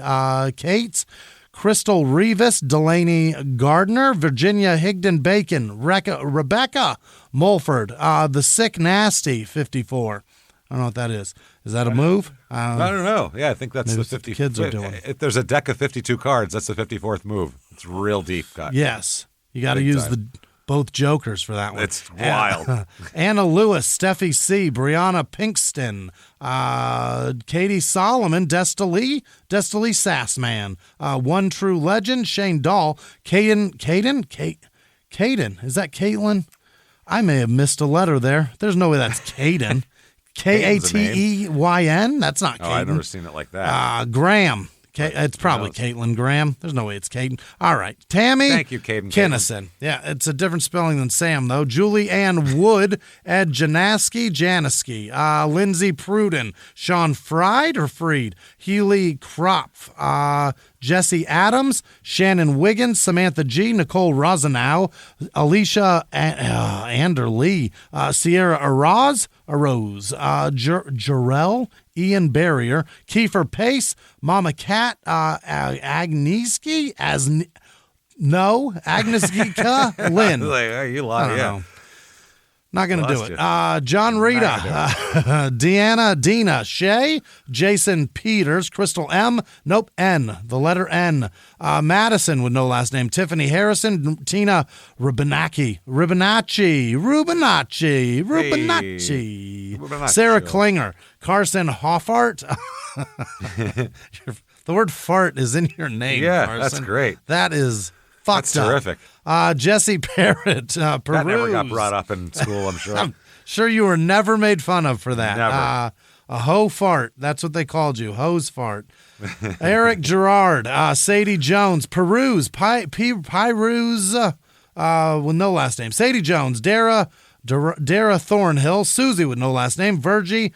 Kate, Crystal Rivas, Delaney Gardner, Virginia Higdon Bacon, Rebecca Mulford, The Sick Nasty 54. I don't know what that is. Is that a move?
I don't know. Yeah, I think that's the 50.
Kids are doing.
If there's a deck of 52 cards, that's the 54th move. It's real deep cut.
Yes. You got to use both jokers for that one.
It's wild.
Anna Lewis, Steffi C., Brianna Pinkston, Katie Solomon, Destiny Sassman, One True Legend, Shane Dahl, Caden. Is that Caitlin? I may have missed a letter there. There's no way that's Caden. Kateyn? That's not Caden.
Oh, I've never seen it like that.
Graham. It's probably Caitlin Graham. There's no way it's Caden. All right. Tammy.
Thank you, Caden.
Kinnison. Yeah, it's a different spelling than Sam, though. Julie Ann Wood, Ed Janaski, Lindsay Pruden, Sean Fried, Healy Kropf, Jesse Adams, Shannon Wiggins, Samantha G., Nicole Rosenau, Alicia Anderlee, Sierra Arose, Jarrell, Ian Barrier, Kiefer Pace, Mama Cat, Agnieszki, No. Agnes Gika Lynn.
Like, hey, you
I
lie,
don't
yeah.
know. Not going to do
Lost
it.
you.
John Rita, Deanna, Dina, Shay, Jason Peters, Crystal M, nope, N, the letter N, Madison with no last name, Tiffany Harrison, Tina Rubinacci, Sarah Klinger, Carson Hoffart. The word fart is in your name,
Yeah,
Carson.
that's great.
That is fucked up.
That's terrific.
Jesse Parrott, Peruse.
That never got brought up in school, I'm sure.
I'm sure you were never made fun of for that.
Never.
A hoe fart. That's what they called you. Hose fart. Eric Gerard, Sadie Jones, Peruse, Pyruse, with no last name. Sadie Jones, Dara Thornhill, Susie with no last name, Vergie,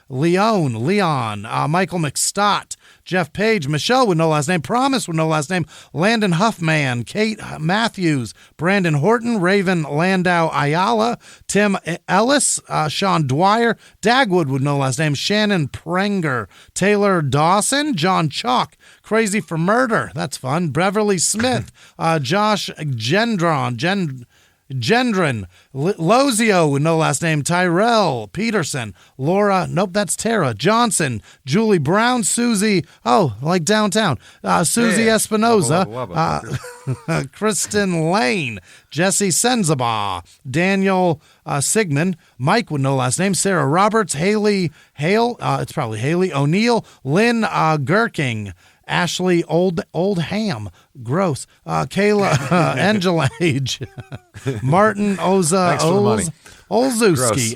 Leon, Michael McStott, Jeff Page, Michelle with no last name, Promise with no last name, Landon Huffman, Kate Matthews, Brandon Horton, Raven Landau Ayala, Tim Ellis, Sean Dwyer, Dagwood with no last name, Shannon Prenger, Taylor Dawson, John Chalk, Crazy for Murder, that's fun, Beverly Smith, Josh Gendron, Lozio with no last name, Tyrell Peterson, Laura, nope, that's Tara Johnson, Julie Brown, Susie, like downtown, Susie Espinoza, Kristen Lane, Jesse Senzaba, Daniel Sigmund, Mike with no last name, Sarah Roberts, Haley Hale, it's probably Haley O'Neill, Lynn Gherking, Ashley Oldham, gross. Kayla Angela Age, Martin Olszewski,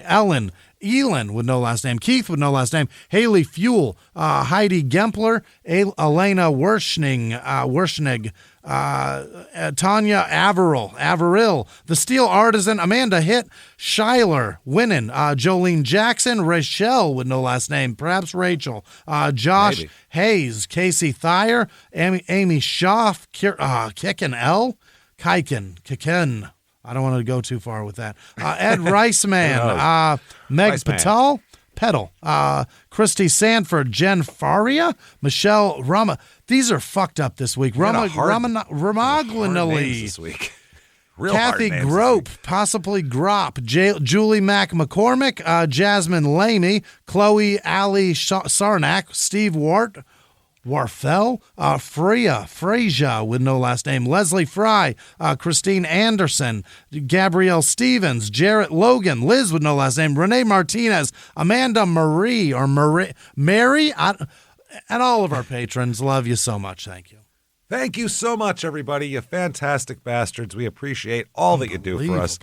Ellen Elin with no last name, Keith with no last name, Haley Fuel, Heidi Gempler, Elena Werschnig, Tanya Averill, The Steel Artisan, Amanda Hitt, Schuyler Winnan, Jolene Jackson, Rachel with no last name, perhaps Rachel, Josh
Maybe.
Hayes, Casey Thayer, Amy Schaff, Kicken L, Kiken. I don't want to go too far with that. Ed Riceman, Meg
Riceman.
Petal, Christy Sanford, Jen Faria, Michelle Rama. These are fucked up this week. Ramaglinali.
This week. Real
Kathy
hard names
Grope, possibly Grop, Julie Mack McCormick, Jasmine Lamey, Chloe Ali Sarnak, Steve Warfel, Freya with no last name, Leslie Fry, Christine Anderson, Gabrielle Stevens, Jarrett Logan, Liz with no last name, Renee Martinez, Amanda Mary, and all of our patrons. Love you so much. Thank you.
Thank you so much, everybody. You fantastic bastards. We appreciate all that you do for us.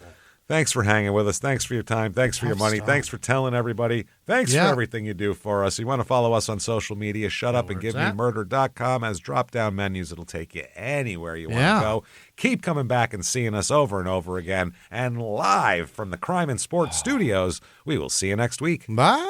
Thanks for hanging with us. Thanks for your time. Thanks for your money. Thanks for telling everybody. Thanks for everything you do for us. You want to follow us on social media, shutupandgivememurder.com has drop-down menus. It'll take you anywhere you want to go. Keep coming back and seeing us over and over again. And live from the Crime and Sports Studios, we will see you next week.
Bye.